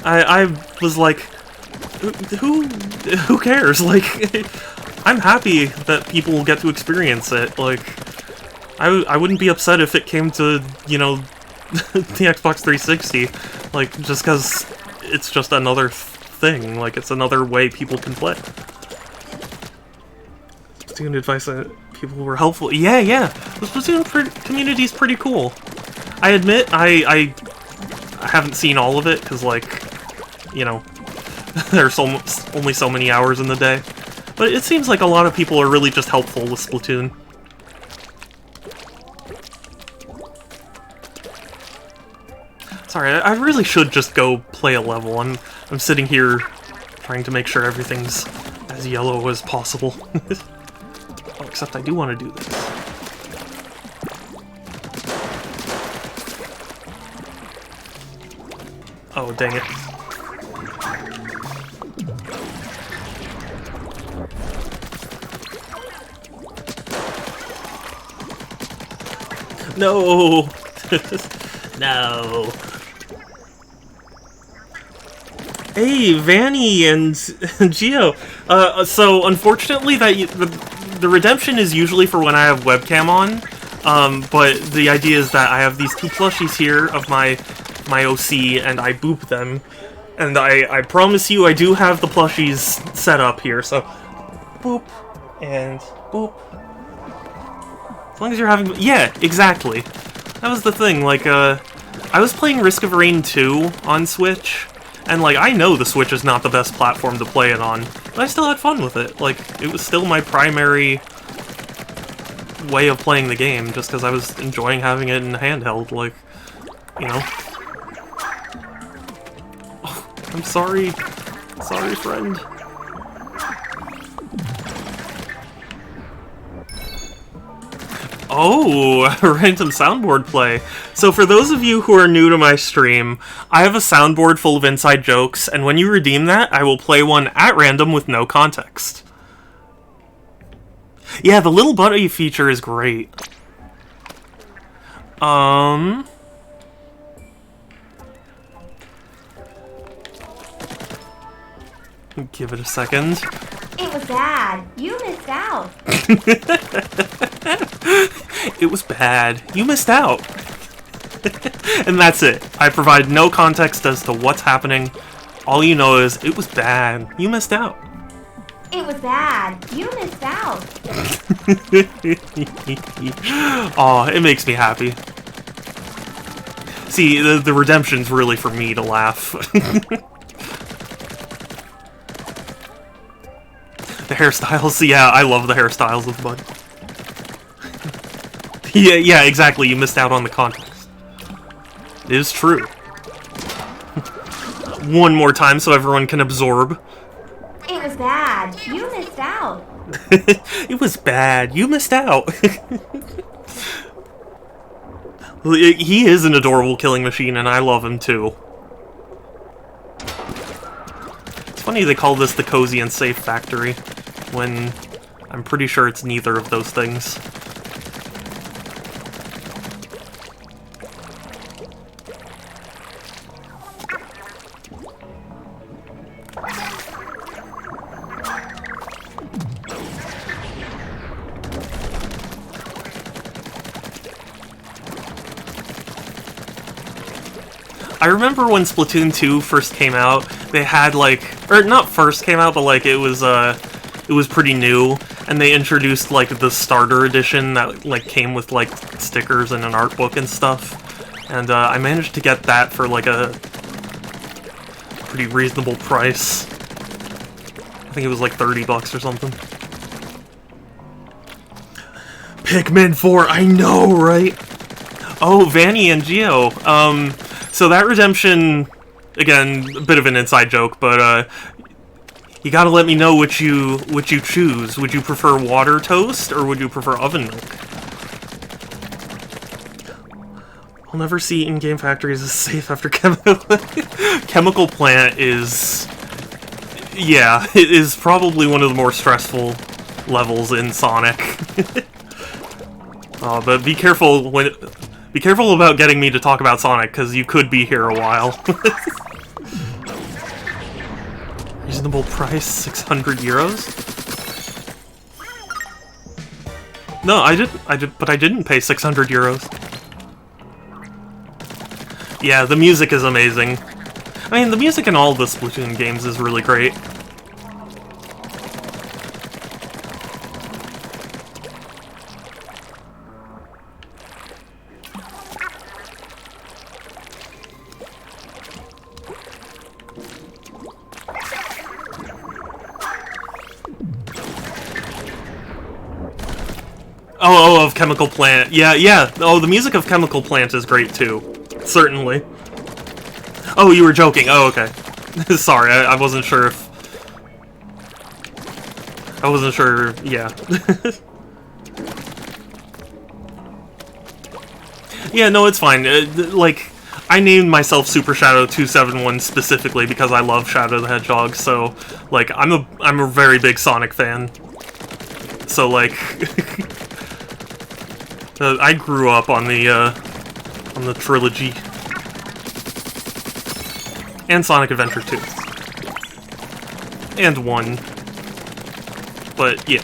A: I was like, who cares? Like, I'm happy that people get to experience it. Like, I wouldn't be upset if it came to, you know, the Xbox 360. Like, just because it's just another thing. Like, it's another way people can play. Splatoon advice that people were helpful. Yeah. The Splatoon community's pretty cool. I admit, I haven't seen all of it, because, like, you know, there's only so many hours in the day. But it seems like a lot of people are really just helpful with Splatoon. Sorry, I really should just go play a level. I'm sitting here trying to make sure everything's as yellow as possible. Oh, except I do want to do this. Oh, dang it. No! No. Hey, Vanny and Geo. So unfortunately, the redemption is usually for when I have webcam on. But the idea is that I have these two plushies here of my OC, and I boop them. And I promise you, I do have the plushies set up here. So, boop and boop. As long as you're having... Yeah, exactly. That was the thing, like, I was playing Risk of Rain 2 on Switch, and, like, I know the Switch is not the best platform to play it on, but I still had fun with it. Like, it was still my primary way of playing the game, just because I was enjoying having it in handheld, like, you know. Oh, I'm sorry. Sorry, friend. Oh, random soundboard play. So for those of you who are new to my stream, I have a soundboard full of inside jokes, and when you redeem that, I will play one at random with no context. Yeah, the little buddy feature is great. Give it a second.
D: It was bad. You missed out.
A: It was bad. You missed out. And that's it. I provide no context as to what's happening. All you know is, it was bad. You missed out.
D: It was bad. You missed out.
A: Aw, it makes me happy. See, the redemption's really for me to laugh. The hairstyles, yeah, I love the hairstyles of Bud. Yeah, exactly, you missed out on the context. It is true. One more time so everyone can absorb.
D: It was bad. You missed out.
A: It was bad. You missed out. He is an adorable killing machine, and I love him too. It's funny they call this the Cozy and Safe Factory, when I'm pretty sure it's neither of those things. I remember when Splatoon 2 first came out, they had like, or not first came out, but like it was pretty new, and they introduced like the starter edition that like came with like stickers and an art book and stuff, and I managed to get that for like a pretty reasonable price. I think it was like $30 or something. Pikmin 4, I know, right? Oh, Vanny and Geo. So that redemption, again, a bit of an inside joke, but you gotta let me know which you choose. Would you prefer water toast or would you prefer oven milk? I'll never see in-game factories as safe after chemical plant is, yeah, it is probably one of the more stressful levels in Sonic. But be careful when. Be careful about getting me to talk about Sonic, because you could be here a while. Reasonable price, 600 euros? No, but I didn't pay 600 euros. Yeah, the music is amazing. I mean, the music in all the Splatoon games is really great. Oh, of Chemical Plant. Yeah. Oh, the music of Chemical Plant is great, too. Certainly. Oh, you were joking. Oh, okay. Sorry, I wasn't sure if... I wasn't sure, yeah. Yeah, no, it's fine. Like, I named myself Super Shadow 271 specifically because I love Shadow the Hedgehog, so, like, I'm a very big Sonic fan. So, like... I grew up on the trilogy. And Sonic Adventure 2. And 1. But, yeah.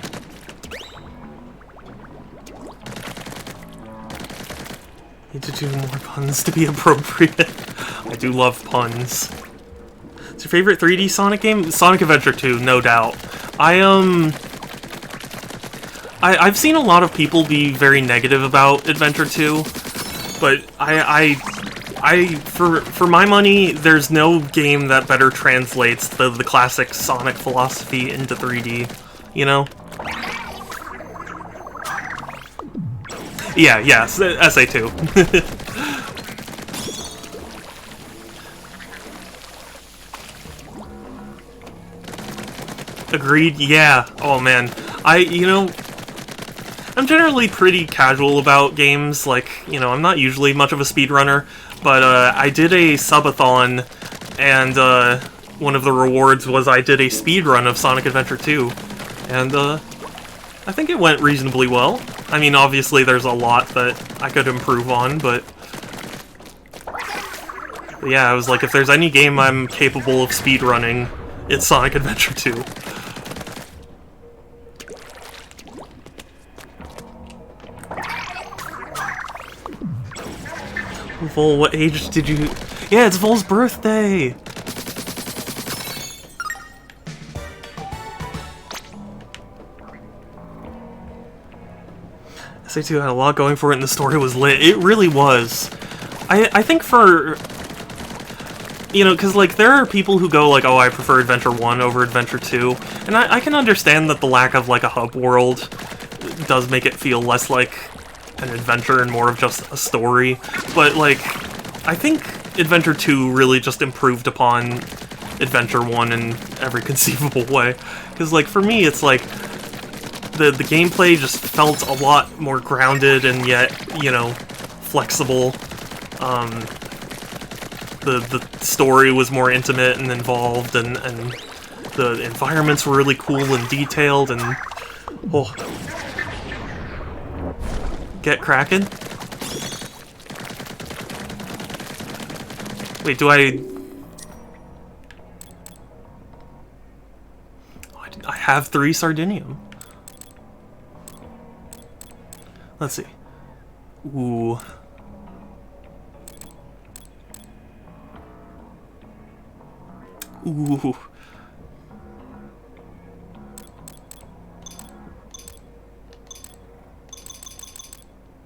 A: Need to do more puns to be appropriate. I do love puns. What's your favorite 3D Sonic game? Sonic Adventure 2, no doubt. I've seen a lot of people be very negative about Adventure 2, but for my money, there's no game that better translates the classic Sonic philosophy into 3D, you know? Yeah, SA2. Agreed, yeah. Oh man. I'm generally pretty casual about games, like, you know, I'm not usually much of a speedrunner, but I did a subathon, and one of the rewards was I did a speedrun of Sonic Adventure 2, and I think it went reasonably well. I mean, obviously there's a lot that I could improve on, but yeah, I was like, if there's any game I'm capable of speedrunning, it's Sonic Adventure 2. Vol, what age did you... Yeah, it's Vol's birthday! SA2 had a lot going for it, and the story was lit. It really was. I think for... You know, because, like, there are people who go, like, oh, I prefer Adventure 1 over Adventure 2. And I can understand that the lack of, like, a hub world does make it feel less like an adventure and more of just a story. But, like, I think Adventure 2 really just improved upon Adventure 1 in every conceivable way. Because, like, for me, it's like, the gameplay just felt a lot more grounded and yet, you know, flexible. The story was more intimate and involved, and the environments were really cool and detailed, and... Oh. Get cracking? Wait, do I have 3 Sardinium. Let's see. Ooh. Ooh.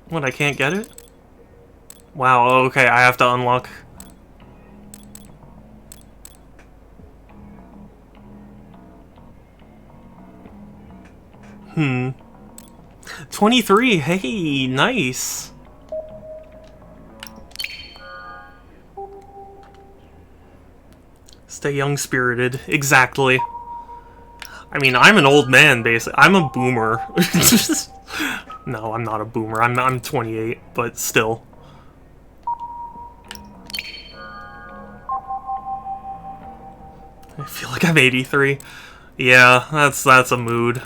A: What, I can't get it? Wow, okay, I have to unlock... Hmm. 23, hey, nice. Stay young-spirited, exactly. I mean, I'm an old man, basically. I'm a boomer. No, I'm not a boomer. I'm 28, but still. I feel like I'm 83. Yeah, that's a mood.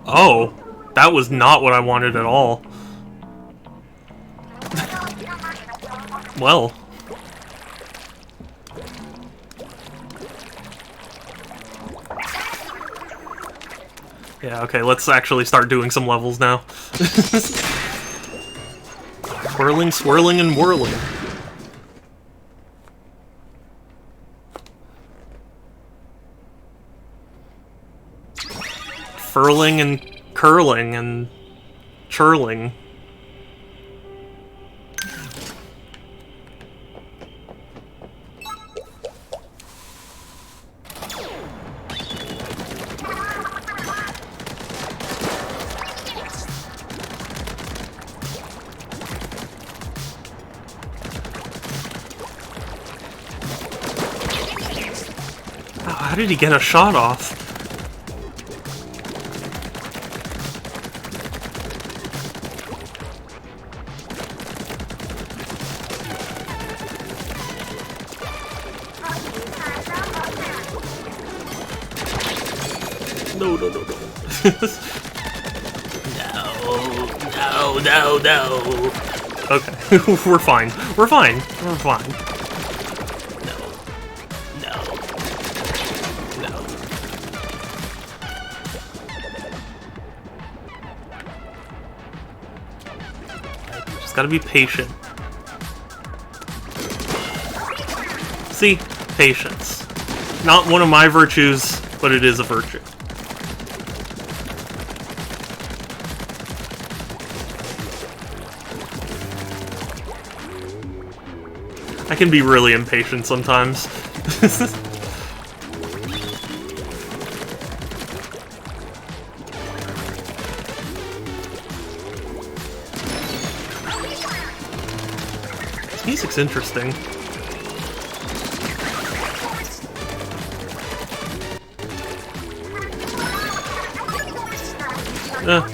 A: Oh! That was not what I wanted at all. Well. Yeah, okay, let's actually start doing some levels now. Whirling, swirling, and whirling. Furling and curling and churling. Oh, how did he get a shot off? No. No. Okay, we're fine. We're fine. No. Just gotta be patient. See? Patience. Not one of my virtues, but it is a virtue. I can be really impatient sometimes. This music's interesting. No.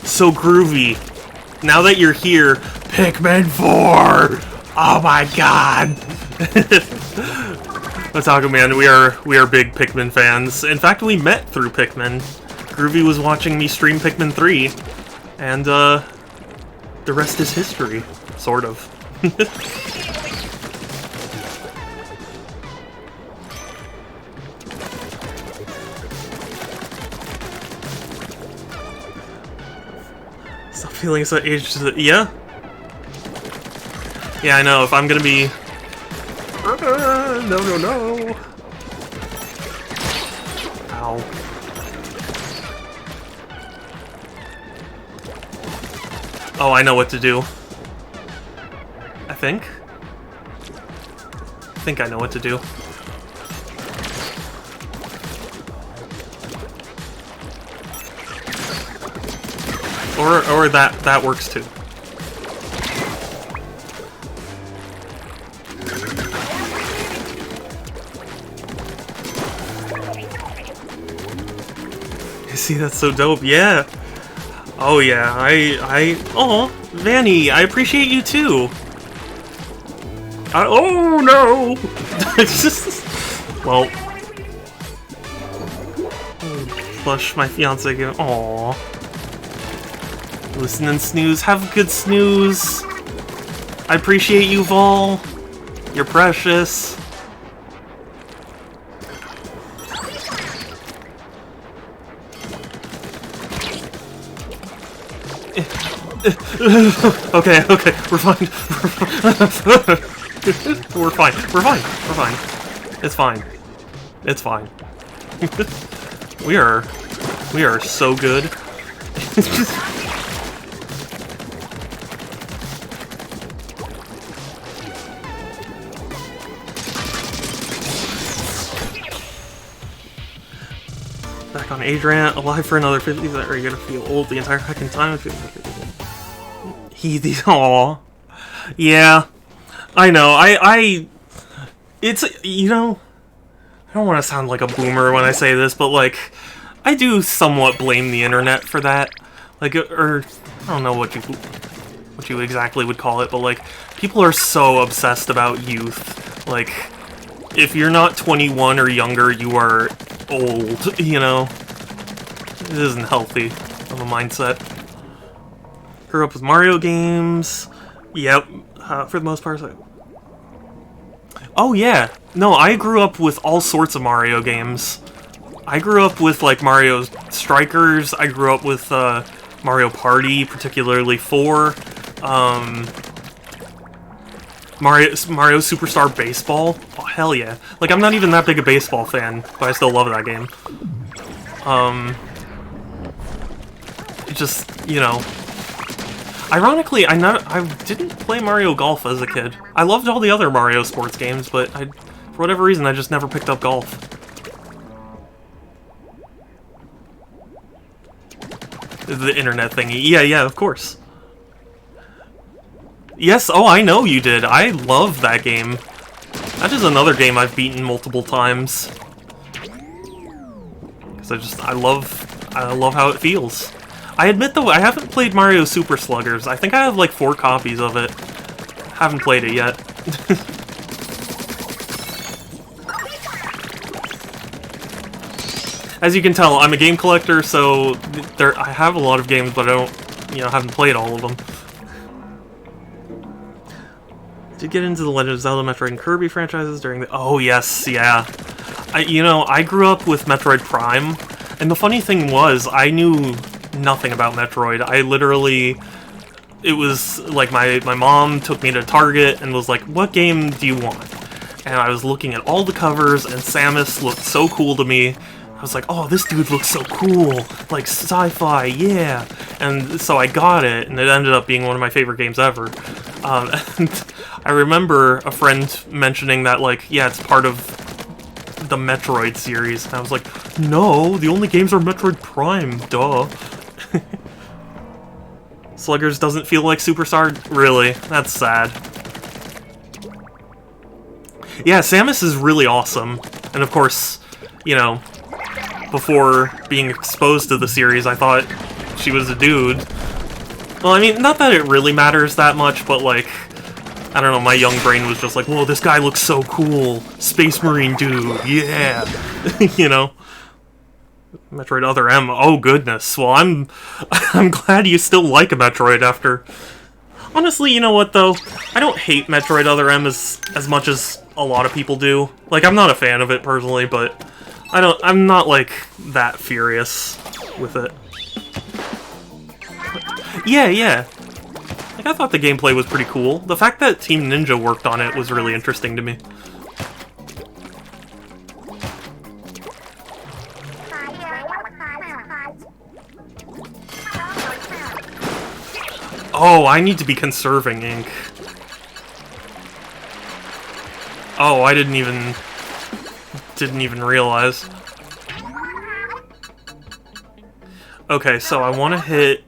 A: So groovy. Now that you're here, Pikmin 4! Oh my god! Otaku Man, we are big Pikmin fans. In fact, we met through Pikmin. Groovy was watching me stream Pikmin 3, and the rest is history, sort of. Stop feeling so aged. Yeah. Yeah, I know. If I'm gonna be. No. Ow. Oh, I know what to do. I think I know what to do. Or that works too. See, that's so dope. Yeah. Oh yeah. Oh, Vanny, I appreciate you too. Oh no. It's just. Well. Flush my fiance again. Aw. Listen and snooze. Have a good snooze. I appreciate you, Vol. You're precious. Okay, we're fine. We're fine. It's fine. It's fine. We are so good. Back on Adrian, alive for another 50. Are you gonna feel old the entire fucking time? Aw. Yeah. I know. It's, you know, I don't want to sound like a boomer when I say this, but, like, I do somewhat blame the internet for that. Like, or, I don't know what you exactly would call it, but, like, people are so obsessed about youth. Like, if you're not 21 or younger, you are old, you know? It isn't healthy of a mindset. Grew up with Mario games. Yep, for the most part. Oh yeah, no, I grew up with all sorts of Mario games. I grew up with like Mario Strikers. I grew up with Mario Party, particularly 4. Mario Superstar Baseball. Oh hell yeah! Like I'm not even that big a baseball fan, but I still love that game. It just, you know. Ironically, I didn't play Mario Golf as a kid. I loved all the other Mario sports games, but for whatever reason, I just never picked up golf. The internet thingy. Yeah, of course. Yes, oh, I know you did. I love that game. That is another game I've beaten multiple times. Because I love how it feels. I admit though, I haven't played Mario Super Sluggers. I think I have like 4 copies of it. Haven't played it yet. As you can tell, I'm a game collector, so I have a lot of games, but I don't, haven't played all of them. Did get into the Legend of Zelda, Metroid, and Kirby franchises during the... Oh, yes, yeah. I grew up with Metroid Prime, and the funny thing was, I knew nothing about Metroid. I literally... It was like my mom took me to Target and was like, what game do you want? And I was looking at all the covers, and Samus looked so cool to me. I was like, oh, this dude looks so cool. Like, sci-fi, yeah. And so I got it, and it ended up being one of my favorite games ever. And I remember a friend mentioning that, like, yeah, it's part of the Metroid series. And I was like, no, the only games are Metroid Prime, duh. Sluggers doesn't feel like Superstar? Really? That's sad. Yeah, Samus is really awesome. And of course, before being exposed to the series, I thought she was a dude. Well, I mean, not that it really matters that much, but, like, I don't know, my young brain was just like, whoa, this guy looks so cool. Space Marine dude, yeah. You know? Metroid Other M, oh goodness. Well, I'm glad you still like a Metroid after... Honestly, you know what, though? I don't hate Metroid Other M as much as a lot of people do. Like, I'm not a fan of it, personally, but... I'm not, like, that furious with it. Yeah. Like, I thought the gameplay was pretty cool. The fact that Team Ninja worked on it was really interesting to me. Oh, I need to be conserving ink. Oh, I didn't even realize. Okay, so I want to hit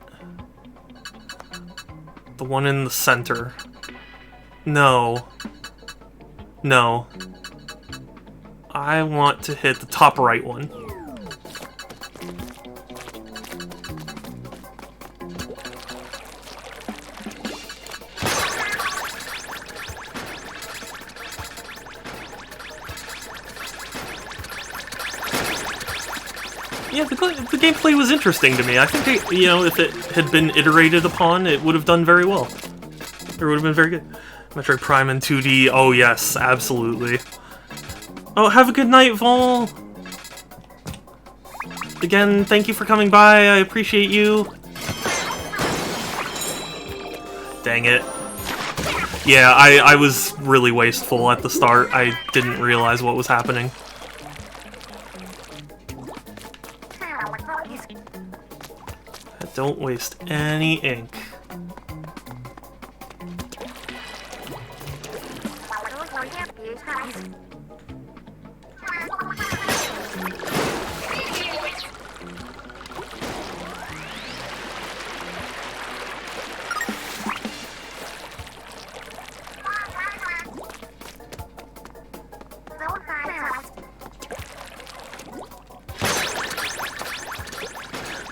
A: the one in the center. No. I want to hit the top right one. Yeah, the gameplay was interesting to me. I think, if it had been iterated upon, it would have done very well. It would have been very good. Metroid Prime in 2D, oh yes, absolutely. Oh, have a good night, Vol! Again, thank you for coming by, I appreciate you. Dang it. Yeah, I was really wasteful at the start. I didn't realize what was happening. Don't waste any ink.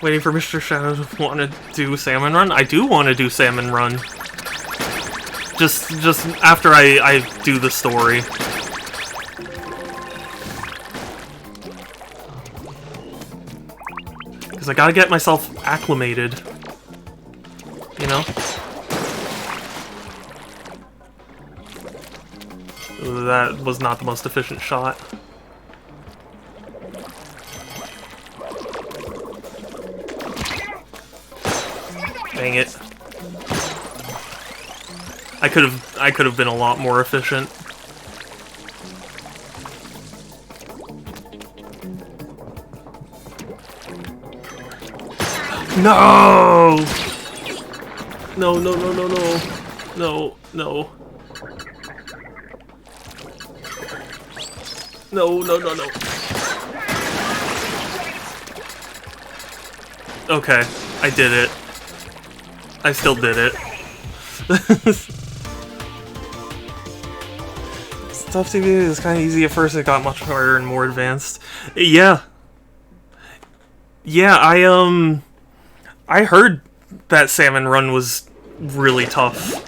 A: Waiting for Mr. Shadow to want to do Salmon Run? I do want to do Salmon Run. Just after I do the story. Because I gotta get myself acclimated. You know? Ooh, that was not the most efficient shot. Dang it. I could have been a lot more efficient. No! No. No. Okay, I did it. I still did it. Stuff TV is kind of easy at first, it got much harder and more advanced. Yeah. Yeah, I heard that Salmon Run was really tough.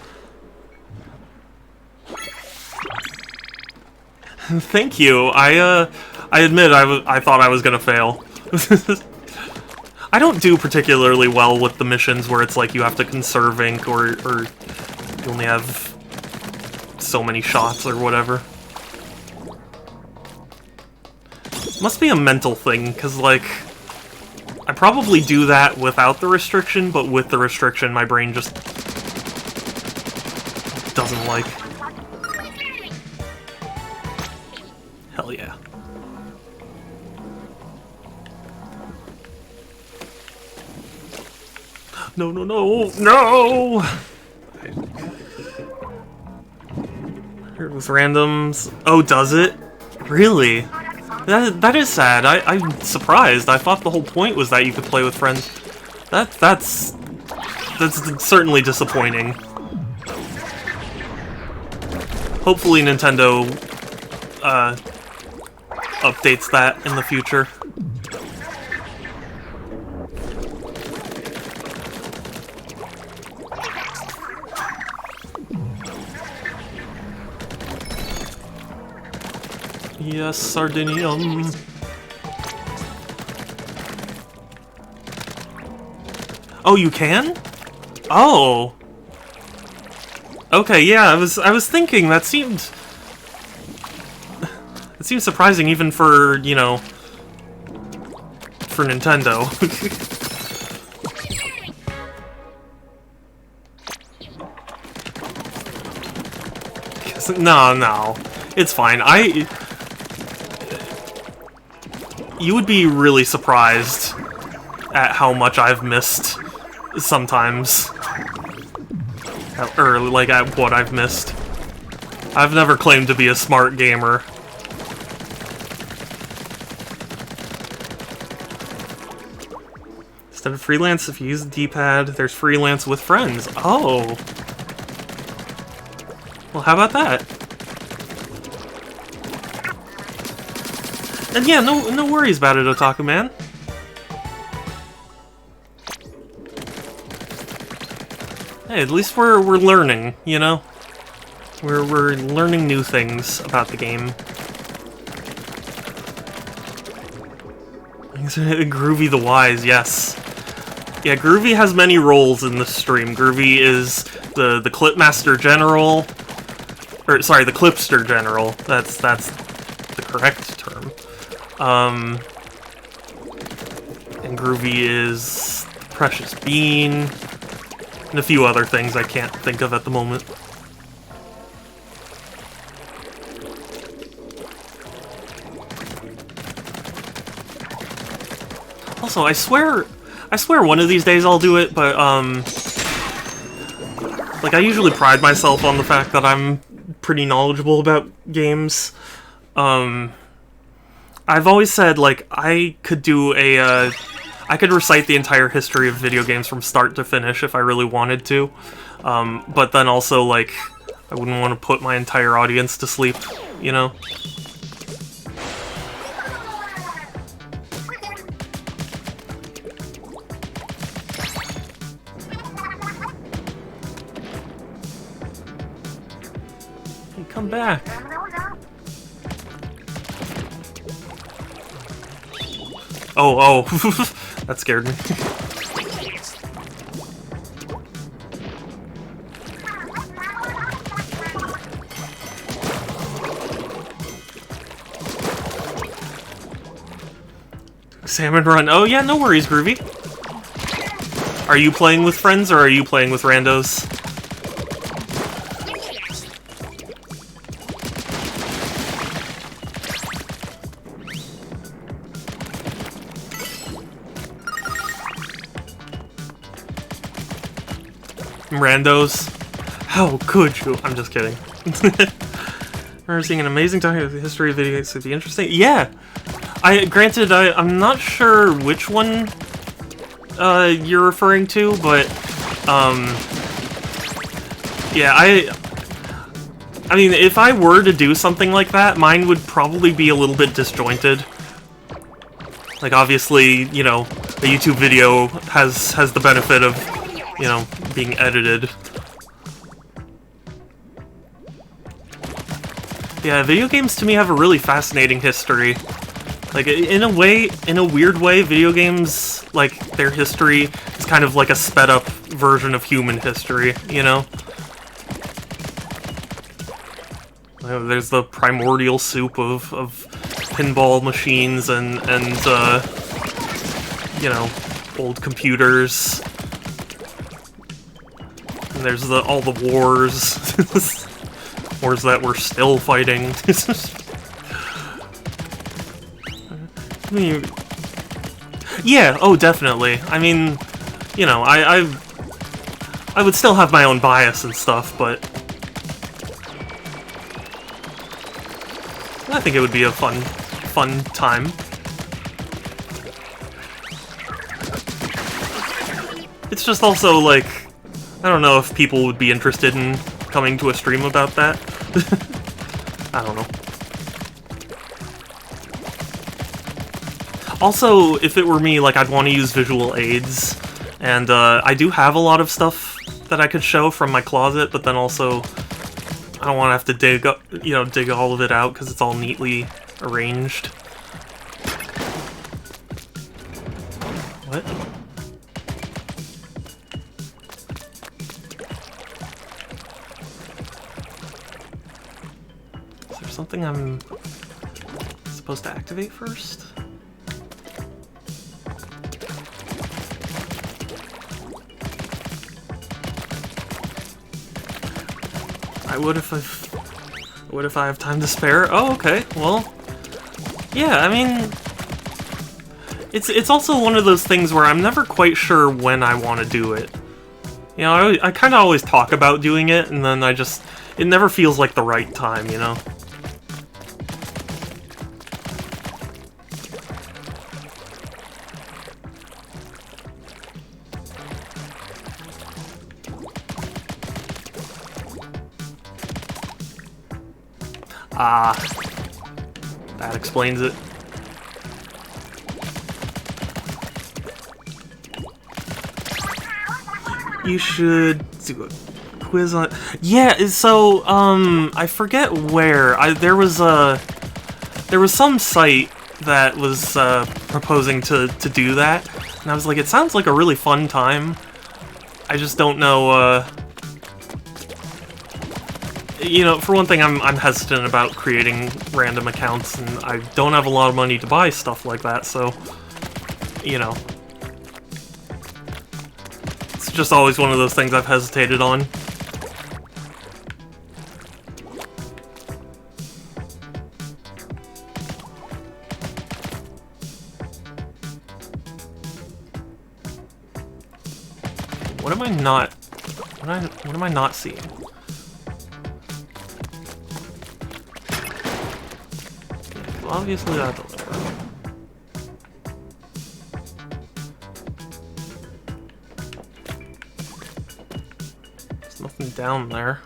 A: Thank you. I admit I thought I was gonna fail. I don't do particularly well with the missions where it's like you have to conserve ink or you only have so many shots or whatever. Must be a mental thing, because like I probably do that without the restriction, but with the restriction my brain just doesn't like. Hell yeah. No! With randoms. Oh, does it? Really? That is sad. I'm surprised. I thought the whole point was that you could play with friends. That's certainly disappointing. Hopefully Nintendo updates that in the future. Yes, Sardinium. Oh, you can? Oh. Okay, yeah, I was thinking that seemed it seems surprising even for, you know, for Nintendo. No. It's fine. You would be really surprised at how much I've missed sometimes. Or, like, at what I've missed. I've never claimed to be a smart gamer. Instead of freelance, if you use the D-pad, there's freelance with friends. Oh. Well, how about that? And yeah, no worries about it, Otaku Man. Hey, at least we're learning, you know? We're learning new things about the game. Groovy the Wise, yes. Yeah, Groovy has many roles in the stream. Groovy is the Clipmaster General. Or, sorry, the Clipster General. That's the correct term. And Groovy is Precious Bean. And a few other things I can't think of at the moment. Also, I swear one of these days I'll do it, but, like, I usually pride myself on the fact that I'm pretty knowledgeable about games. I've always said, like, I could do I could recite the entire history of video games from start to finish if I really wanted to. But then also, like, I wouldn't want to put my entire audience to sleep, you know? Hey, come back. Oh. That scared me. Salmon Run. Oh yeah, no worries, Groovy. Are you playing with friends or are you playing with randos? Randos? How could you? I'm just kidding. Remember seeing an amazing documentary of the history of video games would be interesting? Yeah! Granted, I'm not sure which one you're referring to, but yeah, I mean, if I were to do something like that, mine would probably be a little bit disjointed. Like, obviously, you know, a YouTube video has the benefit of, you know, being edited. Yeah, video games to me have a really fascinating history. Like, in a weird way, video games, like, their history is kind of like a sped-up version of human history, you know? There's the primordial soup of pinball machines and you know, old computers. And there's all the wars. Wars that we're still fighting. I mean, yeah, oh, definitely. I mean, you know, I would still have my own bias and stuff, but I think it would be a fun time. It's just also, like, I don't know if people would be interested in coming to a stream about that. I don't know. Also, if it were me, like, I'd want to use visual aids, and I do have a lot of stuff that I could show from my closet, but then also I don't want to have to dig all of it out because it's all neatly arranged. What? Is there something I'm supposed to activate first? What if I have time to spare? Oh, okay. Well, yeah. I mean, it's also one of those things where I'm never quite sure when I want to do it. You know, I kind of always talk about doing it, and then it never feels like the right time. You know. Ah, that explains it. You should do a quiz on it. Yeah, so, I forget where. There was some site that was, proposing to do that, and I was like, it sounds like a really fun time. I just don't know, you know, for one thing, I'm hesitant about creating random accounts, and I don't have a lot of money to buy stuff like that, so, you know. It's just always one of those things I've hesitated on. What am I not... What am I not seeing? Obviously that's a lever. There's nothing down there.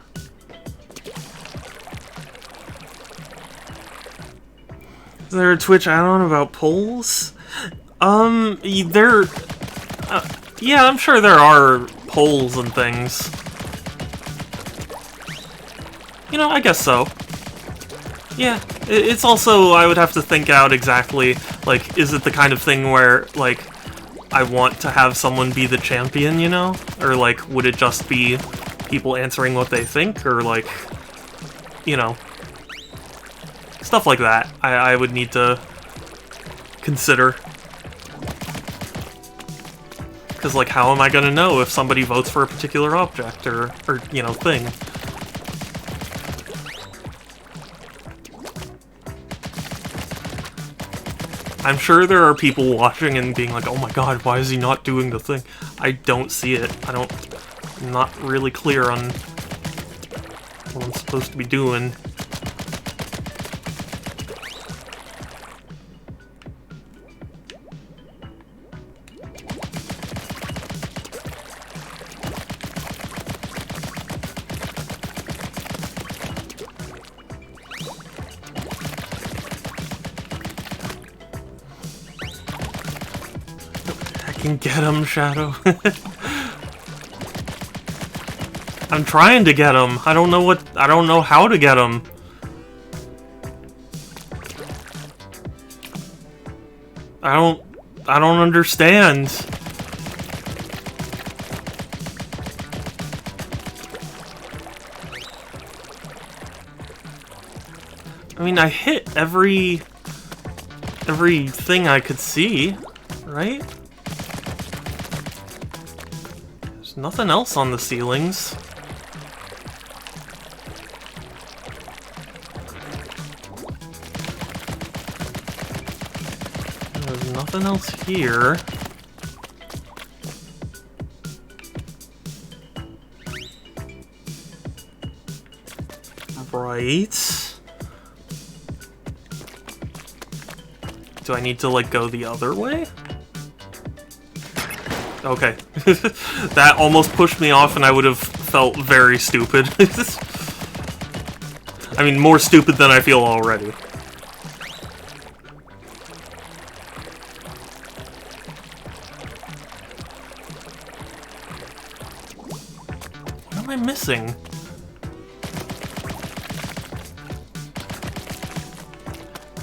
A: Is there a Twitch add-on about polls? Yeah, I'm sure there are polls and things. You know, I guess so. Yeah. It's also, I would have to think out exactly, like, is it the kind of thing where, like, I want to have someone be the champion, you know? Or, like, would it just be people answering what they think? Or, like, you know, stuff like that I would need to consider. Because, like, how am I gonna know if somebody votes for a particular object or you know, thing? I'm sure there are people watching and being like, oh my god, why is he not doing the thing? I don't see it. I'm not really clear on what I'm supposed to be doing. Get him, Shadow. I'm trying to get him. I don't know how to get him. I don't understand. I mean, I hit everything I could see, right? There's nothing else on the ceilings. There's nothing else here. Right. Do I need to, like, go the other way? Okay. That almost pushed me off and I would have felt very stupid. I mean, more stupid than I feel already. What am I missing?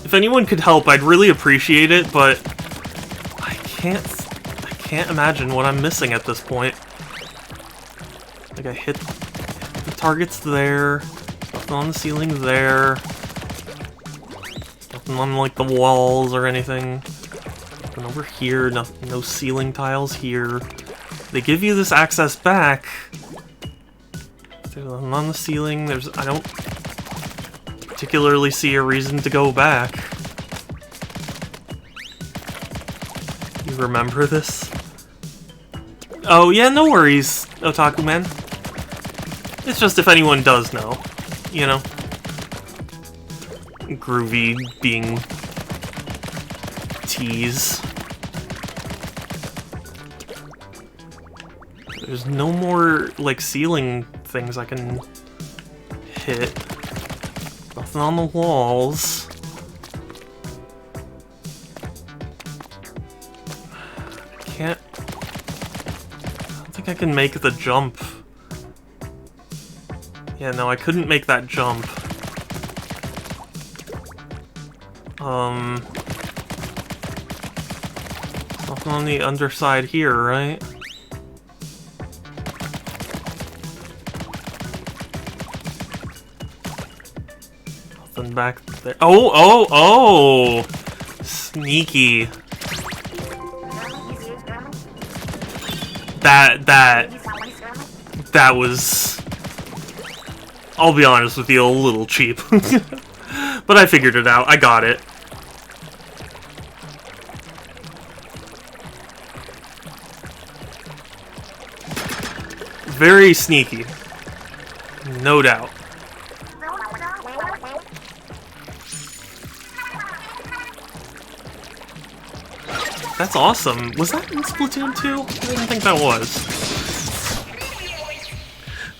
A: If anyone could help, I'd really appreciate it, but I can't imagine what I'm missing at this point. Like, I hit the targets there, nothing on the ceiling there, nothing on, like, the walls or anything. Nothing over here, no ceiling tiles here. They give you this access back. There's nothing on the ceiling, I don't particularly see a reason to go back. You remember this? Oh yeah, no worries, Otaku Man. It's just if anyone does know, you know? Groovy being tease. There's no more, like, ceiling things I can hit. Nothing on the walls. I don't think I can make the jump. Yeah, no, I couldn't make that jump. Nothing on the underside here, right? Nothing back there. Oh! Sneaky. That was... I'll be honest with you, a little cheap. But I figured it out. I got it. Very sneaky. No doubt. That's awesome. Was that in Splatoon 2? I didn't think that was.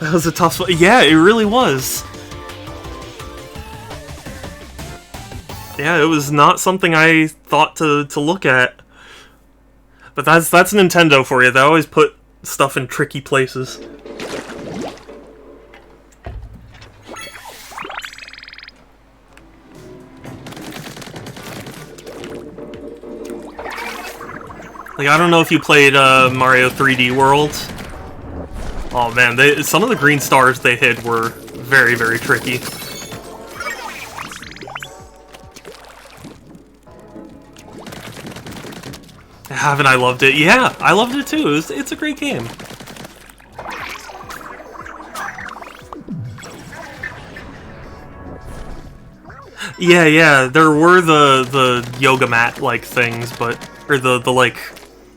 A: That was a tough spot. Yeah, it really was. Yeah, it was not something I thought to look at. But that's Nintendo for you. They always put stuff in tricky places. Like, I don't know if you played Mario 3D World. Oh man, some of the green stars they hit were very, very tricky. Haven't I loved it? Yeah, I loved it too. It's a great game. Yeah, there were the yoga mat like things, or the like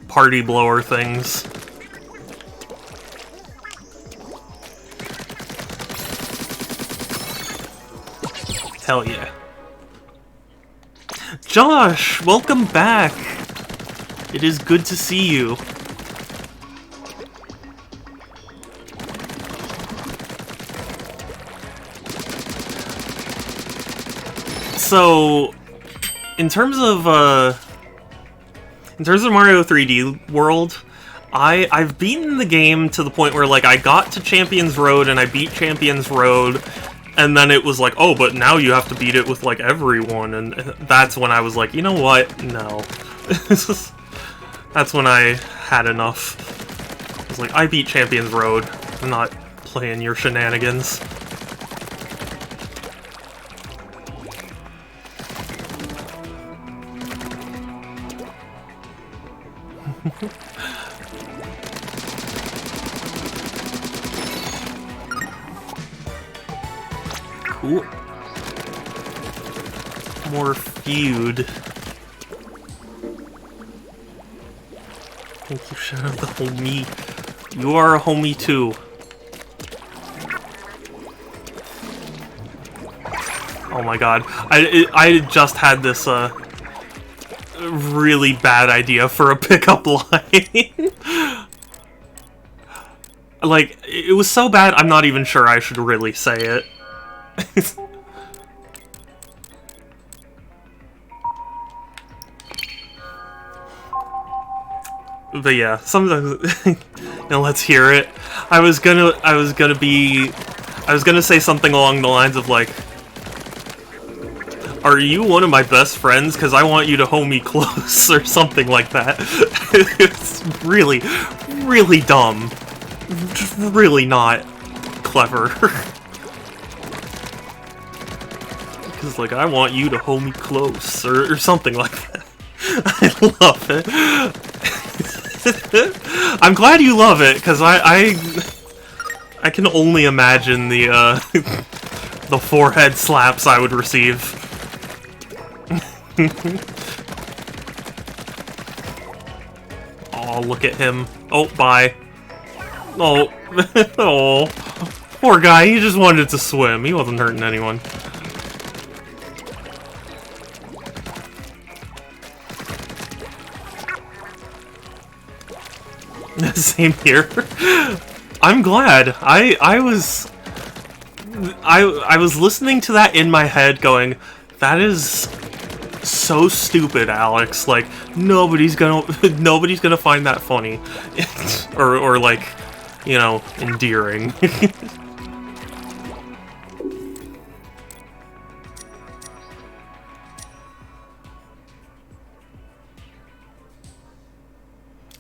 A: party blower things. Hell yeah. Josh, welcome back. It is good to see you. So, in terms of Mario 3D World, I've beaten the game to the point where, like, I got to Champions Road and I beat Champions Road, and then it was like, oh, but now you have to beat it with, like, everyone, and that's when I was like, you know what? No. That's when I had enough. I was like, I beat Champions Road. I'm not playing your shenanigans. Cool. More feud. Thank you, shout out the homie. You are a homie too. Oh my god. I just had this really bad idea for a pickup line. Like, it was so bad I'm not even sure I should really say it. But yeah, sometimes now let's hear it. I was gonna say something along the lines of like, Are you one of my best friends? Because I want you to hold me close, or something like that. It's really, really dumb. Just really not clever. Because, like, I want you to hold me close, or something like that. I love it. I'm glad you love it, because I can only imagine the, the forehead slaps I would receive. Oh, look at him. Oh, bye. Oh. Oh. Poor guy, he just wanted to swim. He wasn't hurting anyone. Same here. I'm glad. I was listening to that in my head going, that is so stupid, Alex. Like, nobody's gonna find that funny. or like, you know, endearing.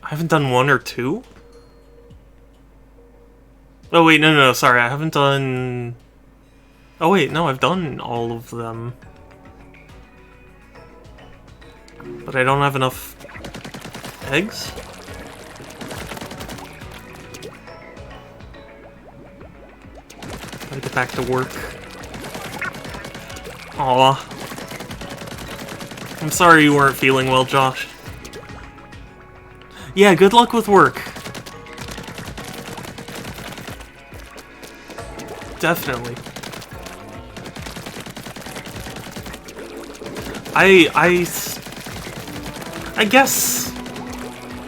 A: I haven't done 1 or 2? Oh wait, no, sorry, I haven't done... Oh wait, no, I've done all of them. But I don't have enough eggs? Gotta get back to work. Aw. I'm sorry you weren't feeling well, Josh. Yeah, good luck with work. Definitely. I guess...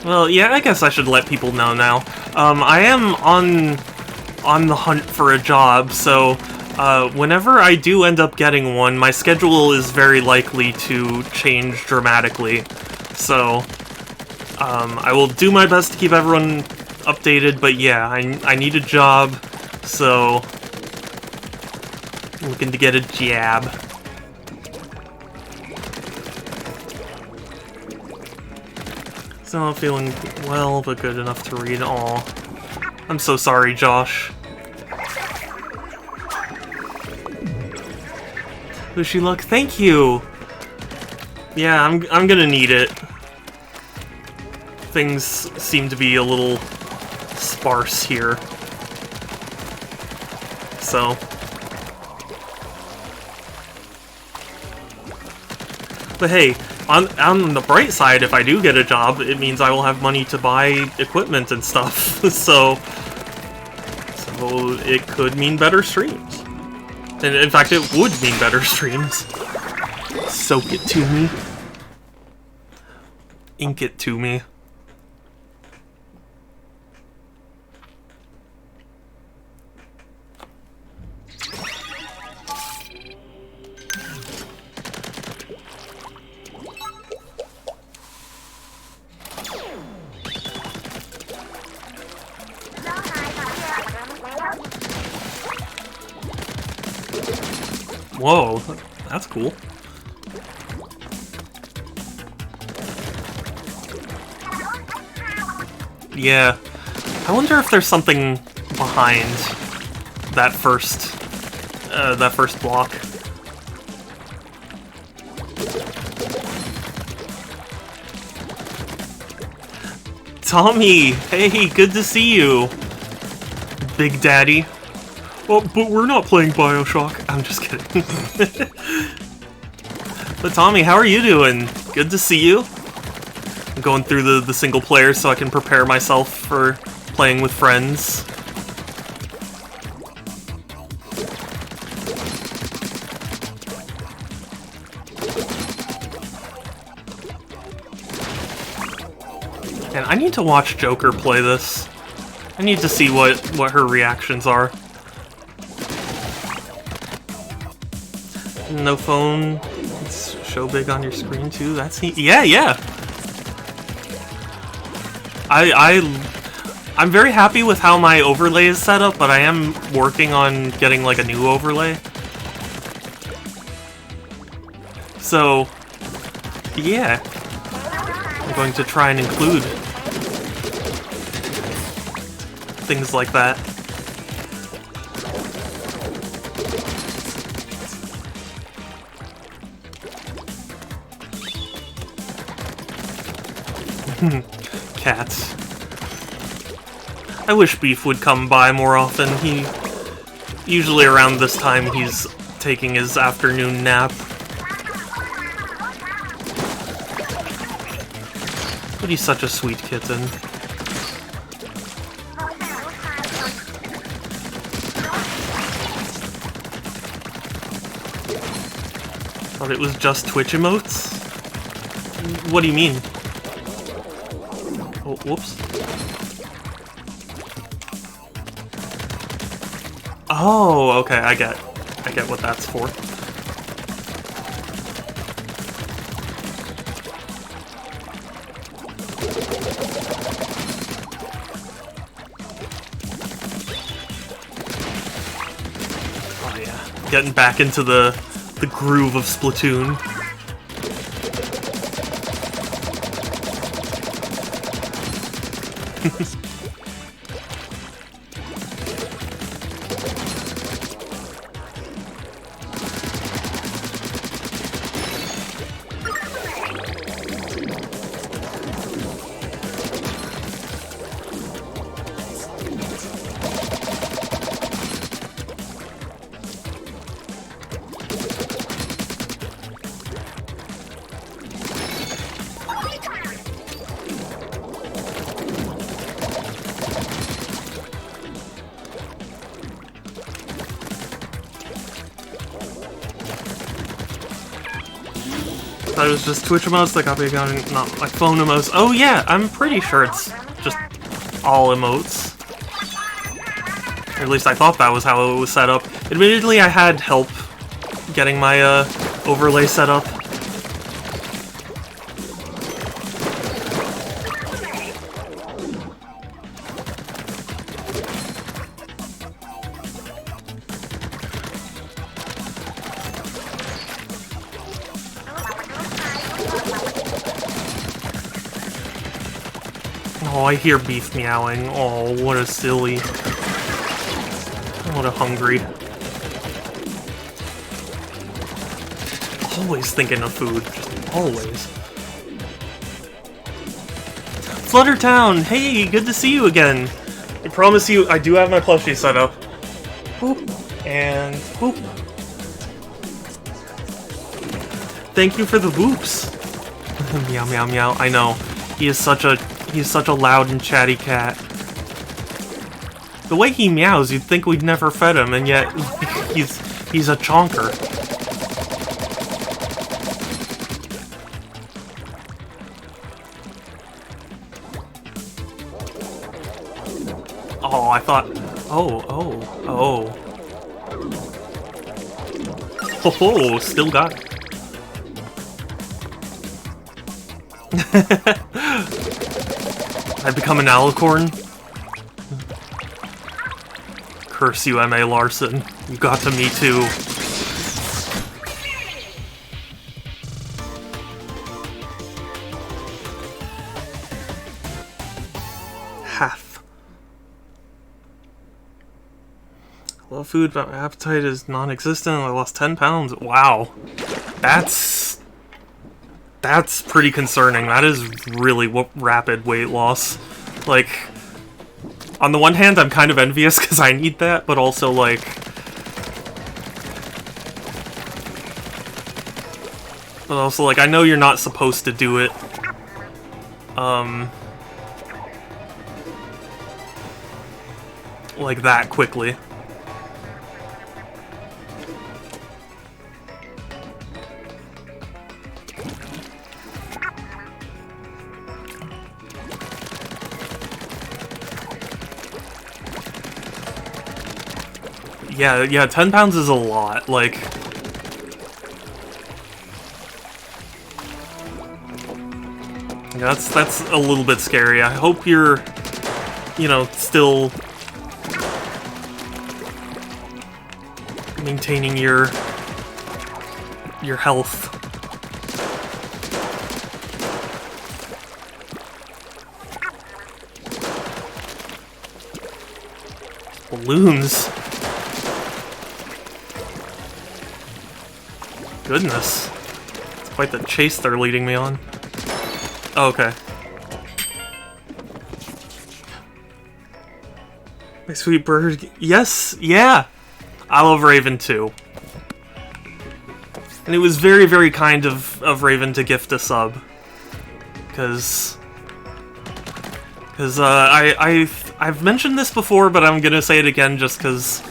A: Well, yeah, I guess I should let people know now. I am on the hunt for a job, so whenever I do end up getting one, my schedule is very likely to change dramatically. So, I will do my best to keep everyone updated, but yeah, I need a job, so... I'm looking to get a jab. Still not feeling well, but good enough to read. Aw. I'm so sorry, Josh. Wish you luck. Thank you! Yeah, I'm gonna need it. Things seem to be a little sparse here. So... But hey, on the bright side, if I do get a job, it means I will have money to buy equipment and stuff. so it could mean better streams. And in fact, it would mean better streams. Soak it to me. Ink it to me. Whoa, that's cool. Yeah, I wonder if there's something behind that first block. Tommy, hey, good to see you, Big Daddy. Oh, but we're not playing BioShock. I'm just kidding. But Tommy, how are you doing? Good to see you. I'm going through the single player so I can prepare myself for playing with friends. And I need to watch Joker play this. I need to see what her reactions are. No phone. It's show big on your screen too. That's neat. Yeah. I'm very happy with how my overlay is set up, but I am working on getting like a new overlay. So, yeah. I'm going to try and include things like that. Cats. I wish Beef would come by more often. Usually around this time he's taking his afternoon nap. But he's such a sweet kitten. Thought it was just Twitch emotes? What do you mean? Oh, whoops. Oh, okay, I get what that's for. Oh yeah, getting back into the groove of Splatoon. That was just Twitch emotes that got me going, not like phone emotes. Oh yeah, I'm pretty sure it's just all emotes. Or at least I thought that was how it was set up. Admittedly, I had help getting my overlay set up. Oh, I hear Beef meowing. Oh, what a silly. What a hungry. Always thinking of food. Just always. Fluttertown! Hey, good to see you again. I promise you, I do have my plushie set up. Boop. And boop. Thank you for the boops. Meow, meow, meow. I know. He's such a loud and chatty cat. The way he meows, you'd think we'd never fed him, and yet he's a chonker. Oh, I thought... Oh. Ho, still got it. I become an alicorn? Curse you, M.A. Larson. You got to me too. Half. I love food, but my appetite is non-existent. I lost 10 pounds. Wow. That's pretty concerning. That is really rapid weight loss. Like, on the one hand, I'm kind of envious because I need that, but also, like... But also, like, I know you're not supposed to do it. Like that quickly. Yeah, 10 pounds is a lot, like... That's a little bit scary. I hope you're, you know, still... maintaining your health. Balloons. Goodness. It's quite the chase they're leading me on. Oh, okay. My sweet bird. Yes, yeah. I love Raven too. And it was very, very kind of Raven to gift a sub. Because I've mentioned this before, but I'm gonna say it again just because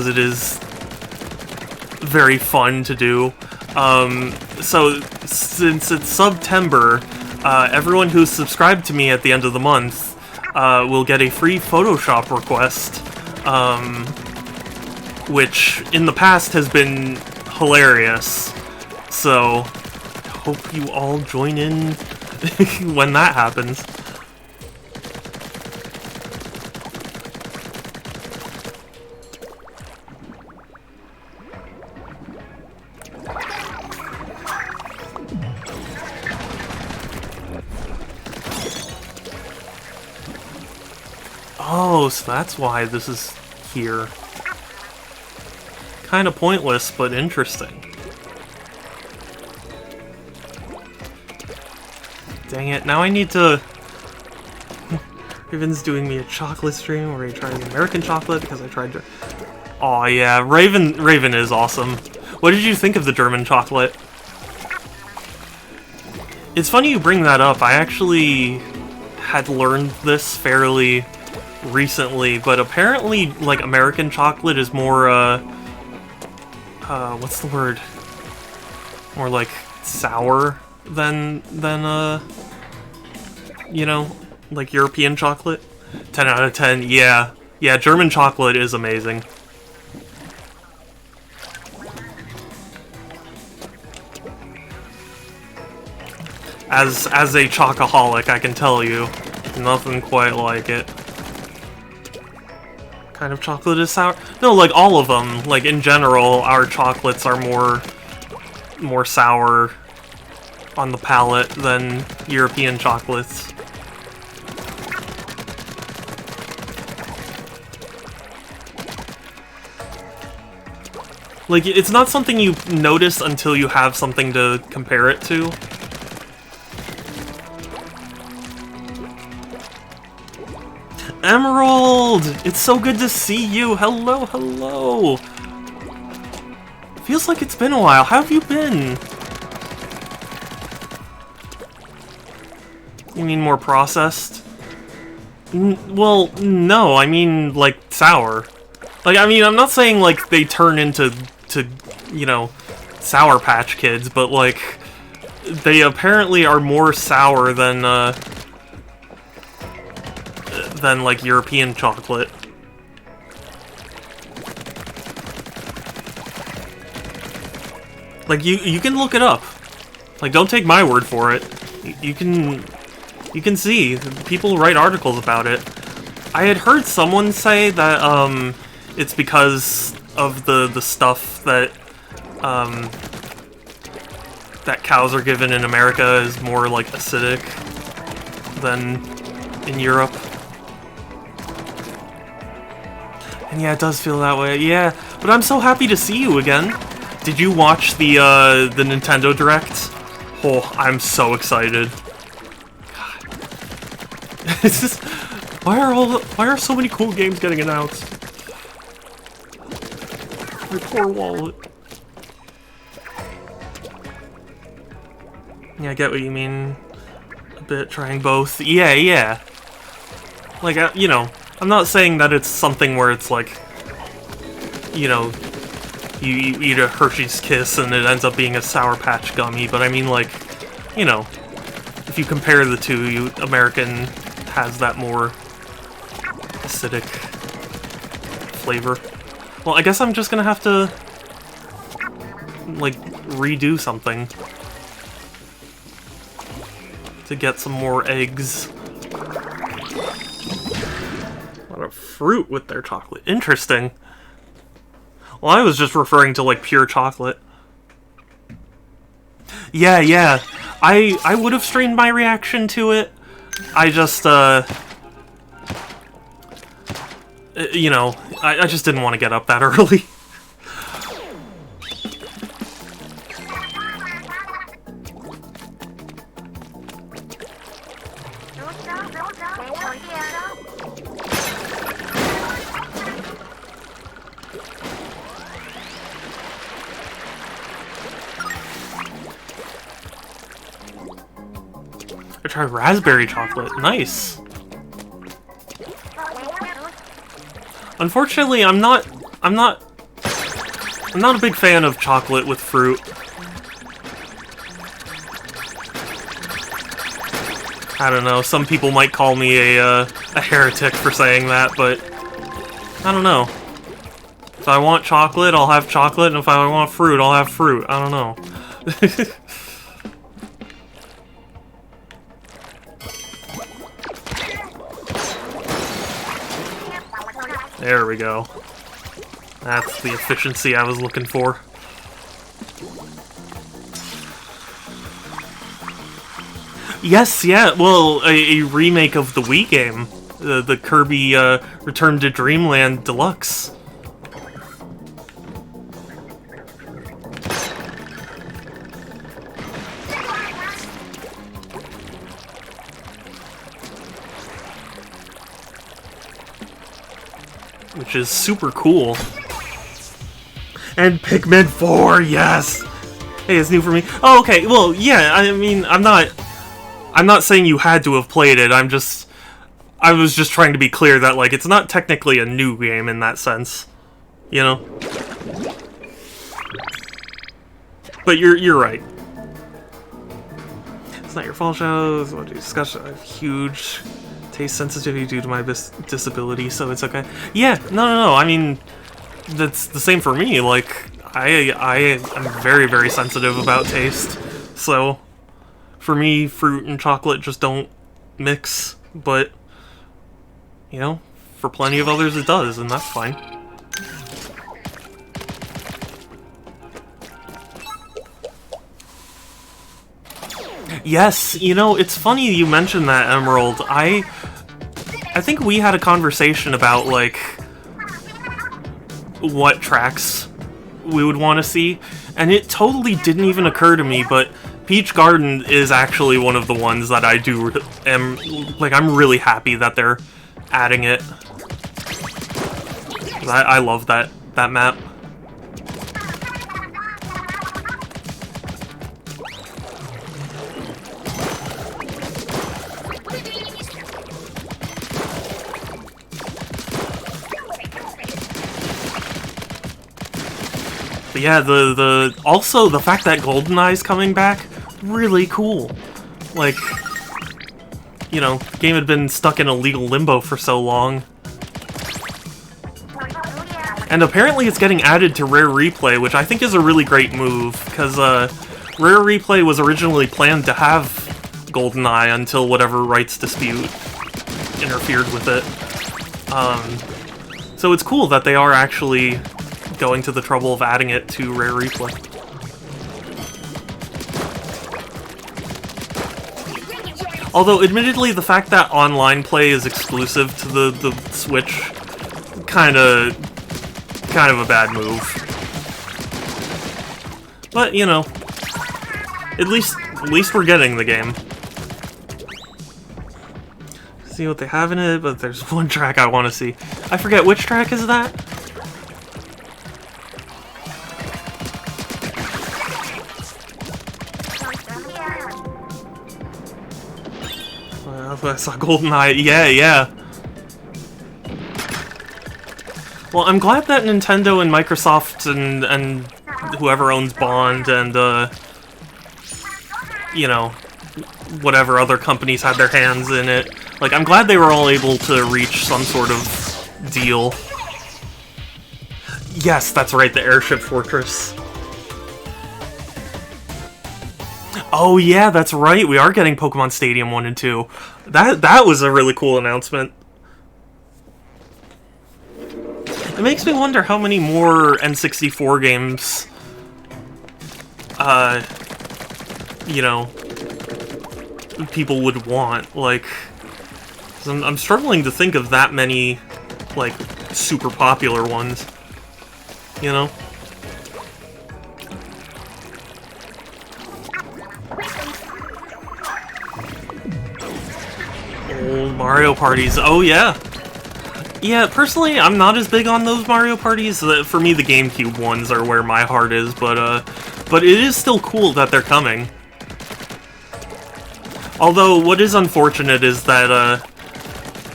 A: it is very fun to do. So since it's September, everyone who's subscribed to me at the end of the month will get a free Photoshop request, which in the past has been hilarious. So hope you all join in when that happens. Oh, so that's why this is here. Kind of pointless, but interesting. Dang it, now I need to... Raven's doing me a chocolate stream where he tries American chocolate because I tried to... Aw, yeah, Raven is awesome. What did you think of the German chocolate? It's funny you bring that up. I actually had learned this fairly recently, but apparently, like, American chocolate is more, what's the word? More, like, sour than, you know, like, European chocolate. 10 out of 10, yeah. Yeah, German chocolate is amazing. As a chocoholic, I can tell you, nothing quite like it. Kind of chocolate is sour? No, like all of them. Like in general, our chocolates are more sour on the palate than European chocolates. Like, it's not something you notice until you have something to compare it to. Emerald! It's so good to see you! Hello, hello! Feels like it's been a while. How have you been? You mean more processed? Well, no, I mean, like, sour. Like, I mean, I'm not saying, like, they turn into, you know, Sour Patch Kids, but, like, they apparently are more sour than, like, European chocolate. Like, you can look it up. Like, don't take my word for it. You can see. People write articles about it. I had heard someone say that, it's because of the stuff that, that cows are given in America is more, like, acidic than in Europe. And yeah, it does feel that way. Yeah, but I'm so happy to see you again. Did you watch the Nintendo Direct? Oh, I'm so excited. God. It's just, why are so many cool games getting announced? My poor wallet. Yeah, I get what you mean. A bit trying both. Yeah, yeah. Like, you know, I'm not saying that it's something where it's like, you know, you eat a Hershey's Kiss and it ends up being a Sour Patch Gummy, but I mean, like, you know, if you compare the two, American has that more acidic flavor. Well, I guess I'm just gonna have to, like, redo something to get some more eggs. A lot of fruit with their chocolate. Interesting. Well, I was just referring to, like, pure chocolate. Yeah, yeah. I would have streamed my reaction to it. I just, you know, I just didn't want to get up that early. I tried raspberry chocolate. Nice. Unfortunately, I'm not a big fan of chocolate with fruit. I don't know, some people might call me a heretic for saying that, but I don't know. If I want chocolate, I'll have chocolate, and if I want fruit, I'll have fruit. I don't know. There we go. That's the efficiency I was looking for. Yes, yeah, well, a remake of the Wii game. The Kirby Return to Dreamland Deluxe. Which is super cool. And Pikmin 4, yes! Hey, it's new for me. Oh, okay, well, yeah, I mean, I'm not saying you had to have played it, I was just trying to be clear that, like, it's not technically a new game in that sense. You know? But you're right. It's not your fault, Shadow. It's what you discussed. I have huge taste sensitivity due to my disability, so it's okay. Yeah, no, I mean, that's the same for me. Like, I am very, very sensitive about taste, so for me, fruit and chocolate just don't mix, but, you know, for plenty of others it does, and that's fine. Yes, you know, it's funny you mentioned that, Emerald. I think we had a conversation about, like, what tracks we would want to see, and it totally didn't even occur to me, but Peach Garden is actually one of the ones that I I'm really happy that they're adding it. I love that map. But yeah, also the fact that GoldenEye's coming back, really cool. Like, you know, the game had been stuck in a legal limbo for so long. And apparently it's getting added to Rare Replay, which I think is a really great move, because Rare Replay was originally planned to have GoldenEye until whatever rights dispute interfered with it. So it's cool that they are actually going to the trouble of adding it to Rare Replay. Although, admittedly, the fact that online play is exclusive to the Switch, kind of a bad move. But, you know, at least we're getting the game. See what they have in it, but there's one track I want to see. I forget, which track is that? I saw GoldenEye. Yeah. Well, I'm glad that Nintendo and Microsoft and whoever owns Bond and, you know, whatever other companies had their hands in it. Like, I'm glad they were all able to reach some sort of deal. Yes, that's right, the Airship Fortress. Oh yeah, that's right, we are getting Pokemon Stadium 1 and 2. That was a really cool announcement. It makes me wonder how many more N64 games, you know, people would want. Like, I'm struggling to think of that many, like, super popular ones. You know? Old Mario parties. Oh, yeah. Yeah, personally, I'm not as big on those Mario parties. For me, the GameCube ones are where my heart is, but it is still cool that they're coming. Although, what is unfortunate is that,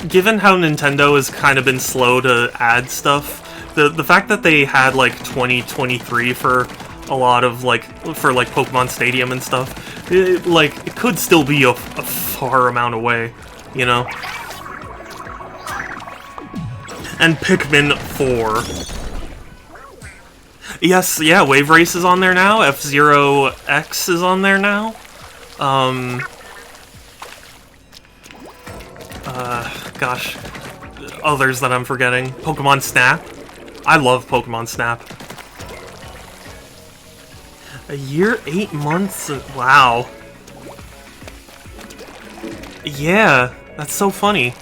A: given how Nintendo has kind of been slow to add stuff, the fact that they had, like, 2023 for a lot of, like, Pokemon Stadium and stuff, it could still be a far amount away, you know? And Pikmin 4. Yes, yeah, Wave Race is on there now, F-Zero X is on there now. Gosh, others that I'm forgetting. Pokemon Snap. I love Pokemon Snap. A year, 8 months? Wow. Yeah, that's so funny.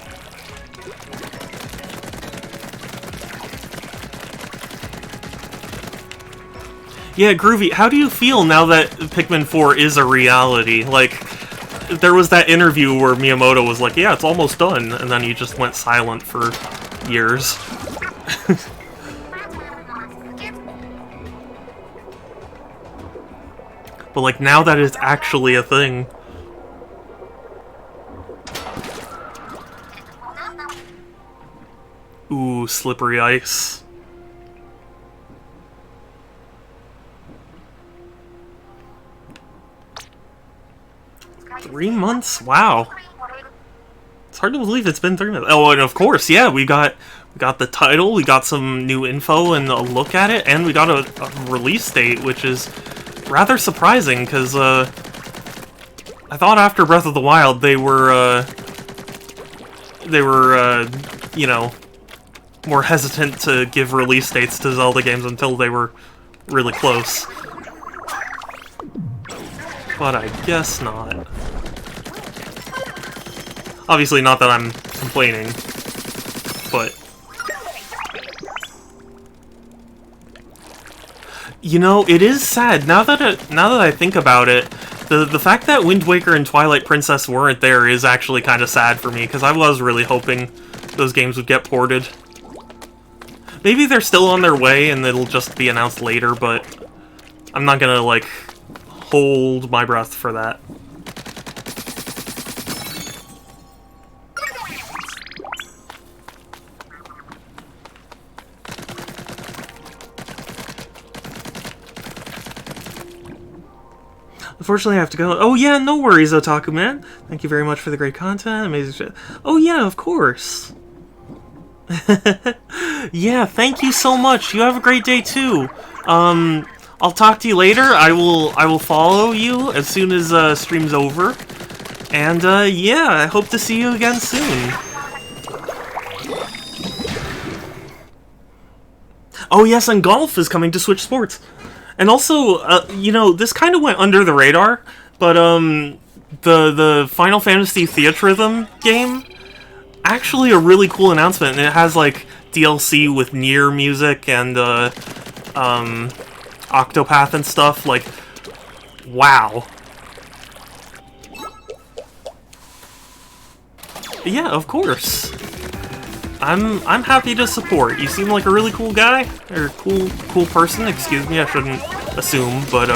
A: Yeah, Groovy, how do you feel now that Pikmin 4 is a reality? Like, there was that interview where Miyamoto was like, yeah, it's almost done, and then he just went silent for years. But, like, now that it's actually a thing... Ooh, slippery ice. Three months? Wow. It's hard to believe it's been 3 months. Oh, and of course, yeah, we got the title, we got some new info and a look at it, and we got a release date, which is rather surprising, because, I thought after Breath of the Wild they were, you know, more hesitant to give release dates to Zelda games until they were really close. But I guess not. Obviously not that I'm complaining, but... You know, it is sad, now that I think about it, the fact that Wind Waker and Twilight Princess weren't there is actually kind of sad for me, because I was really hoping those games would get ported. Maybe they're still on their way and it'll just be announced later, but I'm not gonna, like, hold my breath for that. Unfortunately, I have to go. Oh yeah, no worries, Otaku Man. Thank you very much for the great content. Amazing shit. Oh yeah, of course. Yeah, thank you so much. You have a great day too. I'll talk to you later. I will follow you as soon as stream's over. And yeah, I hope to see you again soon. Oh yes, and golf is coming to Switch Sports. And also, you know, this kind of went under the radar, but the Final Fantasy Theatrhythm game, actually a really cool announcement, and it has like DLC with Nier music and Octopath and stuff. Like, wow. Yeah, of course. I'm happy to support. You seem like a really cool guy, or cool person. Excuse me, I shouldn't assume, but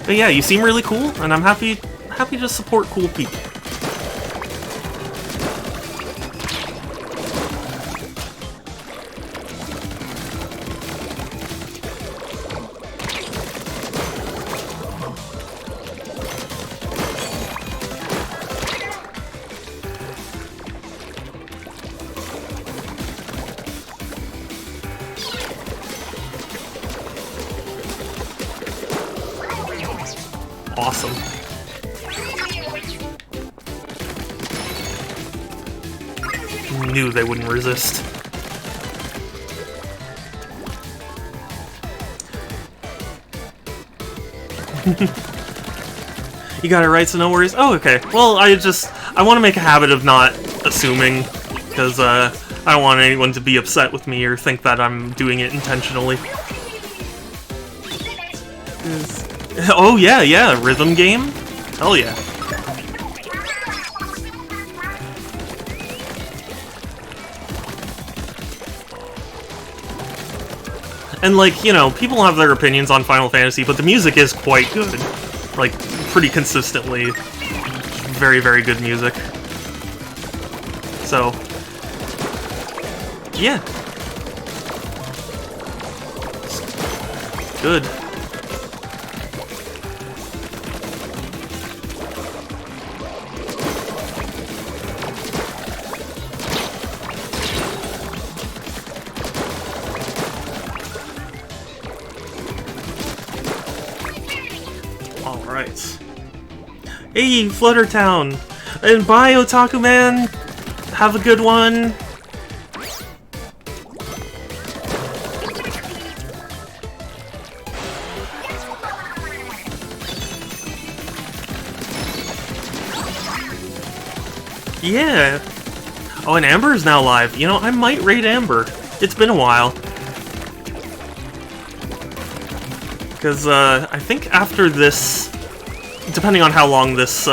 A: yeah, you seem really cool, and I'm happy to support cool people. Awesome. Knew they wouldn't resist. You got it right, so no worries. Oh, okay. Well, I want to make a habit of not assuming because I don't want anyone to be upset with me or think that I'm doing it intentionally. Oh yeah, rhythm game? Hell yeah. And like, you know, people have their opinions on Final Fantasy, but the music is quite good. Like, pretty consistently. Very, very good music. So, yeah. Good. Alright. Hey, Fluttertown! And bye, Otaku Man! Have a good one! Yeah! Oh, and Amber is now live. You know, I might raid Amber. It's been a while. Because, I think after this, depending on how long this,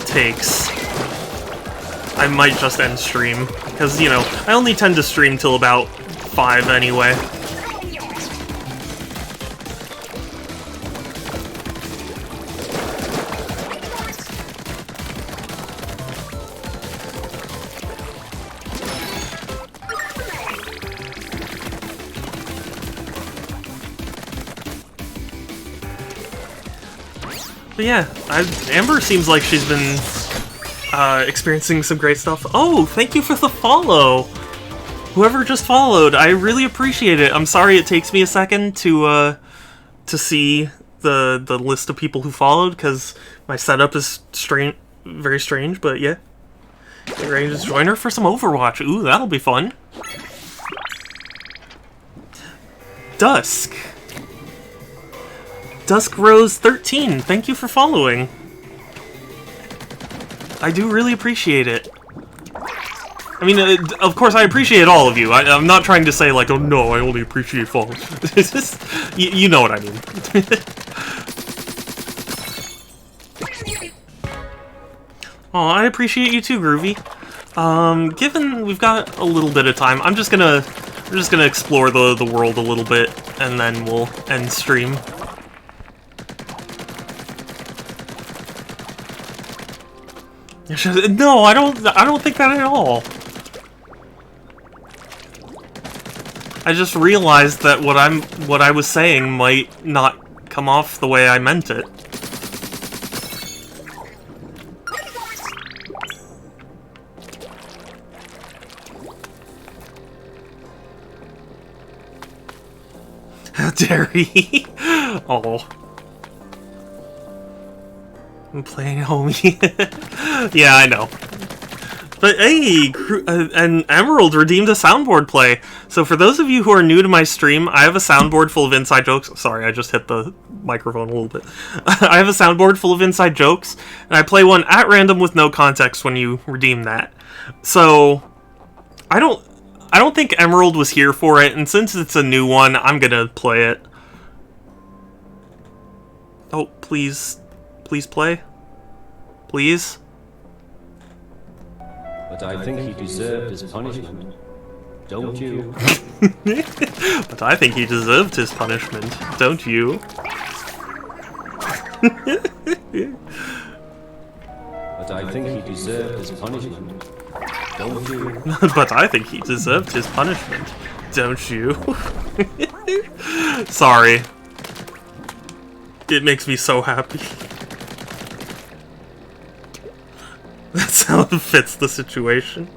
A: takes, I might just end stream. Because, you know, I only tend to stream till about 5 anyway. But yeah, Amber seems like she's been experiencing some great stuff. Oh, thank you for the follow! Whoever just followed, I really appreciate it. I'm sorry it takes me a second to see the list of people who followed, because my setup is very strange, but yeah. Get ready to join her for some Overwatch. Ooh, that'll be fun. Dusk. Dusk Rose 13, thank you for following. I do really appreciate it. I mean, of course I appreciate all of you. I'm not trying to say like, oh no, I only appreciate followers. It's just, you know what I mean. Oh, I appreciate you too, Groovy. Given we've got a little bit of time, we're just gonna explore the world a little bit, and then we'll end stream. No, I don't think that at all. I just realized that what I was saying might not come off the way I meant it. How dare he? Oh. I'm playing homie. Yeah, I know. But hey, and Emerald redeemed a soundboard play. So for those of you who are new to my stream, I have a soundboard full of inside jokes. Sorry, I just hit the microphone a little bit. I have a soundboard full of inside jokes, and I play one at random with no context when you redeem that. So I don't think Emerald was here for it, and since it's a new one, I'm gonna play it. Oh, please. Please play? Please?
E: But I think he deserved his punishment. Don't you?
A: But I think he deserved his punishment. Don't you?
E: But I think he deserved his punishment. Don't you?
A: But I think he deserved his punishment. Don't you? Sorry. It makes me so happy. That's how it fits the situation.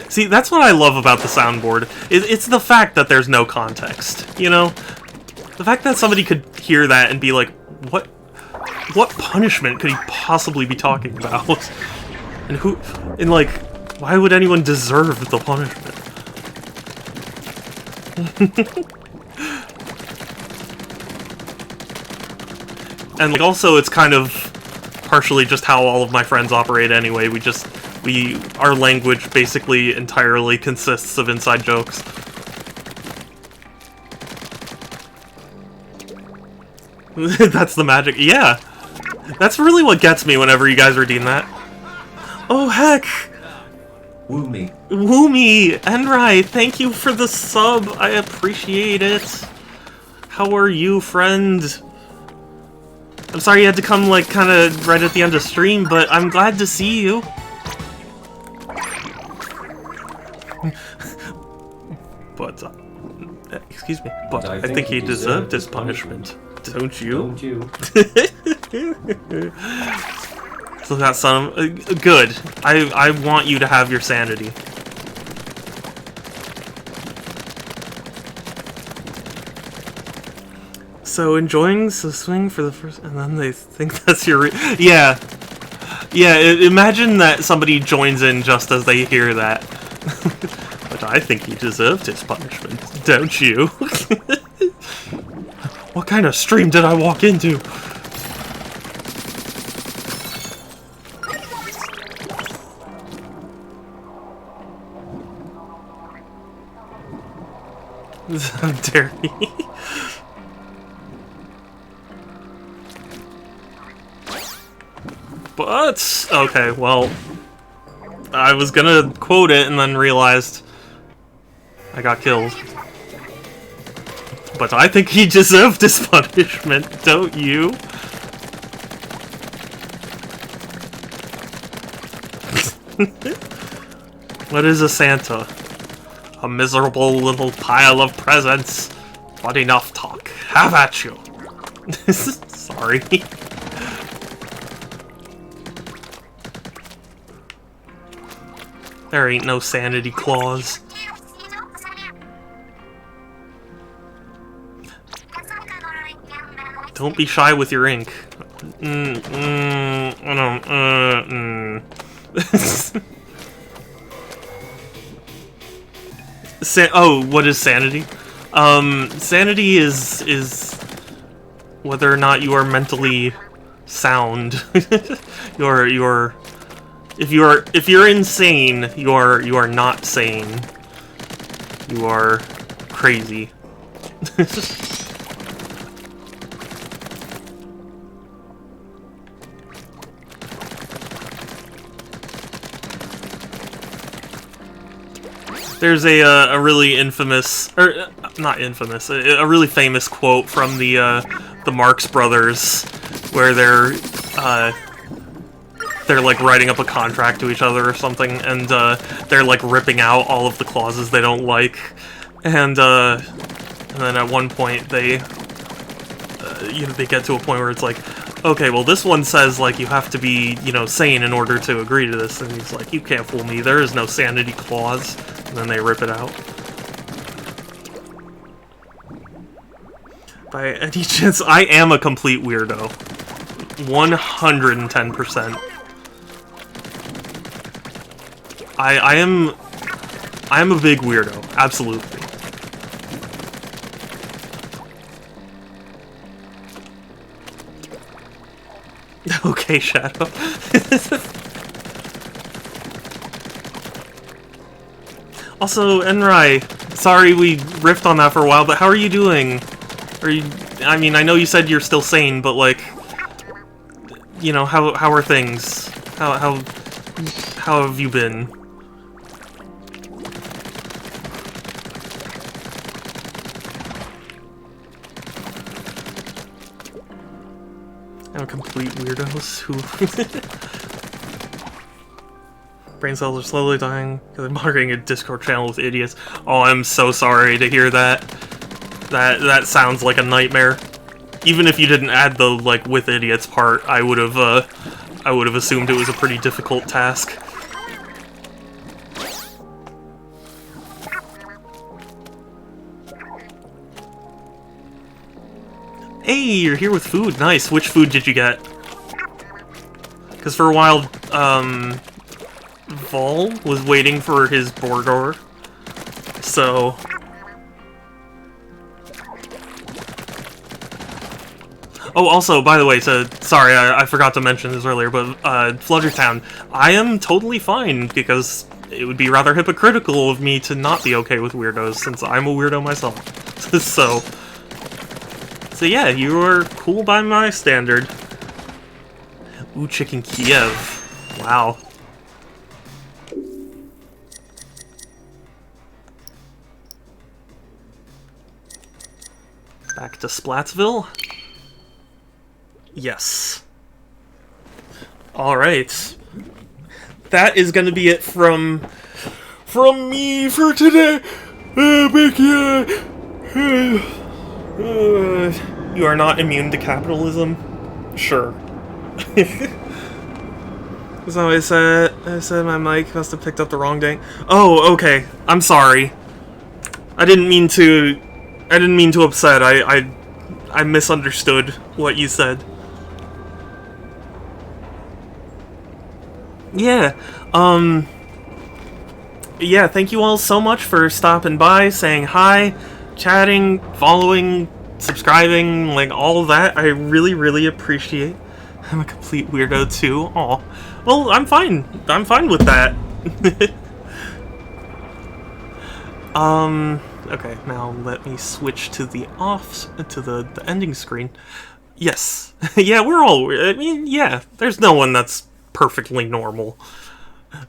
A: See, that's what I love about the soundboard. It's the fact that there's no context, you know? The fact that somebody could hear that and be like, what punishment could he possibly be talking about? And like, why would anyone deserve the punishment? And like, also, it's kind of partially just how all of my friends operate anyway. Our language basically entirely consists of inside jokes. That's the magic. Yeah. That's really what gets me whenever you guys redeem that. Oh, heck.
B: Woomy.
A: Woomy, Enrai, thank you for the sub. I appreciate it. How are you, friend? I'm sorry you had to come, like, kind of right at the end of stream, but I'm glad to see you. But, excuse me, but I think he deserved his punishment. Don't you?
E: Don't you?
A: So that son of... good. I want you to have your sanity. So enjoying the swing for the first... and then they think that's your... yeah. Yeah, imagine that somebody joins in just as they hear that. But I think he deserved his punishment, don't you? What kind of stream did I walk into? How dare he? But, okay, well, I was gonna quote it and then realized I got killed. But I think he deserved his punishment, don't you? What is a Santa? A miserable little pile of presents. But enough talk. Have at you. Sorry. There ain't no sanity clause. Don't be shy with your ink. Oh, what is sanity? Sanity is whether or not you are mentally sound. If you're insane, you are not sane. You are crazy. There's a really infamous, or not infamous, a really famous quote from the Marx Brothers, where they're like writing up a contract to each other or something, and they're like ripping out all of the clauses they don't like, and then at one point they get to a point where it's like, okay, well this one says like you have to be, sane in order to agree to this, and he's like, you can't fool me, there is no sanity clause, and then they rip it out. By any chance, I am a complete weirdo. 110%. I am a big weirdo, absolutely. Okay, Shadow. Also, Enrai, sorry we riffed on that for a while, but how are you doing? I mean, I know you said you're still sane, but like, how are things? How have you been? I'm a complete weirdos who... Brain cells are slowly dying because I'm moderating a Discord channel with idiots. Oh, I'm so sorry to hear that. That sounds like a nightmare. Even if you didn't add the, like, with idiots part, I would have assumed it was a pretty difficult task. Hey, you're here with food. Nice. Which food did you get? Because for a while, Vol was waiting for his burger. So... Oh, also, by the way, sorry, I forgot to mention this earlier, but Fluttertown, I am totally fine, because it would be rather hypocritical of me to not be okay with weirdos, since I'm a weirdo myself. So yeah, you are cool by my standard. Ooh, Chicken Kiev. Wow. Back to Splatsville? Yes. Alright. That is gonna be it from me for today. You are not immune to capitalism? Sure. So I said my mic must have picked up the wrong day. Oh, okay. I'm sorry. I didn't mean to upset. I misunderstood what you said. Yeah. Yeah, thank you all so much for stopping by, saying hi, chatting, following, subscribing, like all that. I really, really appreciate. I'm a complete weirdo too. Aw. Well, I'm fine. I'm fine with that. Okay, now let me switch to the the ending screen. Yes. Yeah, we're all, I mean, yeah, there's no one that's perfectly normal.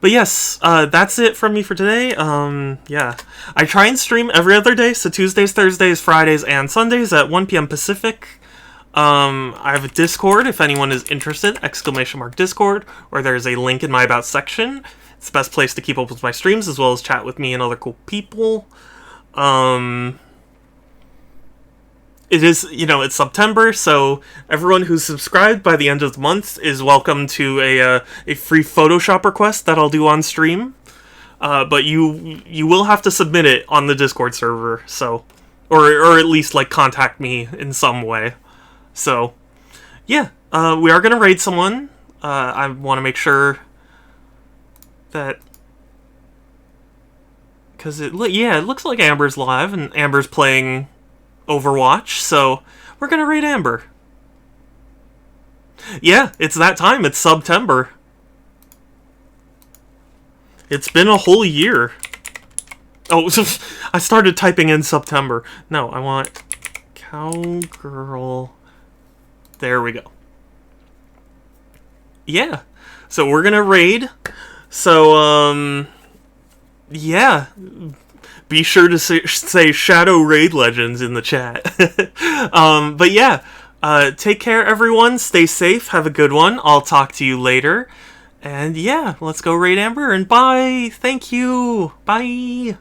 A: But yes, that's it from me for today. Yeah. I try and stream every other day, so Tuesdays, Thursdays, Fridays, and Sundays at 1 p.m. Pacific. I have a Discord if anyone is interested, !Discord, where there's a link in my About section. It's the best place to keep up with my streams, as well as chat with me and other cool people. It is, it's September, so everyone who's subscribed by the end of the month is welcome to a free Photoshop request that I'll do on stream. But you will have to submit it on the Discord server, so, or at least, like, contact me in some way. So, yeah, we are going to raid someone. I want to make sure that, because it looks like Amber's live, and Amber's playing Overwatch, so we're going to raid Amber. Yeah, it's that time. It's September. It's been a whole year. Oh, I started typing in September. No, I want Cowgirl. There we go. Yeah. So we're gonna raid. So, yeah. Be sure to say Shadow Raid Legends in the chat. But yeah. Take care, everyone. Stay safe. Have a good one. I'll talk to you later. And yeah, let's go raid Amber, and bye! Thank you! Bye!